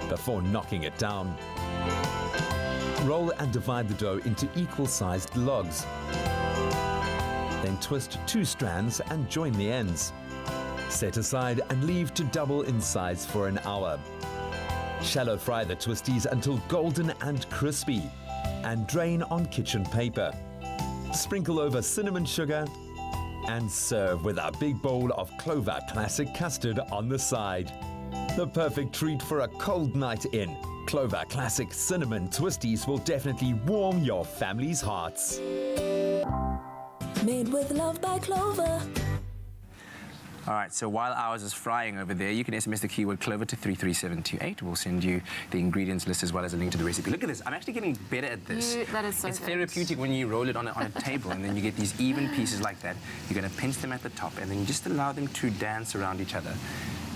Before knocking it down, roll and divide the dough into equal-sized logs. Then twist 2 strands and join the ends. Set aside and leave to double in size for an hour. Shallow fry the twisties until golden and crispy, and drain on kitchen paper. Sprinkle over cinnamon sugar and serve with a big bowl of Clover Classic Custard on the side. The perfect treat for a cold night in. Clover Classic Cinnamon Twisties will definitely warm your family's hearts. Made with love by Clover. All right, so while ours is frying over there, you can SMS the keyword Clover to 33728. We'll send you the ingredients list as well as a link to the recipe. Look at this. I'm actually getting better at this. That is so It's good. therapeutic when you roll it on a table and then you get these even pieces like that. You're going to pinch them at the top and then you just allow them to dance around each other.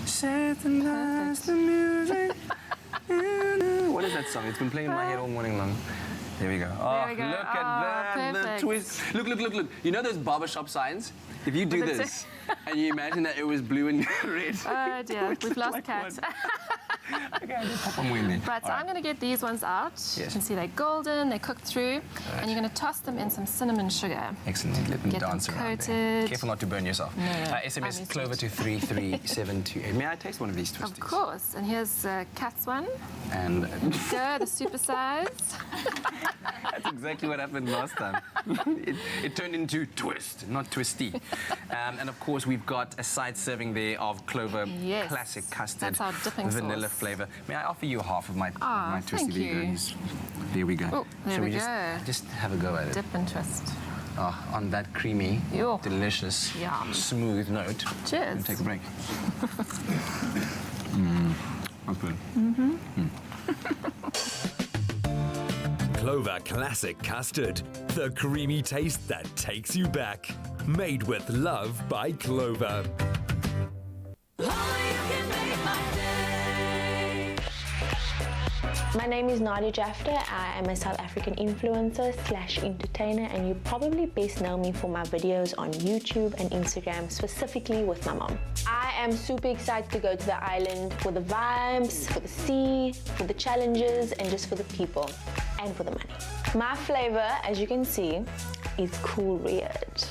Set the nice the music. What is that song? It's been playing in my head all morning long. There we go. There we go. Look at that. Perfect. The twist. Look. You know those barbershop signs? If you do this and you imagine that it was blue and red. Oh dear, we've lost like Cat. Okay, I just pop them in there. Right, so I'm going to get these ones out. Yes. You can see they're golden, they're cooked through, and you're going to toss them in some cinnamon sugar. Excellent. Let them Get them dance around there. coated. Careful not to burn yourself. No, I'm SMS used Clover to 33728. May I taste one of these twisties? Of course, and here's Cat's one. And Go, the super size. that's exactly what happened last time. It turned into twist, not twisty. And of course, we've got a side serving there of Clover Yes, Classic Custard, that's our dipping vanilla sauce. flavor. May I offer you half of my twisty? thank There you. go. There we go. Oh, there Shall we just have a go at it? Dip and twist. Oh, on that creamy, Yo. delicious, Yum. smooth note. Cheers. We'll take a break. That's good. Clover Classic Custard, the creamy taste that takes you back. Made with love by Clover. My name is Nadia Jafta. I am a South African influencer / entertainer, and you probably best know me for my videos on YouTube and Instagram, specifically with my mom. I am super excited to go to the island for the vibes, for the sea, for the challenges, and just for the people, and for the money. My flavor, as you can see, is cool red.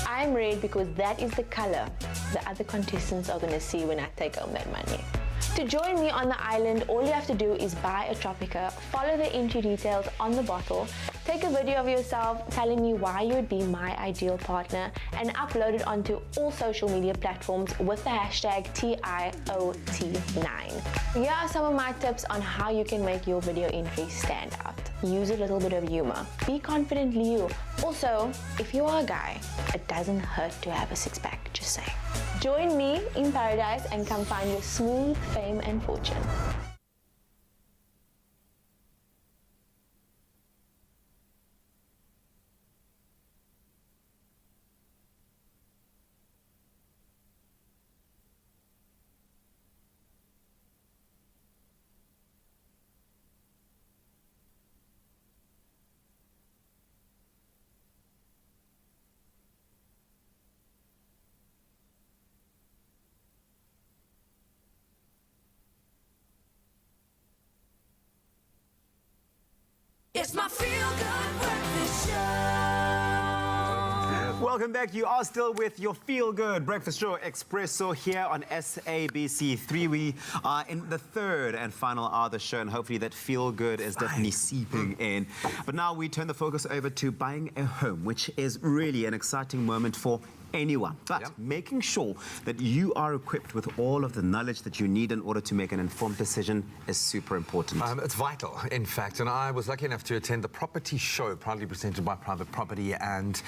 I'm red because that is the color the other contestants are going to see when I take home that money. To join me on the island, all you have to do is buy a Tropica, follow the entry details on the bottle, take a video of yourself telling me why you would be my ideal partner, and upload it onto all social media platforms with the hashtag TIOT9. Here are some of my tips on how you can make your video entry stand out. Use a little bit of humor. Be confidently you. Also, if you are a guy, it doesn't hurt to have a six-pack, just saying. Join me in paradise and come find your smooth fame and fortune. It's my feel-good breakfast show. Welcome back. You are still with your feel-good breakfast show, Expresso, here on SABC3. We are in the third and final hour of the show, and hopefully that feel-good is definitely seeping in. But now we turn the focus over to buying a home, which is really an exciting moment for anyone, but making sure that you are equipped with all of the knowledge that you need in order to make an informed decision is super important. It's vital, in fact, and I was lucky enough to attend the property show, proudly presented by Private Property, and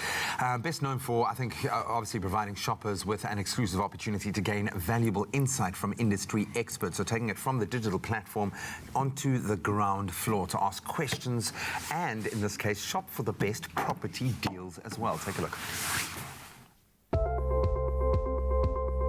best known for, I think, obviously providing shoppers with an exclusive opportunity to gain valuable insight from industry experts. So taking it from the digital platform onto the ground floor to ask questions and, in this case, shop for the best property deals as well. Take a look.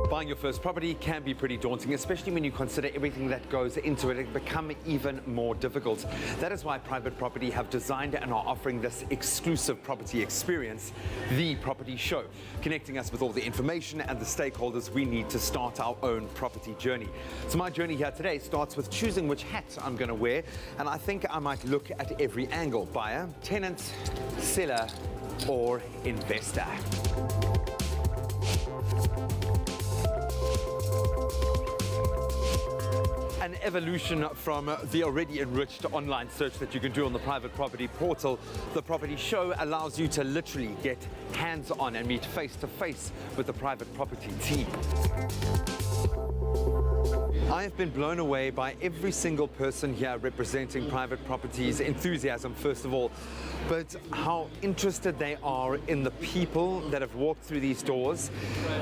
Buying your first property can be pretty daunting, especially when you consider everything that goes into it. It can become even more difficult. That is why Private Property have designed and are offering this exclusive property experience, the Property Show, connecting us with all the information and the stakeholders we need to start our own property journey. So my journey here today starts with choosing which hat I'm going to wear, and I think I might look at every angle: buyer, tenant, seller, or investor. An evolution from the already enriched online search that you can do on the Private Property portal, the Property Show allows you to literally get hands-on and meet face-to-face with the Private Property team. I have been blown away by every single person here representing Private Property's enthusiasm, first of all, but how interested they are in the people that have walked through these doors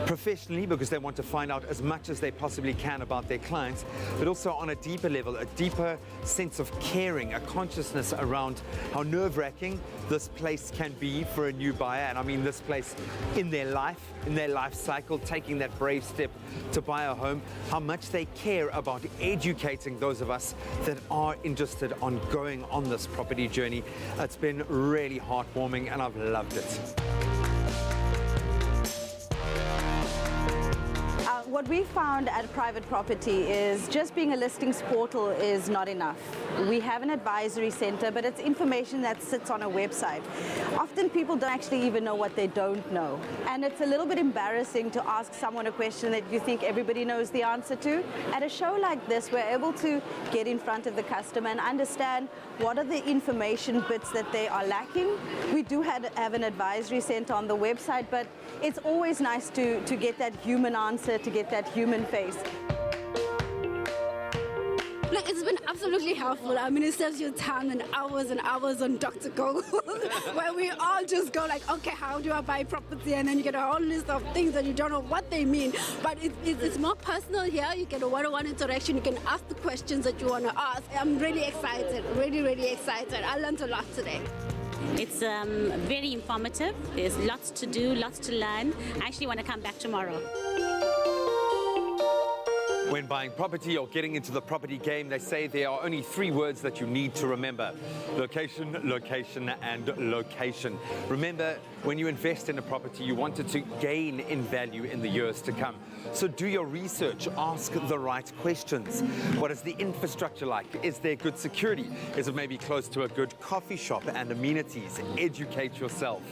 professionally, because they want to find out as much as they possibly can about their clients, but also on a deeper level, a deeper sense of caring, a consciousness around how nerve-wracking this place can be for a new buyer, and I mean this place in their life cycle, taking that brave step to buy a home, how much they care about educating those of us that are interested on going on this property journey. It's been really heartwarming and I've loved it. What we found at Private Property is just being a listings portal is not enough. We have an advisory center, but it's information that sits on a website. Often people don't actually even know what they don't know. And it's a little bit embarrassing to ask someone a question that you think everybody knows the answer to. At a show like this, we're able to get in front of the customer and understand what are the information bits that they are lacking. We do have an advisory center on the website, but it's always nice to get that human answer, to get that human face. Look, it's been absolutely helpful. I mean, it saves you time and hours on DuckDuckGo, where we all just go like, okay, how do I buy property? And then you get a whole list of things that you don't know what they mean. But it's more personal here. You get a one-on-one interaction. You can ask the questions that you want to ask. I'm really excited, really excited. I learned a lot today. It's very informative. There's lots to do, lots to learn. I actually want to come back tomorrow. When buying property or getting into the property game, they say there are only 3 words that you need to remember: location, location, and location. Remember, when you invest in a property, you want it to gain in value in the years to come. So do your research, ask the right questions. What is the infrastructure like? Is there good security? Is it maybe close to a good coffee shop and amenities? Educate yourself.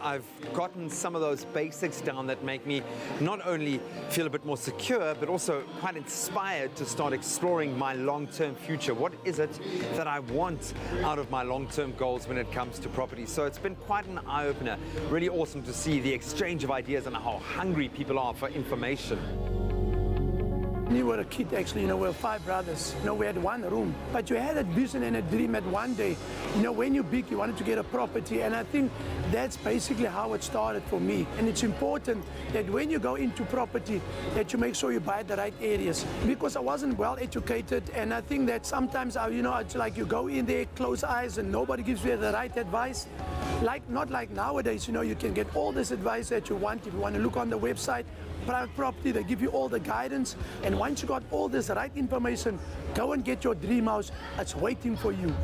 I've gotten some of those basics down that make me not only feel a bit more secure, but also quite inspired to start exploring my long-term future. What is it that I want out of my long-term goals when it comes to property? So it's been quite an eye-opener. Really awesome to see the exchange of ideas and how hungry people are for information. When you were a kid, actually, we were 5 brothers. We had 1 room. But you had a vision and a dream that one day, when you're big, you wanted to get a property. And I think that's basically how it started for me. And it's important that when you go into property, that you make sure you buy the right areas. Because I wasn't well educated, and I think that sometimes, it's like you go in there, close eyes, and nobody gives you the right advice. Not like nowadays, you can get all this advice that you want. If you want to look on the website, private property, they give you all the guidance. And once you got all this right information, go and get your dream house. It's waiting for you.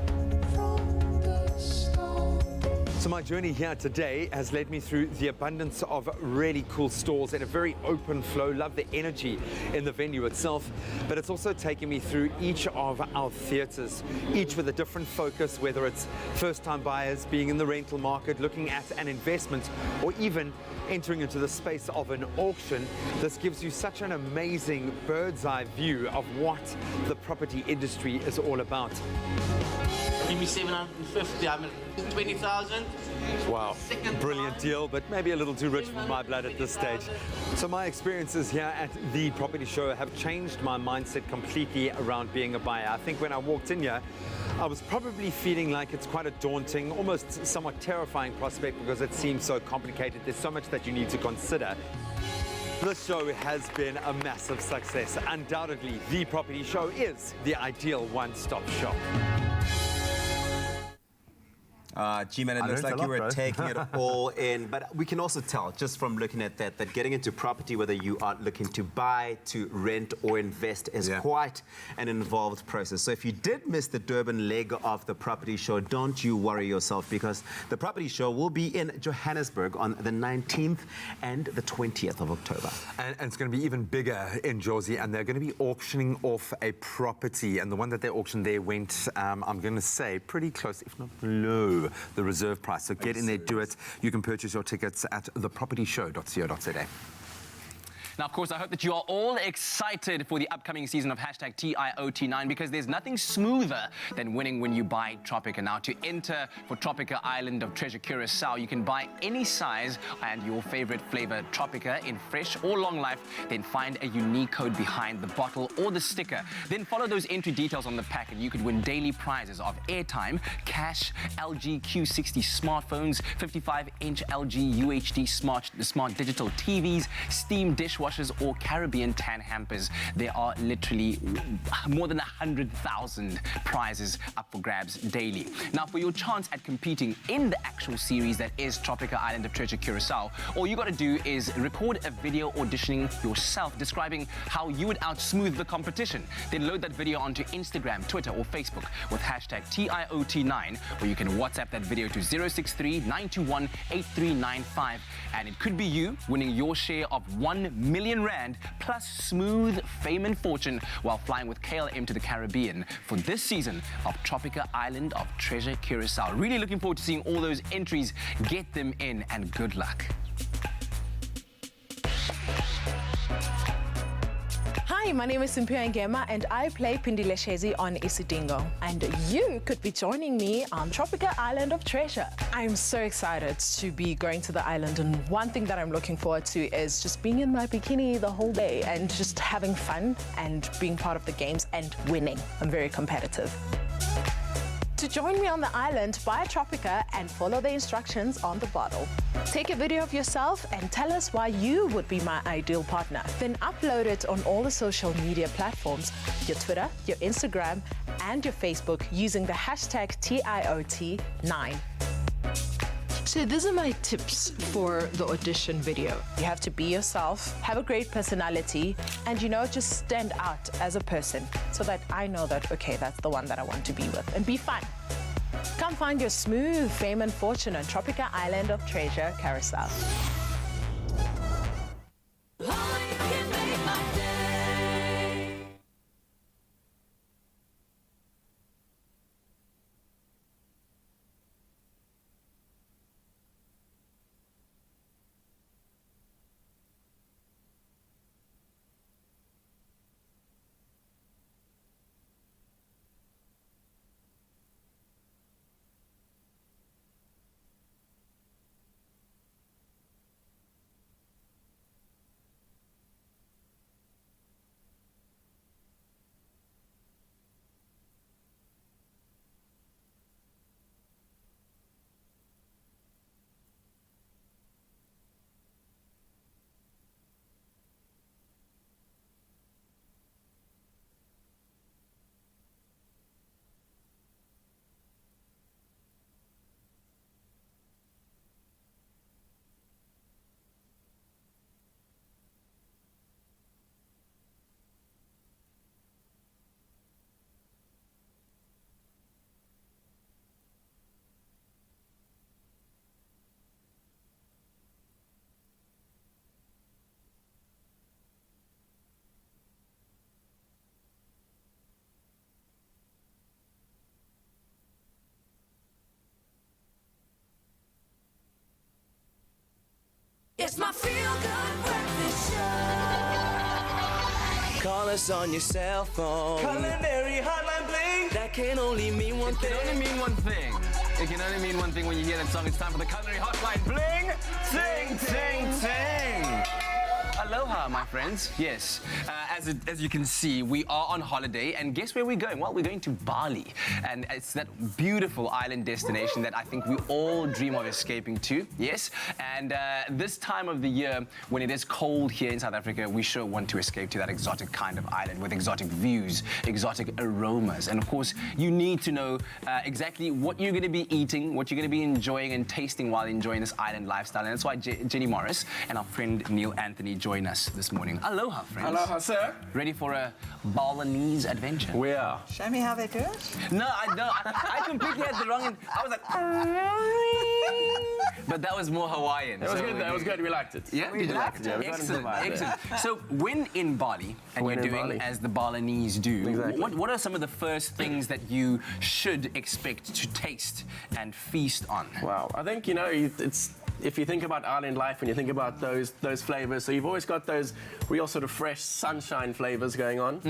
So my journey here today has led me through the abundance of really cool stalls and a very open flow. Love the energy in the venue itself, but it's also taken me through each of our theatres, each with a different focus, whether it's first-time buyers, being in the rental market, looking at an investment, or even entering into the space of an auction. This gives you such an amazing bird's eye view of what the property industry is all about. Give me 750, I'm at 20,000. Wow, brilliant deal, but maybe a little too rich for my blood at this stage. So my experiences here at the property show have changed my mindset completely around being a buyer. I think when I walked in here, I was probably feeling like it's quite a daunting, almost somewhat terrifying prospect because it seems so complicated. There's so much that you need to consider. This show has been a massive success. Undoubtedly, the property show is the ideal one-stop shop. G-Man, it looks like you were taking it all in, but we can also tell just from looking at that getting into property, whether you are looking to buy, to rent or invest, is quite an involved process. So if you did miss the Durban leg of the property show, don't you worry yourself, because the property show will be in Johannesburg on the 19th and the 20th of October. And it's going to be even bigger in Jersey, and they're going to be auctioning off a property, and the one that they auctioned there went, I'm going to say, pretty close, if not below the reserve price. So get in there, do it. You can purchase your tickets at thepropertyshow.co.za. Now, of course, I hope that you are all excited for the upcoming season of #TIOT9, because there's nothing smoother than winning when you buy Tropica. Now, to enter for Tropica Island of Treasure Curacao, you can buy any size and your favorite flavor Tropica in fresh or long life, then find a unique code behind the bottle or the sticker. Then follow those entry details on the pack and you could win daily prizes of airtime, cash, LG Q60 smartphones, 55-inch LG UHD smart digital TVs, Steam dishwashers, or Caribbean tan hampers. There are literally more than 100,000 prizes up for grabs daily. Now, for your chance at competing in the actual series that is Tropica Island of Treasure Curacao, all you got to do is record a video auditioning yourself, describing how you would outsmooth the competition. Then load that video onto Instagram, Twitter, or Facebook with #TIOT9, or you can WhatsApp that video to 063-921-8395, and it could be you winning your share of R1 million plus smooth fame and fortune while flying with KLM to the Caribbean for this season of Tropica Island of Treasure Curacao. Really looking forward to seeing all those entries. Get them in, and good luck. Hi, my name is Simphiwe Ngema and I play Pindile Shezi on Isidingo. And you could be joining me on Tropica Island of Treasure. I'm so excited to be going to the island, and one thing that I'm looking forward to is just being in my bikini the whole day and just having fun and being part of the games and winning. I'm very competitive. To join me on the island, buy a Tropica and follow the instructions on the bottle. Take a video of yourself and tell us why you would be my ideal partner. Then upload it on all the social media platforms, your Twitter, your Instagram, and your Facebook using the #TIOT9. So these are my tips for the audition video. You have to be yourself, have a great personality, and, you know, just stand out as a person so that I know that, okay, that's the one that I want to be with. And be fun. Come find your smooth fame and fortune on Tropica Island of Treasure Carousel. It's my feel-good breakfast show. Call us on your cell phone. Culinary hotline bling. That can only mean one thing. It can only mean one thing. It can only mean one thing when you hear that song. It's time for the culinary hotline bling. Ting, ting, ting. Aloha, my friends. Yes, as you can see, we are on holiday, and guess where we're going? Well, we're going to Bali, and it's that beautiful island destination that I think we all dream of escaping to. Yes, and this time of the year, when it is cold here in South Africa, we sure want to escape to that exotic kind of island with exotic views, exotic aromas, and of course, you need to know exactly what you're going to be eating, what you're going to be enjoying and tasting while enjoying this island lifestyle, and that's why Jenny Morris and our friend Neil Anthony join us this morning. Aloha, friends. Aloha, sir. Ready for a Balinese adventure? We are. Show me how they do it. No, I completely had the wrong. I was like, but that was more Hawaiian. It was good. That was good. We liked it. Yeah, we liked it. Yeah, we excellent, got into the vibe, excellent. So when in Bali and When you're in doing Bali. as the Balinese do, Exactly. what are some of the first things that you should expect to taste and feast on? Wow. I think, you know, it's if you think about island life and you think about those flavors, so you've always got those real sort of fresh sunshine flavors going on.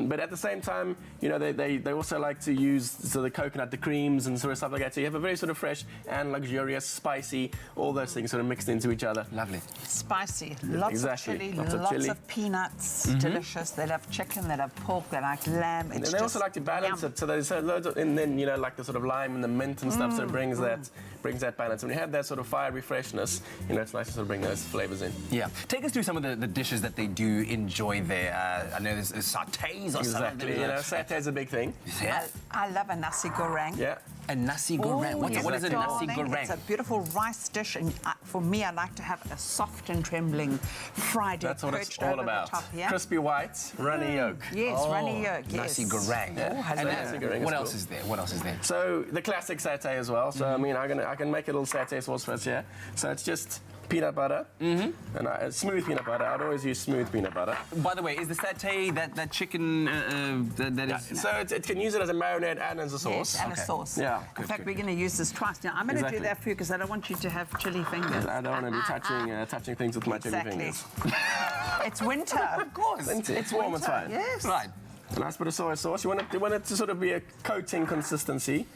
But at the same time, you know, they also like to use sort of the coconut, the creams and sort of stuff like that. So you have a very sort of fresh and luxurious, spicy, all those things sort of mixed into each other. Lovely. Spicy, lots of chili, Lots lots of peanuts, delicious. They love chicken, they love pork, they like lamb. And they also like to balance it, so there's loads of, and then, you know, like the sort of lime and the mint and stuff, so it brings that balance. When you have that sort of fiery freshness, you know, it's nice to sort of bring those flavors in. Yeah. Take us through some of the dishes that they do enjoy there. I know there's sautés or something. Exactly. You know, satay is a big thing. Yeah. I love a nasi goreng. Yeah. A nasi goreng. What is a nasi goreng? It's a beautiful rice dish, and for me, I like to have a soft and trembling fried egg That's what it's perched all over about. the top. Yeah? Crispy whites, runny yolk. Yes, runny yolk. Yes. Nasi goreng. Yeah. And Nasi goreng what is else cool. is there? What else is there? So the classic satay as well. So I mean, I can make a little satay sauce for us here. So it's just peanut butter and smooth peanut butter. I'd always use smooth peanut butter. By the way, is the satay that chicken that is? So it can use it as a marinade and as a sauce. Yes, and a sauce. Yeah. In fact, we're going to use this twice. Now, I'm going to Exactly. do that for you because I don't want you to have chili fingers. I don't want to be touching things with my chili fingers. It's winter. Of course. It's warm, it's fine. Yes. Right. A nice bit of soy sauce. You want it to sort of be a coating consistency.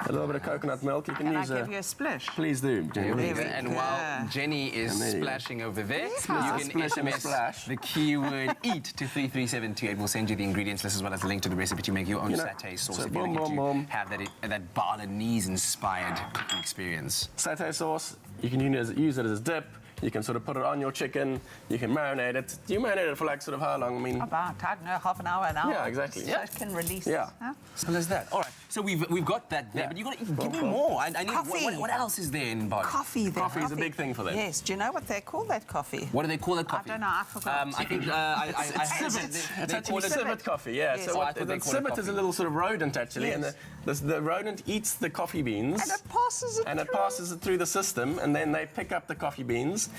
A little bit of coconut milk. You can Can I use give you a splish? Please do, Jenny. There we And go. while Jenny is And there you go. splashing over there, Yeah. you can Splish and SMS splash. the keyword EAT to 33728. We'll send you the ingredients list as well as a link to the recipe to make your own You know, satay sauce so if you're boom, looking boom, to boom. have that Balinese-inspired cooking experience. Satay sauce, you can use it as a dip. You can sort of put it on your chicken. You can marinate it. Do you marinate it for like sort of how long? I mean, About, I don't know, half an hour, an hour. Yeah, exactly. So Yeah. it can release. Yeah. Huh? So there's that. All right. So we've got that there, but you got to give me more. I need Coffee. what else is there in Bali? Coffee. Coffee is a big thing for them. Yes. Do you know what they call that coffee? What do they call that coffee? I don't know. I forgot. I think It's actually civet coffee, yeah. Yes. So the civet is a little sort of rodent, actually, Yes. and the rodent eats the coffee beans. And it passes it And it through. passes it through the system, and then they pick up the coffee beans,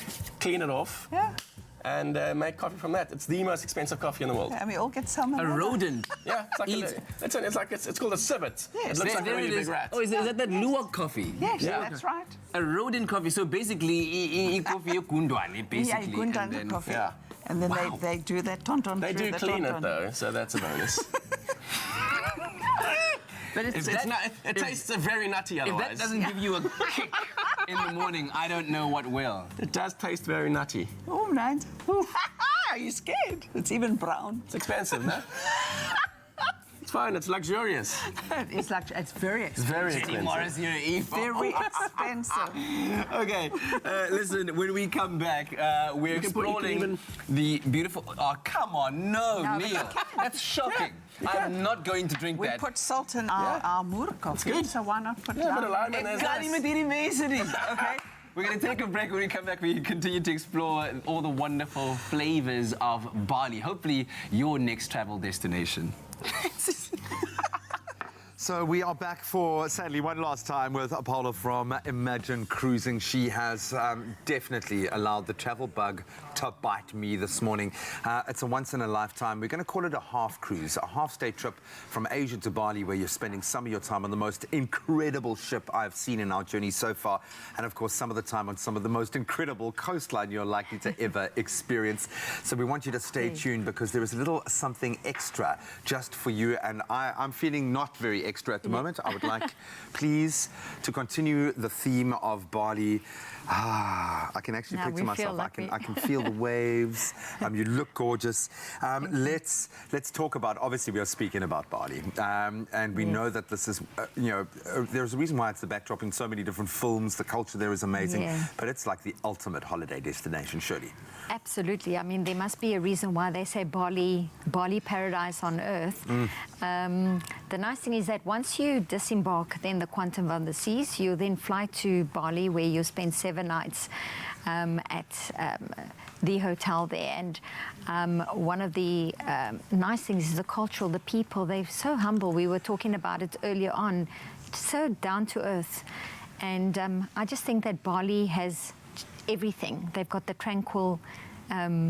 clean it off, and make coffee from that. It's the most expensive coffee in the world. And we all get some. A rodent. Yeah, it's called a civet. Yes. It looks like a There really it is. big rat. Oh, is that luwak coffee? Yes, that's right. A rodent coffee. So basically, coffee gundwane, basically. Yeah, Gundan coffee. Yeah. And then they do that tonton. They do the clean it tonton. though, so that's a bonus. But it tastes very nutty If otherwise. that doesn't give you a kick in the morning, I don't know what will. It does taste very nutty. Oh, nice. Are you scared? It's even brown. It's expensive, no? It's fine, it's luxurious. It's very expensive. It's very Jenny expensive. Morris here at E-tron. Very expensive. Okay, listen, when we come back, we're You can put- you can exploring even- the beautiful... Oh, come on, no, No, Neil. but you can. That's shocking. I'm not going to drink We that. put salt in our moer coffee. good. So why not put Yeah, but a lime? lime in there's Got him nice. at university. Okay. We're going to take a break. When we come back, we continue to explore all the wonderful flavors of Bali. Hopefully, your next travel destination. So we are back for, sadly, one last time with Apollo from Imagine Cruising. She has definitely allowed the travel bug to bite me this morning. It's a once-in-a-lifetime. We're going to call it a half cruise, a half-state trip from Asia to Bali, where you're spending some of your time on the most incredible ship I've seen in our journey so far, and of course some of the time on some of the most incredible coastline you're likely to ever experience. So we want you to stay tuned, because there is a little something extra just for you, and I'm feeling not very extra at the moment. I would like, please, to continue the theme of Bali. I can actually picture myself. I can feel the waves. You look gorgeous. Let's talk about. Obviously, we are speaking about Bali, and we know that this is. There's a reason why it's the backdrop in so many different films. The culture there is amazing, but it's like the ultimate holiday destination, surely. Absolutely. I mean, there must be a reason why they say Bali paradise on earth. The nice thing is that once you disembark then the Quantum of the Seas, you then fly to Bali, where you spend 7 nights at the hotel there. And one of the nice things is the cultural, the people. They're so humble. We were talking about it earlier on, so down to earth. And I just think that Bali has everything. They've got the tranquil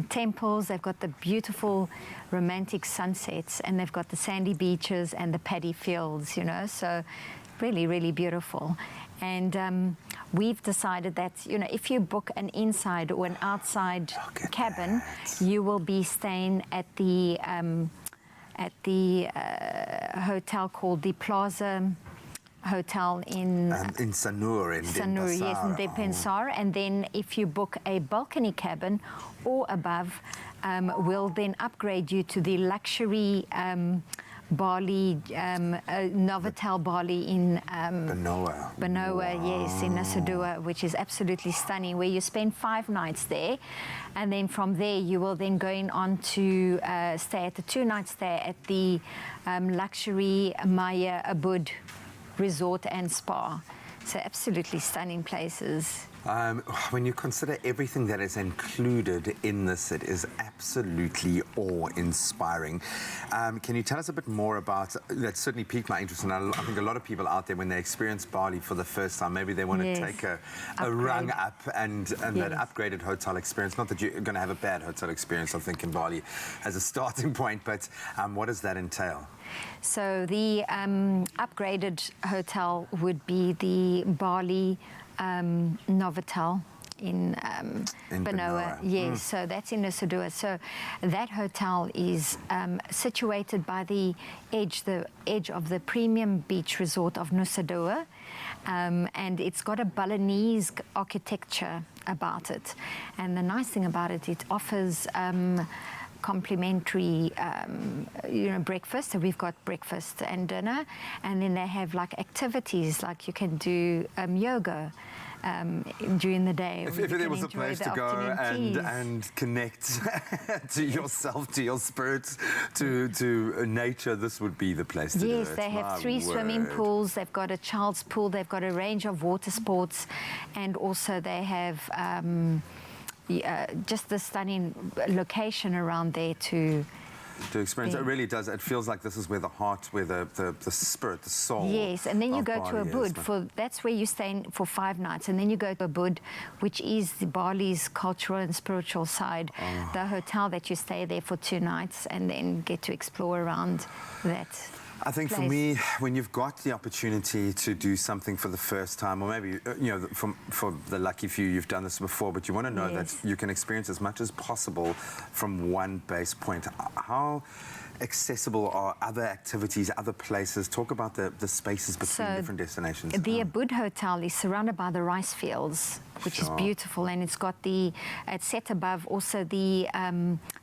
temples, they've got the beautiful romantic sunsets, and they've got the sandy beaches and the paddy fields, so really, really beautiful. And we've decided that, if you book an inside or an outside cabin, you will be staying at the hotel called the Plaza Hotel in Sanur, in Sanur, yes, in Depensar. And then if you book a balcony cabin or above, we'll then upgrade you to the luxury Bali, Novotel Bali in Banoa, yes, in Nusa Dua, which is absolutely stunning, where you spend 5 nights there. And then from there, you will then go on to stay at the 2-night stay at the luxury Maya Abud Resort and Spa. So absolutely stunning places. When you consider everything that is included in this, it is absolutely awe-inspiring. Can you tell us a bit more about, that certainly piqued my interest, and I think a lot of people out there, when they experience Bali for the first time, maybe they want to take a rung up and that upgraded hotel experience. Not that you're going to have a bad hotel experience, I think, in Bali as a starting point, but what does that entail? So the upgraded hotel would be the Bali Novotel in Banoa. Yes, so that's in Nusa Dua. So that hotel is situated by the edge of the premium beach resort of Nusa Dua, and it's got a Balinese architecture about it. And the nice thing about it, it offers complimentary, breakfast. So we've got breakfast and dinner, and then they have like activities, like you can do yoga during the day. If there was a place to go and connect to yourself, to your spirits, to nature, this would be the place to do it. Yes, they have 3 swimming pools. They've got a child's pool. They've got a range of water sports, and also they have just the stunning location around there to experience. It really does. It feels like this is where the heart, where the spirit, the soul. Yes, and then you go to Bali Ubud. That's where you stay for 5 nights, and then you go to Ubud, which is the Bali's cultural and spiritual side. The hotel that you stay there for 2 nights, and then get to explore around that. I think for me, when you've got the opportunity to do something for the first time, or maybe, for the lucky few, you've done this before, but you want to know that you can experience as much as possible from one base point. How accessible are other activities, other places? Talk about the spaces between different destinations. The Ubud Hotel is surrounded by the rice fields, which is beautiful, and it's set above also the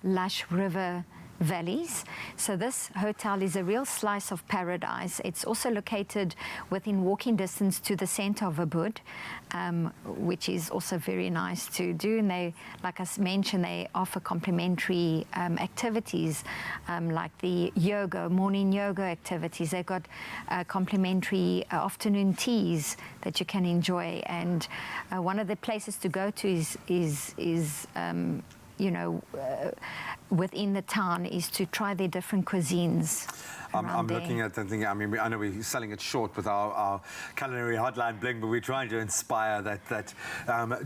lush river valleys. So this hotel is a real slice of paradise. It's also located within walking distance to the center of Ubud, which is also very nice to do. And they, like I mentioned, they offer complimentary activities like the morning yoga activities. They've got complimentary afternoon teas that you can enjoy. And one of the places to go to is within the town is to try their different cuisines. I'm looking at them thinking, I know we're selling it short with our culinary hotline bling, but we're trying to inspire that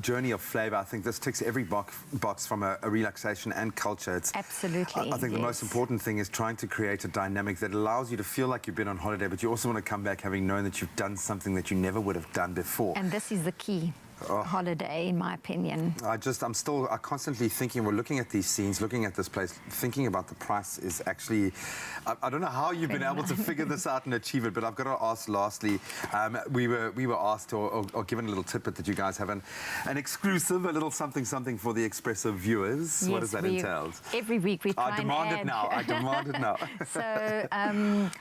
journey of flavor. I think this ticks every box from a relaxation and culture. It's absolutely. I think the most important thing is trying to create a dynamic that allows you to feel like you've been on holiday, but you also want to come back having known that you've done something that you never would have done before. And this is the key. Holiday, in my opinion. I'm constantly thinking, we're looking at these scenes, looking at this place, thinking about the price is actually, I don't know how you've been able to figure this out and achieve it, but I've got to ask lastly, we were asked or given a little tidbit that you guys have an exclusive, a little something for the Expresso viewers. Yes, what does that entail? Every week we try I demand it now. I demand it now. So,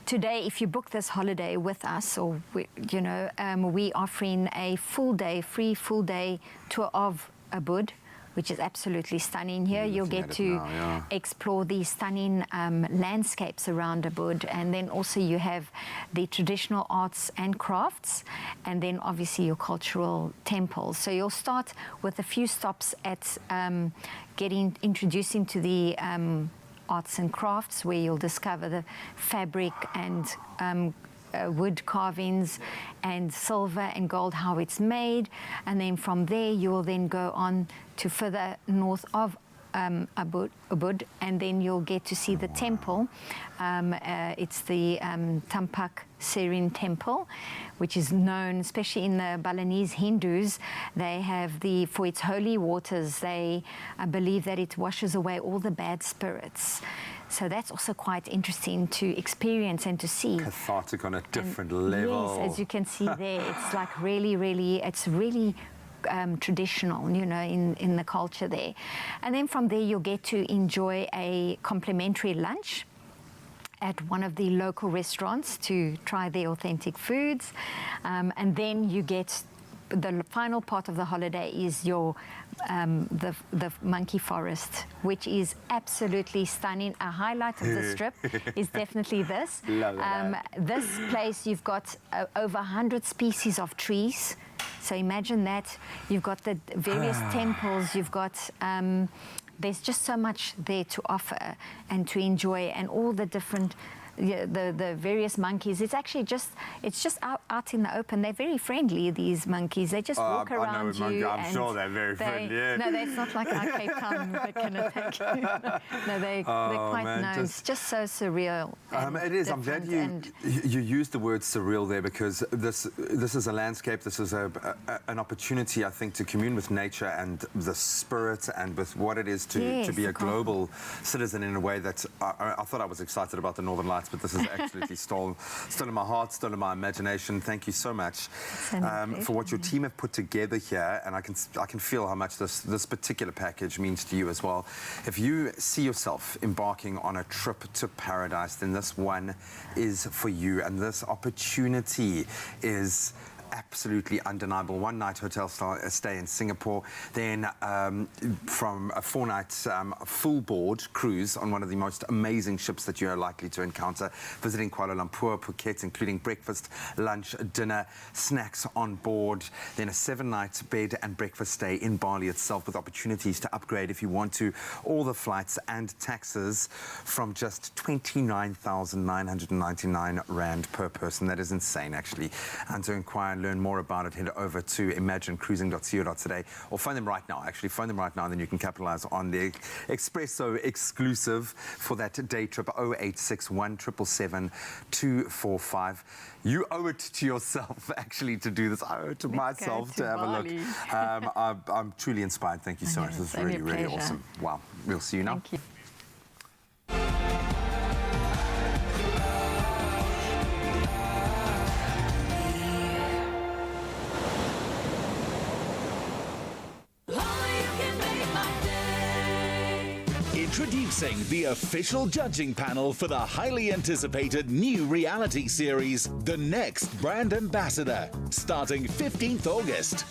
today, if you book this holiday with us, or we offering a free full day tour of Ubud, which is absolutely stunning here. You'll get to explore the stunning landscapes around Ubud, and then also you have the traditional arts and crafts, and then obviously your cultural temples. So you'll start with a few stops at introducing to the arts and crafts, where you'll discover the fabric and wood carvings and silver and gold, how it's made, and then from there you will then go on to further north of Ubud, and then you'll get to see the temple. It's the Tampak Serin Temple, which is known, especially in the Balinese Hindus. They have for its holy waters. They believe that it washes away all the bad spirits. So that's also quite interesting to experience and to see. Cathartic on a different level. Yes, as you can see there, it's like really, it's really traditional, in the culture there. And then from there, you'll get to enjoy a complimentary lunch at one of the local restaurants to try their authentic foods. And then you get the final part of the holiday is your the monkey forest, which is absolutely stunning. A highlight of the strip is definitely this. This place, you've got over 100 species of trees. So imagine that. You've got the various temples. You've got there's just so much there to offer and to enjoy, and all the different the various monkeys. It's actually just out in the open. They're very friendly, these monkeys. They just walk around you. I'm sure they're very friendly. Yeah. No, that's not like our Cape Town that can attack you. No, they're quite nice. It's just so surreal. It is. I'm glad you used the word surreal there, because this is a landscape. This is an opportunity, I think, to commune with nature and the spirit, and with what it is to be a global citizen in a way that I thought I was excited about the Northern Lights. nights, but this is absolutely still in my heart, still in my imagination. Thank you so much for what your team have put together here, and I can feel how much this particular package means to you as well. If you see yourself embarking on a trip to paradise, then this one is for you, and this opportunity is absolutely undeniable. One night hotel stay in Singapore, then from a 4-night full board cruise on one of the most amazing ships that you are likely to encounter, visiting Kuala Lumpur, Phuket, including breakfast, lunch, dinner, snacks on board, then a 7-night bed and breakfast stay in Bali itself with opportunities to upgrade if you want to. All the flights and taxes from just 29,999 Rand per person. That is insane, actually. And to inquire and learn more about it, head over to imaginecruising.co.za or phone them right now. Actually, phone them right now, and then you can capitalize on the Expresso exclusive for that day trip, 0861 777 245. You owe it to yourself, actually, to do this. I owe it to myself to have Bali. A look. I'm truly inspired. Thank you so much. This is really, really awesome. Wow. We'll see you now. Thank you. Introducing the official judging panel for the highly anticipated new reality series, The Next Brand Ambassador, starting 15th August.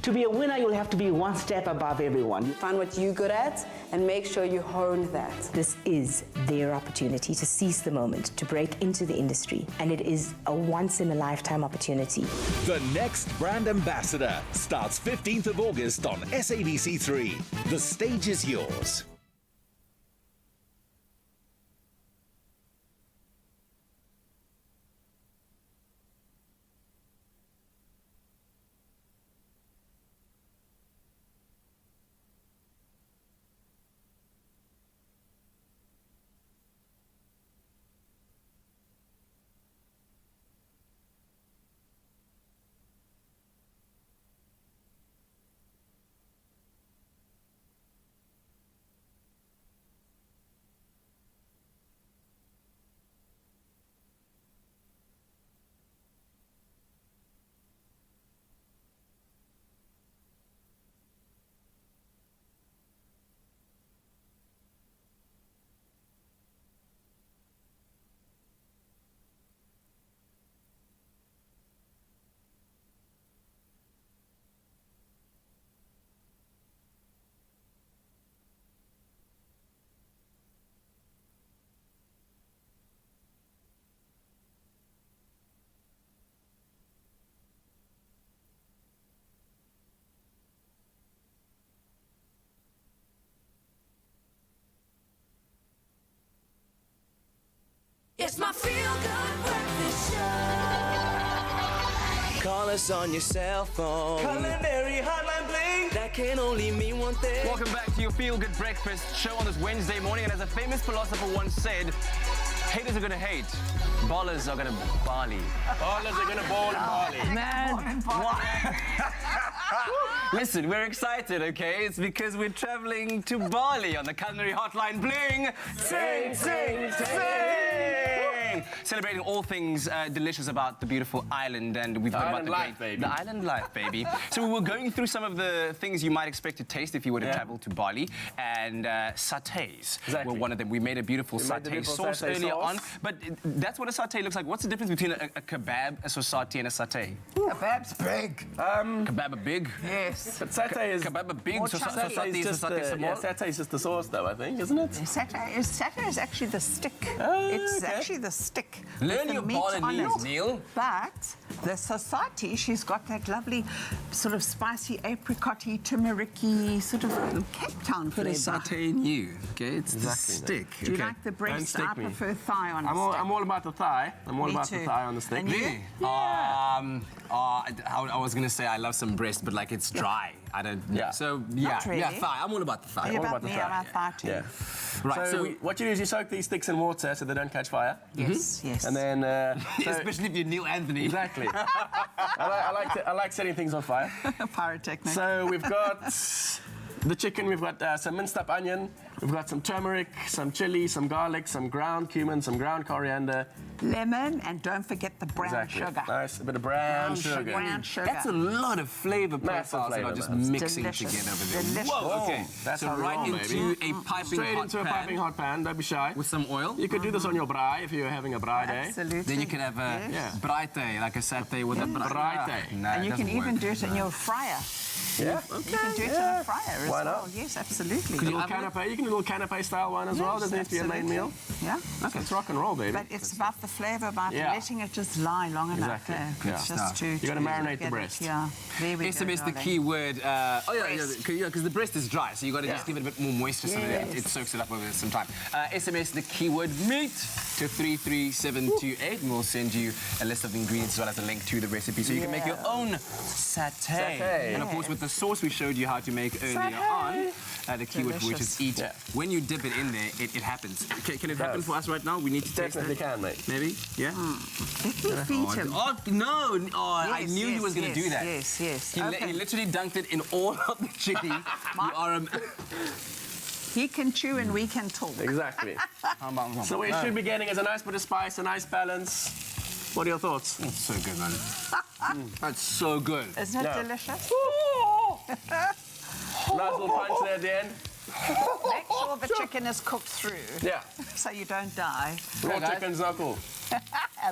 To be a winner, you'll have to be one step above everyone. Find what you're good at and make sure you hone that. This is their opportunity to seize the moment, to break into the industry, and it is a once-in-a-lifetime opportunity. The Next Brand Ambassador starts 15th of August on SABC3. The stage is yours. It's my feel-good breakfast show. Call us on your cell phone. Culinary hotline bling. That can only mean one thing. Welcome back to your Feel Good Breakfast show on this Wednesday morning. And as a famous philosopher once said, haters are going to hate, ballers are going to Bali. Ballers are going to ball in Bali. Man, listen, we're excited, okay? It's because we're traveling to Bali on the Culinary Hotline Bling. Sing, sing, sing! Celebrating all things delicious about the beautiful island, and we've got about the life, baby. The island life, baby. So we were going through some of the things you might expect to taste if you were to travel to Bali, and satés were one of them. We made a beautiful satay sauce earlier on, but that's what a satay looks like. What's the difference between a kebab, a sauce, and a satay? Kebab's big. Kebab are big? Yes. But satay is... Kebab are big, satay is just the sauce, though, I think, isn't it? Satay is actually the stick. It's actually the stick. Learn your Balinese, Neil. But the society, she's got that lovely sort of spicy apricot-y, turmeric-y sort of Cape Town Put flavour. a satay in you, okay? It's the stick. Do you like the breast? I prefer thigh on a stick. I'm all about the thigh. I'm all Me about too. the thigh on the stick. And you? Really? Yeah. I was gonna say I love some breast, but like it's dry. I don't. Yeah. So Not really. yeah, thigh. I'm all about the thigh. You're all about about the me, thigh. I'm a thigh too. Yeah. Right. So, what you do is you soak these sticks in water so they don't catch fire. Yes, yes. And then... especially if you're Neil Anthony. Exactly. I like setting things on fire. Pyrotechnic. So we've got The chicken, we've got some minced up onion, we've got some turmeric, some chili, some garlic, some ground cumin, some ground coriander. Lemon, and don't forget the brown sugar. Nice, a bit of brown sugar. Brown sugar. That's a lot of flavor profiles that are just mixing Delicious. together over there. Delicious. Whoa, okay. That's so a right roll, into baby. a piping Straight hot into pan. a piping hot pan, don't be shy. With some oil. You could do this on your braai if you're having a braai day. Absolutely. Then you can have a braai, like a satay with a braai. No, And it you can doesn't even work. do it in your fryer. Yeah. You can do it in a fryer as Why well. not? Yes, absolutely. You can do a little canapé style one as well. Doesn't have to be a main meal. Yeah. Okay. It's rock and roll, baby. But it's about the flavour, about Yeah. letting it just lie long enough. Exactly. It's Yeah. just to You gotta marinate the get it, breast. Yeah. There we go, SMS the darling. key word. Because the breast is dry, so you got to just Yeah. give it a bit more moisture so that it soaks it up over some time. SMS the keyword meat to 33728, and we'll send you a list of ingredients as well as a link to the recipe, so you can make your own satay. And of course, with the sauce we showed you how to make earlier on, the keyword for which is eat. Yeah. When you dip it in there, it happens. Can it happen for us right now? We need to taste Definitely it. can, mate. Maybe? Yeah? Let me feed him. Oh, no! Oh, I Yes, knew he yes, was going to yes, do that. yes, yes. He, Okay. he literally dunked it in all of the chili. You are a... He can chew and we can talk. Exactly. So what you should be getting is a nice bit of spice, a nice balance. What are your thoughts? It's so good, man. That's so good. Isn't it Yeah. delicious? Nice little punch there at the end. Make sure the chicken is cooked through. Yeah. So you don't die. Raw guys. chicken's not cool.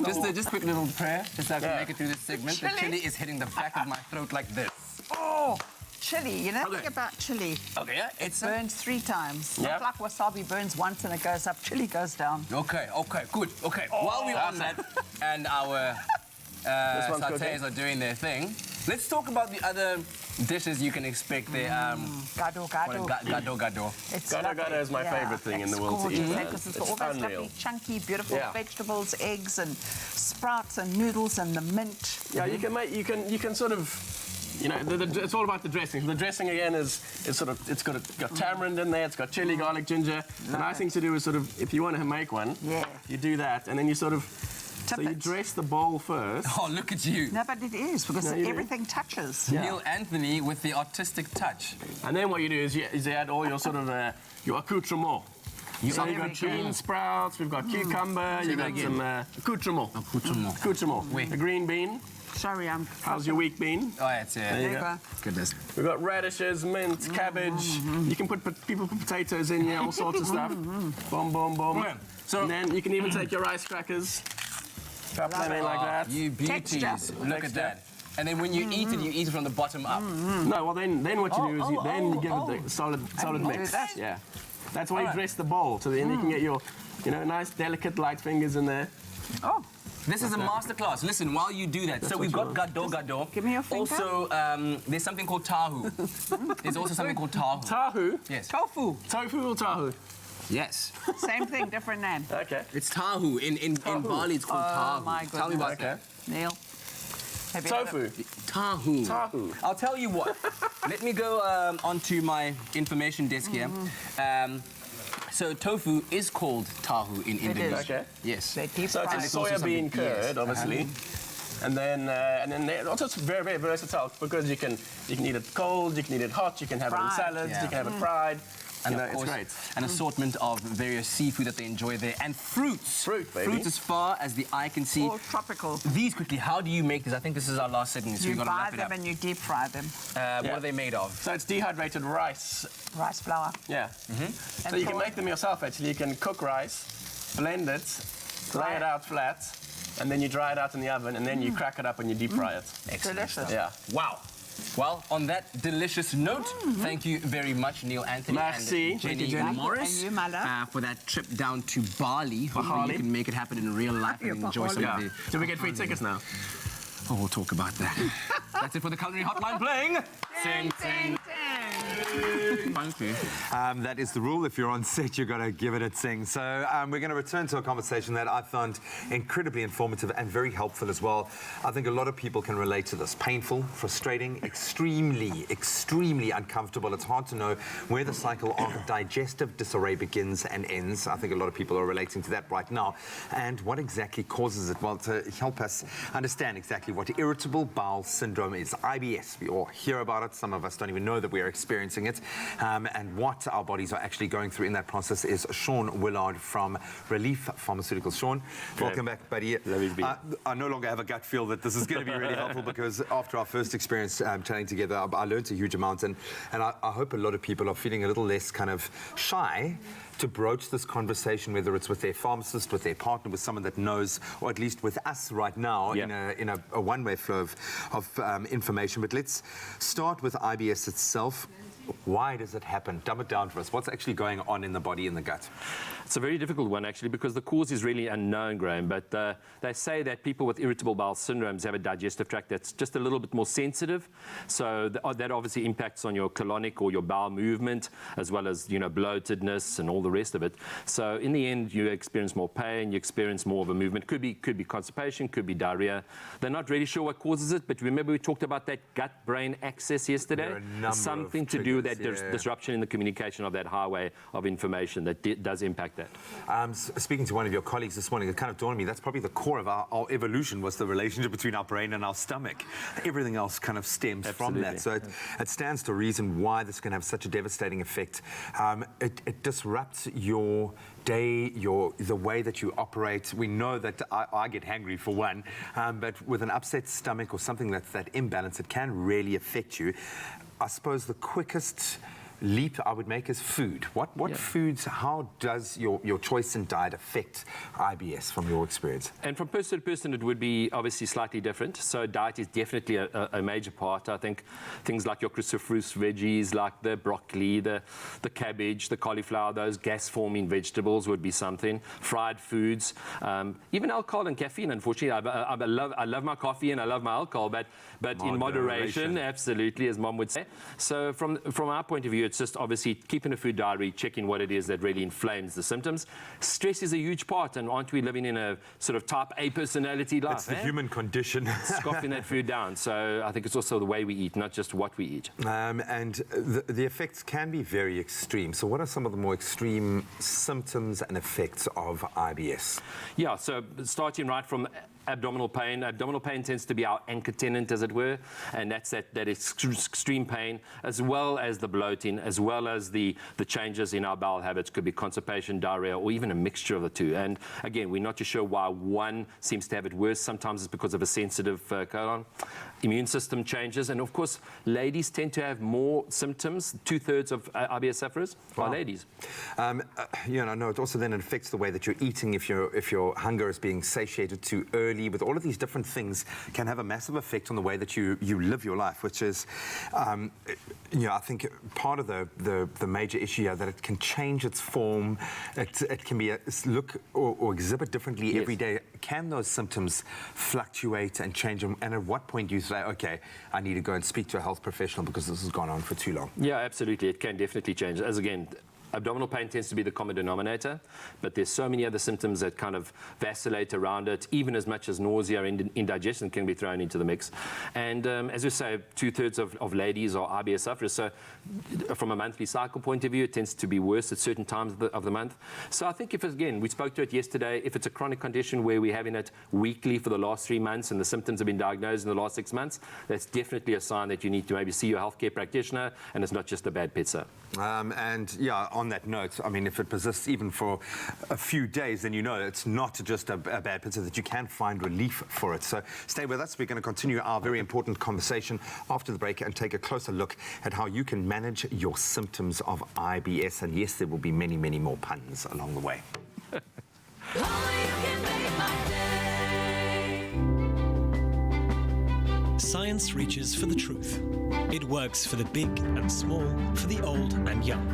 Just a quick little prayer, just so I can Yeah. make it through this segment. Chili. The chili is hitting the back of my throat like this. Oh, chili. You know Okay. think about chili. Okay, yeah, It burns 3 times. Yeah. Not like wasabi burns once and it goes up. Chili goes down. Okay, good. Okay, while we're on that and our This one's sautés cooking. are doing their thing, let's talk about the other dishes you can expect there. Gado, gado. Gado gado. It's Gado lovely. gado is my favourite thing in the world to It's eat, gorgeous, man. because it's It's all those unreal. lovely, chunky, beautiful Yeah. vegetables, eggs, and sprouts, and noodles, and the mint. Yeah, you can sort of, you know, it's all about the dressing. The dressing again is sort of, it's got tamarind in there, it's got chili, garlic, ginger. The nice thing to do is sort of, if you want to make one, you do that, and then you sort of, Tip so you it. dress the bowl first. Oh, look at you. No, but it is, because No, you do. everything touches. Neil Anthony with the artistic touch. And then what you do is you add all your sort of, your accoutrement. So you've got bean sprouts, we've got cucumber, you've got some accoutrement. Accoutrement. A green bean. Sorry, I'm... How's your weak bean? Oh, yeah, it's There you go. Goodness. We've got radishes, mint, cabbage. You can people put potatoes in here, all sorts of stuff. Boom, boom, boom. Okay, so- and then you can even take your rice crackers, pop them in like that. You beauties. Texture. Look at that. And then when you eat it from the bottom up. No, well then what you do is you give it the solid mix. that. Yeah, that's why you Alright. dress the bowl. So then you can get your, nice delicate light fingers in there. Oh, This is a masterclass. Listen, while you do that, so we've got gado gado. give me your finger. Also, there's something called tahu. There's also something called tahu. Tahu. Yes. tofu. Tofu or tahu? Yes. Same thing, different name. Okay. It's tahu. In Bali, it's called tahu. Oh, my Tell me about goodness. that. Neil. Have you had Tofu. Tahu. Tahu. I'll tell you what. Let me go onto my information desk here. So tofu is called tahu in Indonesia. Okay. Yes. They deep So fry it's a it's also soya something- bean curd, yes. obviously. And then also it's very, very versatile because you can eat it cold, you can eat it hot, you can have it in Fried. salads, Yeah. you can have it fried. And You know, of it's course, great. an assortment of various seafood that they enjoy there. And fruits. Fruit, baby. Fruits as far as the eye can see. All tropical. These quickly, how do you make this? I think this is our last segment, so You we've got to buy wrap it them up. and you deep fry them. What are they made of? So it's dehydrated rice. Rice flour. Yeah. So you can make them yourself actually. You can cook rice, blend it, lay it out flat, and then you dry it out in the oven, and then you crack it up and you deep fry it. Excellent. Delicious. Yeah. Wow. Well, on that delicious note, thank you very much, Neil Anthony Merci. and Thank Jenny you, Jenny. Morris, And you, my love. for that trip down to Bali. Hopefully Bali. you can make it happen in real life and enjoy some Yeah. of the... Do we get free tickets now? Oh, we'll talk about that. That's it for the Culinary Hotline playing. Sing, sing. Thank you. That is the rule. If you're on set, you've got to give it a sing. So we're going to return to a conversation that I found incredibly informative and very helpful as well. I think a lot of people can relate to this. Painful, frustrating, extremely, extremely uncomfortable. It's hard to know where the cycle of digestive disarray begins and ends. I think a lot of people are relating to that right now. And what exactly causes it? Well, to help us understand exactly what irritable bowel syndrome is, IBS. We all hear about it. Some of us don't even know that we are experiencing experiencing it, and what our bodies are actually going through in that process is Sean Willard from Relief Pharmaceuticals. Sean, welcome back, buddy. I no longer have a gut feel that this is going to be really helpful because after our first experience chatting together, I learned a huge amount, and I hope a lot of people are feeling a little less kind of shy to broach this conversation, whether it's with their pharmacist, with their partner, with someone that knows, or at least with us right now in a one-way flow of information. But let's start with IBS itself. Why does it happen? Dumb it down for us. What's actually going on in the body, in the gut? It's a very difficult one, actually, because the cause is really unknown, Graham. But they say that people with irritable bowel syndromes have a digestive tract that's just a little bit more sensitive. So that obviously impacts on your colonic or your bowel movement, as well as, bloatedness and all the rest of it. So in the end, you experience more pain, you experience more of a movement. Could be constipation, could be diarrhea. They're not really sure what causes it, but remember we talked about that gut-brain axis yesterday? There are a number something of to do with that triggers, disruption in the communication of that highway of information that does impact that. Speaking to one of your colleagues this morning, it kind of dawned on me that's probably the core of our evolution, was the relationship between our brain and our stomach. Everything else kind of stems from that. So it stands to reason why this can have such a devastating effect. It disrupts your day, the way that you operate. We know that I get hangry for one, but with an upset stomach or something that's that imbalance, it can really affect you. I suppose the quickest leap I would make is food. What foods, how does your choice in diet affect IBS from your experience? And from person to person, it would be obviously slightly different. So diet is definitely a major part. I think things like your cruciferous veggies, like the broccoli, the cabbage, the cauliflower, those gas-forming vegetables would be something. Fried foods, even alcohol and caffeine, unfortunately. I love my coffee and I love my alcohol, but in moderation, absolutely, as Mom would say. So from our point of view, it's just obviously keeping a food diary, checking what it is that really inflames the symptoms. Stress is a huge part, and aren't we living in a sort of type A personality life? It's the human condition. Scoffing that food down. So I think it's also the way we eat, not just what we eat. And the effects can be very extreme. So what are some of the more extreme symptoms and effects of IBS? Yeah, so starting right from abdominal pain. Abdominal pain tends to be our anchor tenant, as it were, and that's that extreme pain, as well as the bloating, as well as the changes in our bowel habits. Could be constipation, diarrhea, or even a mixture of the two. And again, we're not too sure why one seems to have it worse. Sometimes it's because of a sensitive colon. Immune system changes, and of course, ladies tend to have more symptoms. 2/3 of IBS sufferers are ladies. No, it also then affects the way that you're eating. If your hunger is being satiated too early, with all of these different things, can have a massive effect on the way that you live your life, which is, I think part of the major issue here, that it can change its form. It can be look or exhibit differently every day. Can those symptoms fluctuate and change? And at what point do you say, okay, I need to go and speak to a health professional because this has gone on for too long? Yeah, absolutely. It can definitely change. As again, abdominal pain tends to be the common denominator, but there's so many other symptoms that kind of vacillate around it, even as much as nausea and indigestion can be thrown into the mix. And as we say, 2/3 of ladies are IBS sufferers. So from a monthly cycle point of view, it tends to be worse at certain times of the month. So I think if, again, we spoke to it yesterday, if it's a chronic condition where we're having it weekly for the last 3 months and the symptoms have been diagnosed in the last 6 months, that's definitely a sign that you need to maybe see your healthcare practitioner, and it's not just a bad pizza. On that note, I mean, if it persists even for a few days, then it's not just a bad pizza, that you can find relief for it. So stay with us. We're going to continue our very important conversation after the break and take a closer look at how you can manage your symptoms of IBS. And yes, there will be many, many more puns along the way. Science reaches for the truth. It works for the big and small, for the old and young.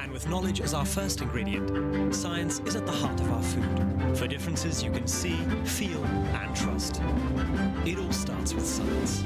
And with knowledge as our first ingredient, science is at the heart of our food, for differences you can see, feel, and trust. It all starts with science.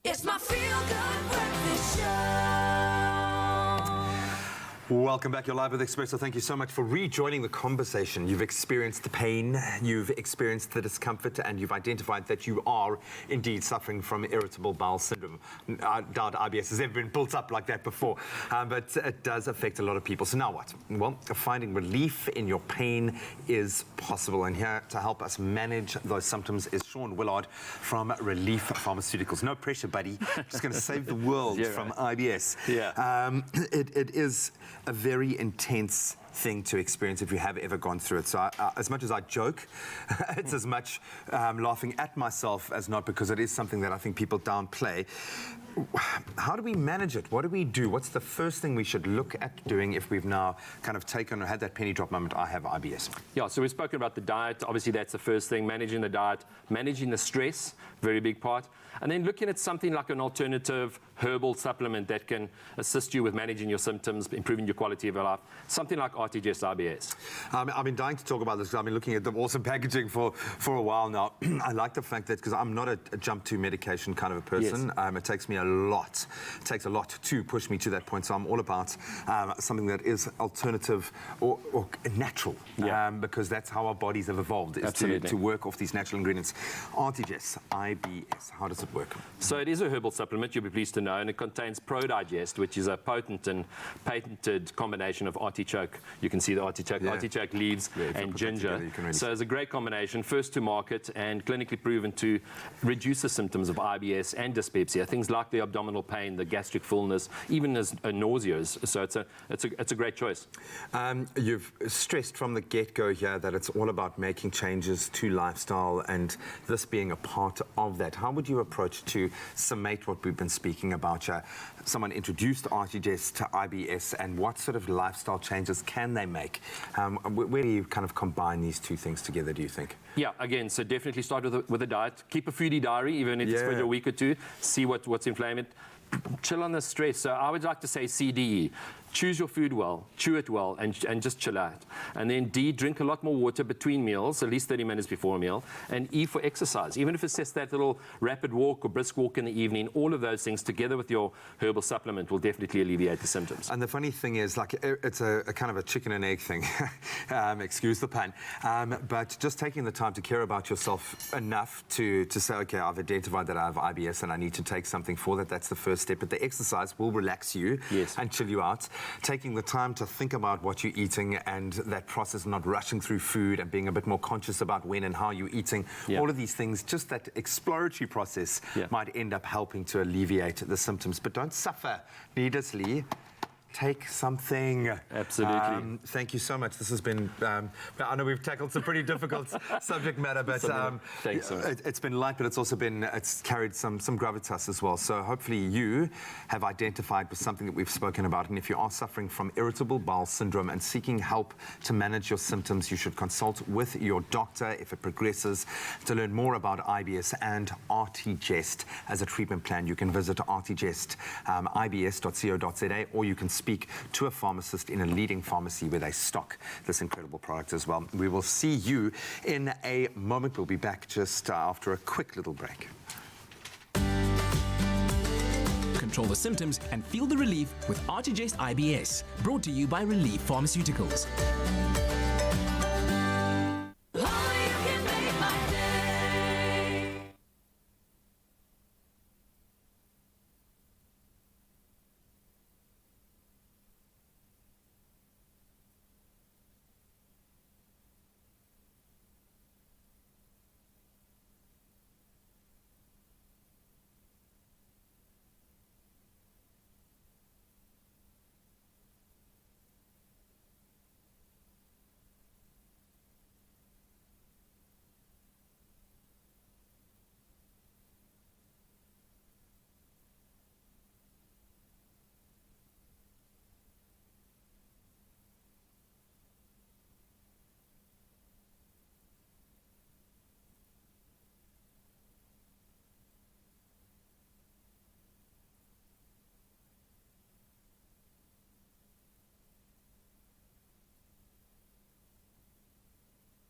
It's my feel-good breakfast show. Welcome back. You're live with Expresso. Thank you so much for rejoining the conversation. You've experienced the pain, you've experienced the discomfort, and you've identified that you are indeed suffering from irritable bowel syndrome. I doubt IBS has ever been built up like that before, but it does affect a lot of people. So now what? Well, finding relief in your pain is possible, and here to help us manage those symptoms is Sean Willard from Relief Pharmaceuticals. No pressure, buddy. Just going to save the world from IBS. Yeah. It is a very intense thing to experience if you have ever gone through it. So as much as I joke, it's as much laughing at myself as not, because it is something that I think people downplay. How do we manage it? What do we do? What's the first thing we should look at doing if we've now kind of taken or had that penny drop moment, I have IBS? Yeah, so we've spoken about the diet. Obviously, that's the first thing, managing the diet, managing the stress, very big part. And then looking at something like an alternative herbal supplement that can assist you with managing your symptoms, improving your quality of your life, something like RTGS IBS. I've been dying to talk about this because I've been looking at the awesome packaging for a while now. I like the fact that, because I'm not a jump to medication kind of a person, it takes me a lot. It takes a lot to push me to that point. So I'm all about something that is alternative or natural, because that's how our bodies have evolved, is to work off these natural ingredients. RTGS IBS, how does it work? So it is a herbal supplement, you'll be pleased to know, and it contains ProDigest, which is a potent and patented combination of artichoke. You can see the artichoke leaves and ginger. So it's a great combination, first to market and clinically proven to reduce the symptoms of IBS and dyspepsia, things like the abdominal pain, the gastric fullness, even as nausea. So it's a great choice. You've stressed from the get-go here that it's all about making changes to lifestyle, and this being a part of that. How would you approach to summate what we've been speaking about here? Someone introduced RTGS to IBS, and what sort of lifestyle changes can they make? Where do you kind of combine these two things together, do you think? Yeah, again, so definitely start with a diet. Keep a foodie diary, even if it's for a week or two. See what's inflamed. Chill on the stress. So I would like to say CDE. Choose your food well, chew it well, and just chill out. And then D, drink a lot more water between meals, at least 30 minutes before a meal. And E for exercise. Even if it's just that little rapid walk or brisk walk in the evening, all of those things together with your herbal supplement will definitely alleviate the symptoms. And the funny thing is, like, it's a kind of a chicken and egg thing. Excuse the pun. But just taking the time to care about yourself enough to say, okay, I've identified that I have IBS and I need to take something for that. That's the first step. But the exercise will relax you and chill you out. Taking the time to think about what you're eating and that process, not rushing through food and being a bit more conscious about when and how you're eating. All of these things, just that exploratory process might end up helping to alleviate the symptoms. But don't suffer needlessly. Take something. Absolutely. Thank you so much. This has been, I know we've tackled some pretty difficult subject matter, but thanks so much. It's been light, but it's carried some gravitas as well. So hopefully you have identified with something that we've spoken about. And if you are suffering from irritable bowel syndrome and seeking help to manage your symptoms, you should consult with your doctor if it progresses. To learn more about IBS and RTGest as a treatment plan, you can visit rtgest.ibs.co.za, or you can speak to a pharmacist in a leading pharmacy where they stock this incredible product as well. We will see you in a moment. We'll be back just after a quick little break. Control the symptoms and feel the relief with RTGS IBS. Brought to you by Relief Pharmaceuticals.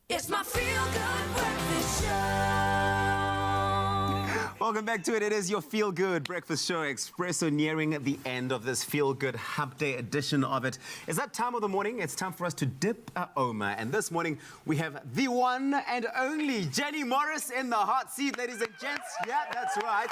It's my feel-good breakfast show. Welcome back to it. It is your Feel Good Breakfast Show, Expresso, nearing the end of this Feel Good Hump Day edition of it. It's that time of the morning. It's time for us to dip our Oma. And this morning, we have the one and only Jenny Morris in the hot seat, ladies and gents. Yeah, that's right.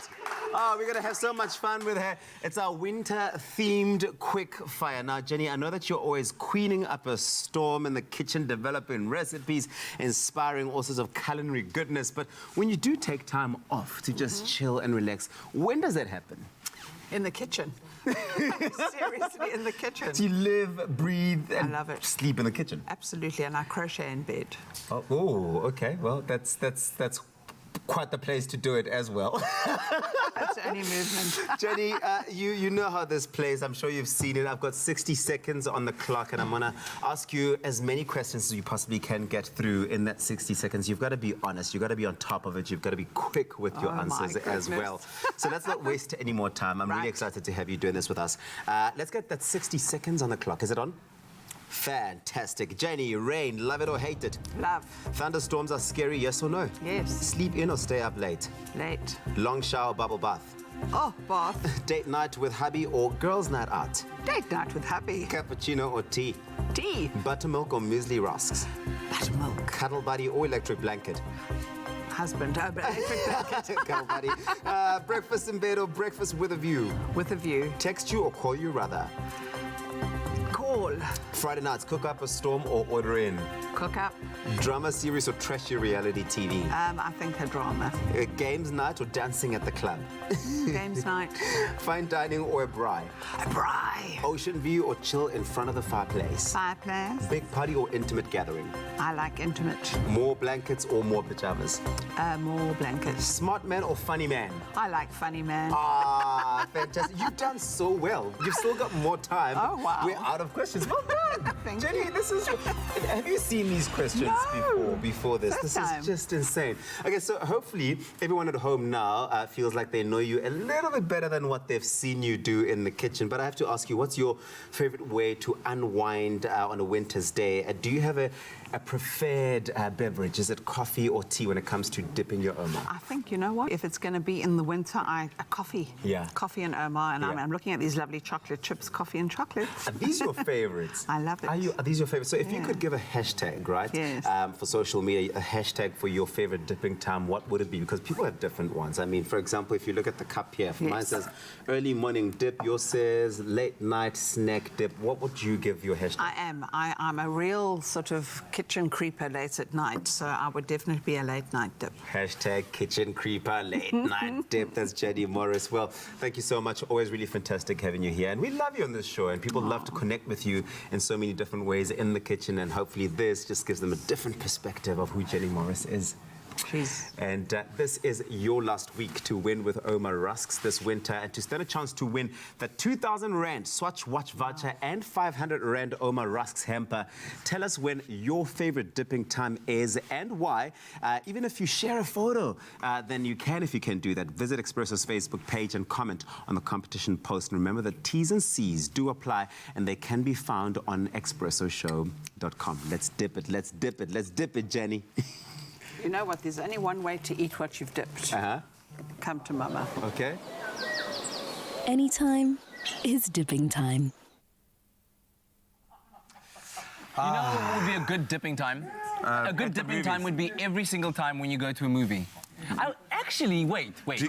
Oh, we're going to have so much fun with her. It's our winter-themed quick fire. Now, Jenny, I know that you're always queening up a storm in the kitchen, developing recipes, inspiring all sorts of culinary goodness. But when you do take time off to just chill and relax, when does that happen? In the kitchen. Seriously, in the kitchen. Do you live, breathe, and I love it. Sleep in the kitchen? Absolutely, and I crochet in bed. Oh, okay. Well, that's quite the place to do it as well. That's the only movement. Jenny, you know how this plays. I'm sure you've seen it. I've got 60 seconds on the clock, and I'm going to ask you as many questions as you possibly can get through in that 60 seconds. You've got to be honest. You've got to be on top of it. You've got to be quick with your answers as well. So let's not waste any more time. I'm really excited to have you doing this with us. Let's get that 60 seconds on the clock. Is it on? Fantastic. Jenny, rain, love it or hate it? Love. Thunderstorms are scary, yes or no? Yes. Sleep in or stay up late? Late. Long shower, bubble bath? Oh, bath. Date night with hubby or girls' night out? Date night with hubby. Cappuccino or tea? Tea. Buttermilk or muesli rusks? Buttermilk. Cuddle buddy or electric blanket? Husband. Oh, but electric blanket. Cuddle buddy. Breakfast in bed or breakfast with a view? With a view. Text you or call you rather? Call. Friday nights, cook up a storm or order in? Cook up. Drama series or trashy reality TV? I think a drama. Games night or dancing at the club? Games night. Fine dining or a braai? A braai. Ocean view or chill in front of the fireplace? Fireplace. Big party or intimate gathering? I like intimate. More blankets or more pajamas? More blankets. Smart man or funny man? I like funny man. Ah, fantastic. You've done so well. You've still got more time. Oh, wow. We're out of questions. Well done. Thank Jenny, you. this is... Have you seen these questions before this? First This time. is just insane. Okay, so hopefully everyone at home now feels like they know you a little bit better than what they've seen you do in the kitchen. But I have to ask you, what's your favorite way to unwind on a winter's day? Do you have a preferred beverage? Is it coffee or tea when it comes to dipping your Oma? I think, you know what? If it's going to be in the winter, a coffee. Yeah. Coffee and Oma, and I'm looking at these lovely chocolate chips, coffee and chocolate. Are these your favorites? I love it. Are these your favorites? So if you could give a hashtag, right? Yes. For social media, a hashtag for your favorite dipping time, what would it be? Because people have different ones. I mean, for example, if you look at the cup here, mine says early morning dip, yours says late night snack dip. What would you give your hashtag? I'm a real sort of kitchen creeper late at night, so I would definitely be a late night dip. Hashtag kitchen creeper, late night dip. That's Jenny Morris. Well, thank you so much. Always really fantastic having you here. And we love you on this show, and people love to connect with you in so many different ways in the kitchen, and hopefully this just gives them a different perspective of who Jenny Morris is. And this is your last week to win with Oma Rusks this winter and to stand a chance to win the 2,000 Rand Swatch Watch voucher and 500 Rand Oma Rusks hamper. Tell us when your favorite dipping time is and why. Even if you share a photo, then you can, if you can do that. Visit Expresso's Facebook page and comment on the competition post. And remember the T's and C's do apply, and they can be found on expressoshow.com. Let's dip it, let's dip it, let's dip it, Jenny. You know what? There's only one way to eat what you've dipped. Come to Mama. Okay. Anytime is dipping time. You know what would be a good dipping time? A good dipping time would be every single time when you go to a movie. Actually, wait. Do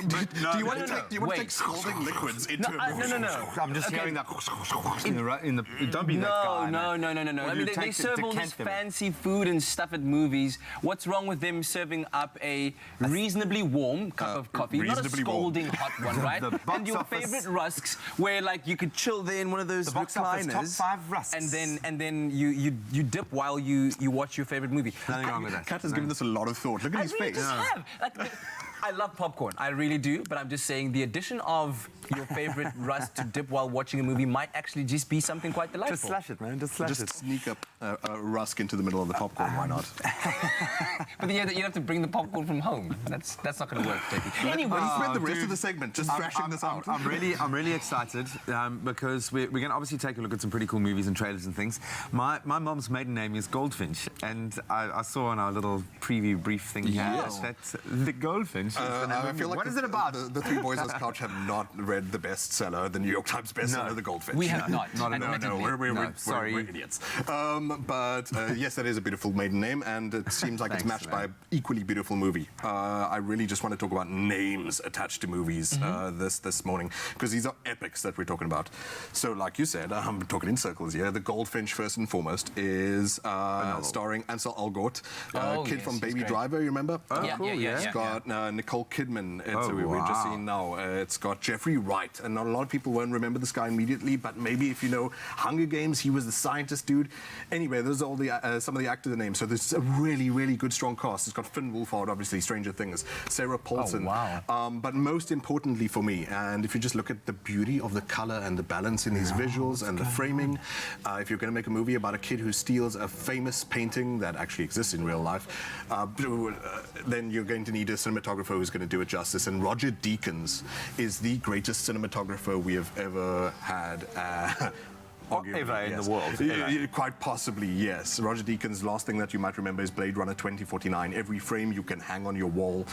you want to take scalding liquids into a movie? No. I'm just hearing that in the. Don't be that guy. No. I mean, they serve all this fancy food and stuff at movies. What's wrong with them serving up a reasonably warm cup of coffee, not a scalding hot one, right? And your favorite rusks, where like you could chill there in one of those recliners. Top 5 rusks. And then you dip while you watch your favorite movie. Nothing wrong with that. Kat has given this a lot of thought. Look at his face. I love popcorn, I really do, but I'm just saying the addition of your favorite rust to dip while watching a movie might actually just be something quite delightful. Just slash it, man. Just slash it. Just sneak up a rusk into the middle of the popcorn. Why not? But then you have to bring the popcorn from home. That's not going to work, JP. Anyway, we spent the rest of the segment just thrashing this out. I'm really excited because we're going to obviously take a look at some pretty cool movies and trailers and things. My mom's maiden name is Goldfinch, and I saw on our little preview brief thing here that the Goldfinch I feel like what is it about? The three boys on this couch have not read the bestseller, the New York Times bestseller, The Goldfinch. We have not. No, we're idiots. But yes, that is a beautiful maiden name, and it seems like it's matched by an equally beautiful movie. I really just want to talk about names attached to movies this morning, because these are epics that we're talking about. So, like you said, I'm talking in circles here. The Goldfinch, first and foremost, is starring Ansel Elgort, kid from Baby Driver, you remember? It's got Nicole Kidman, we've just seen now. It's got Jeffrey Wright, and not a lot of people won't remember this guy immediately, but maybe if you know Hunger Games, he was the scientist dude. Anyway, those are all the some of the actor names. So there's a really, really good, strong cast. It's got Finn Wolfhard, obviously, Stranger Things, Sarah Paulson. But most importantly for me, and if you just look at the beauty of the color and the balance in these visuals and the framing, if you're going to make a movie about a kid who steals a famous painting that actually exists in real life, then you're going to need a cinematographer who's going to do it justice. And Roger Deakins is the greatest cinematographer we have ever had. Ever in the world. Quite possibly, yes. Roger Deakins' last thing that you might remember is Blade Runner 2049. Every frame you can hang on your wall.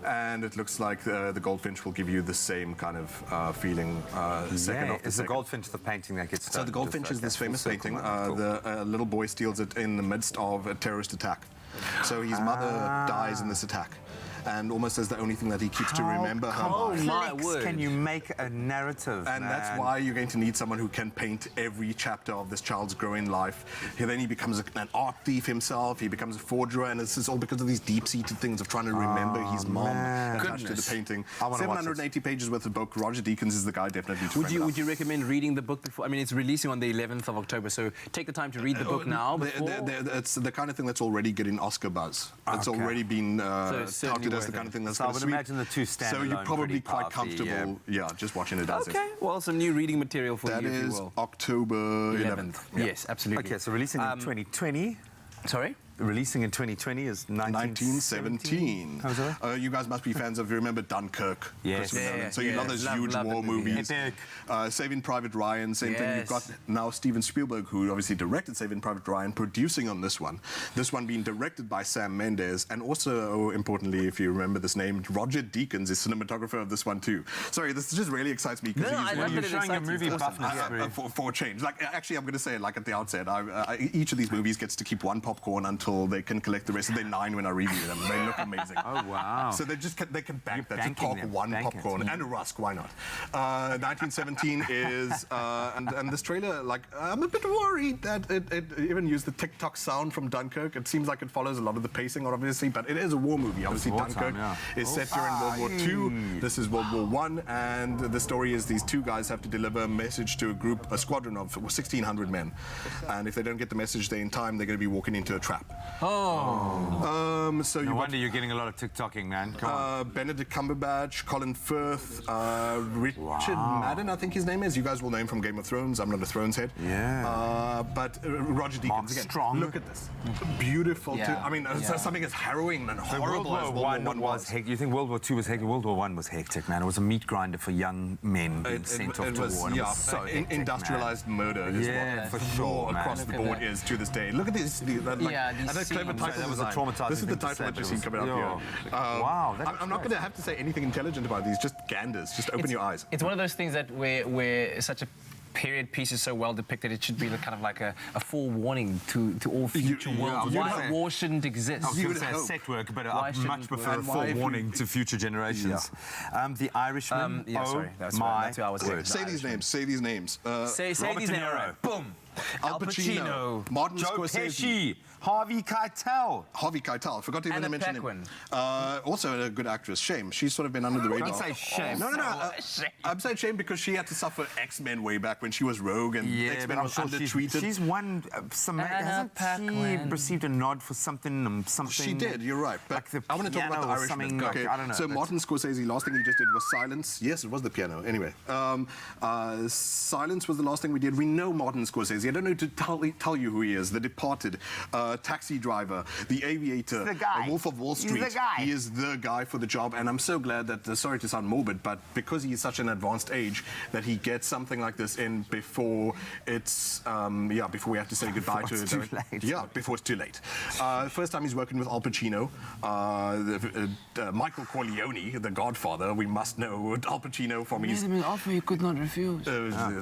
And it looks like the Goldfinch will give you the same kind of feeling second after Is second. the Goldfinch the painting that gets So the Goldfinch is this famous painting. The little boy steals it in the midst of a terrorist attack. So his mother dies in this attack. And almost as the only thing that he keeps to remember her by. My word. Can you make a narrative, And that's why you're going to need someone who can paint every chapter of this child's growing life. Then he becomes an art thief himself, he becomes a forger, and this is all because of these deep-seated things of trying to remember his mom attached to the painting. 780 pages worth of book. Roger Deakins is the guy definitely to Would you recommend reading the book before? I mean, it's releasing on the 11th of October, so take the time to read the book now. It's the kind of thing that's already getting Oscar buzz. It's already been touted as the kind of thing that's I would imagine the two stand So you're probably quite comfortable, just watching it as Okay, well, some new reading material for that you, if you is will. October 11th. Yes, absolutely. Okay, so releasing in 2020. Sorry? Releasing in 2020 is 1917. How was that? You guys must be fans of, you remember Dunkirk? Yes. So you love those huge war movies. Saving Private Ryan, same thing. You've got now Steven Spielberg, who obviously directed Saving Private Ryan, producing on this one. This one being directed by Sam Mendes, and also, importantly, if you remember this name, Roger Deakins is cinematographer of this one too. Sorry, this just really excites me. You're showing your movie buffness. For a change. Like, actually, I'm going to say it like at the outset. Each of these movies gets to keep one popcorn until they can collect the rest of their 9 when I review them. They look amazing. Oh, wow. So they can bank that to talk one popcorn and a rusk, why not? 1917 is, and this trailer, like, I'm a bit worried that it even used the TikTok sound from Dunkirk. It seems like it follows a lot of the pacing, obviously, but it is a war movie. Obviously, Dunkirk is set during World War II. This is World War I, and the story is these two guys have to deliver a message to a squadron of 1,600 men. And if they don't get the message there in time, they're going to be walking into a trap. So no wonder you're getting a lot of TikToking, man. Come on. Benedict Cumberbatch, Colin Firth, Richard Madden, I think his name is. You guys will know him from Game of Thrones. I'm not a Thrones head. But Roger Deakins again. Strong. Look at this. Beautiful. I mean, something as harrowing and horrible as World War I was. You think World War II was hectic? World War I was hectic, man. It was a meat grinder for young men being sent off to war. Yeah, it was so hectic, industrialized murder is what for sure across the board is to this day. Look at this. Clever title that was a traumatizing. This is the title that you see coming up here. Wow. I'm not going to have to say anything intelligent about these. Just ganders. Just open your eyes. It's one of those things that where such a period piece is so well depicted, it should be kind of like a forewarning to all future worlds. Why war shouldn't exist. I was going to say set work, but I much prefer a forewarning to future generations. The Irishman. Sorry. That's who I was saying. Say these names. Say these names. Say these names. Boom. Al Pacino, Martin Scorsese, Harvey Keitel. Harvey Keitel. Forgot to even mention him. Also a good actress. Shame. She's sort of been under the radar. Don't say shame. No. I'm saying shame because she had to suffer X-Men way back when she was Rogue and X-Men was undertreated. She's won some. Hasn't she received a nod for something? She did. You're right. But I want to talk about the Irishman. Okay. I don't know. So Martin Scorsese, last thing he just did was Silence. Yes, it was the piano. Anyway, Silence was the last thing we did. We know Martin Scorsese. I don't know to tell you who he is. The Departed, Taxi Driver, The Aviator, The guy. Wolf of Wall He's Street. the guy. He is the guy for the job, and I'm so glad that, sorry to sound morbid, but because he is such an advanced age, that he gets something like this in before it's, before we have to say goodbye to it. Too late. Yeah, before it's too late. First time he's working with Al Pacino, Michael Corleone, the Godfather. We must know Al Pacino from his... an offer he could not refuse.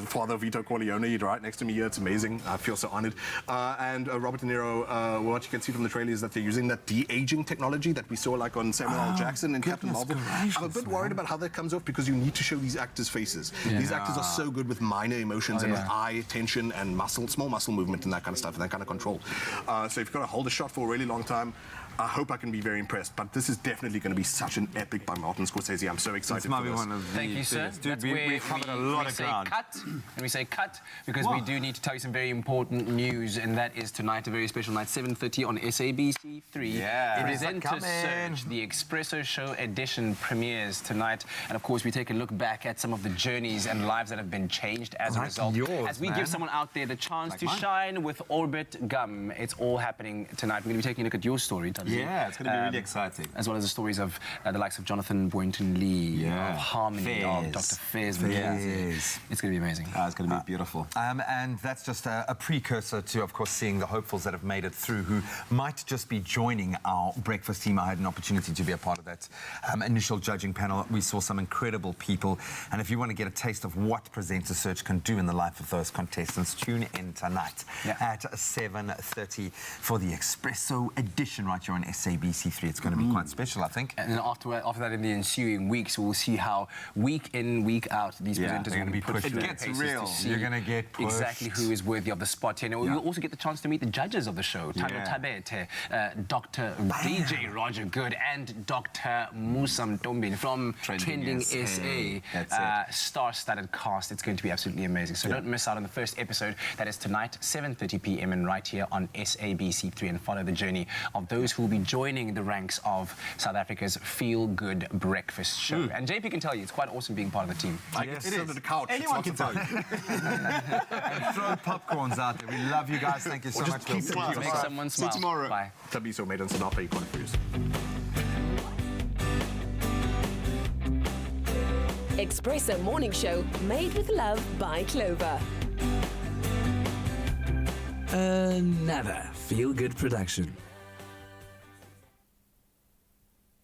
Father of Vito Corleone, right next to me here. It's amazing. I feel so honored. And Robert De Niro, what you can see from the trailer is that they're using that de-aging technology that we saw like on Samuel L. Jackson and Captain Marvel. I'm a bit worried about how that comes off because you need to show these actors' faces. Yeah. These actors are so good with minor emotions and with eye tension and small muscle movement and that kind of stuff and that kind of control. So if you've got to hold a shot for a really long time, I hope I can be very impressed, but this is definitely going to be such an epic by Martin Scorsese. I'm so excited for this. Thank you, sir. Dude, we covered a lot of ground. And we say cut because we do need to tell you some very important news, and that is tonight, a very special night, 7:30 on SABC3. Yeah. Presenter Search, the Expresso Show edition premieres tonight. And of course, we take a look back at some of the journeys and lives that have been changed as a result. As we give someone out there the chance to shine with Orbit Gum. It's all happening tonight. We're going to be taking a look at your story, Tony. Yeah, it's going to be really exciting. As well as the stories of the likes of Jonathan Boynton Lee, of Harmony, of Dr. Fez. It's going to be amazing. It's going to be beautiful. And that's just a precursor to, of course, seeing the hopefuls that have made it through who might just be joining our breakfast team. I had an opportunity to be a part of that initial judging panel. We saw some incredible people. And if you want to get a taste of what Presenter Search can do in the life of those contestants, tune in tonight at 7:30 for the Expresso edition right here on SABC3. It's going to be quite special, I think. And then after that, in the ensuing weeks, we'll see how week in, week out, these presenters will be pushed. It gets real. You're going to get pushed. Exactly who is worthy of the spot here. And we'll also get the chance to meet the judges of the show. Tando Tabete, Dr. DJ Roger Good, and Dr. Musa Mtombin from Trending SA. Star-studded cast. It's going to be absolutely amazing. So don't miss out on the first episode. That is tonight, 7:30 p.m. and right here on SABC3, and follow the journey of those who will be joining the ranks of South Africa's feel-good breakfast show. And JP can tell you, it's quite awesome being part of the team. I get to sit on the couch. Anyone can tell you. And throw popcorns out there. We love you guys. Thank you so much. Keep smiling. Make someone smile. See you tomorrow. Bye. Tabiso made us an offer you can't refuse. Expresso Morning Show, made with love by Clover. Another feel-good production.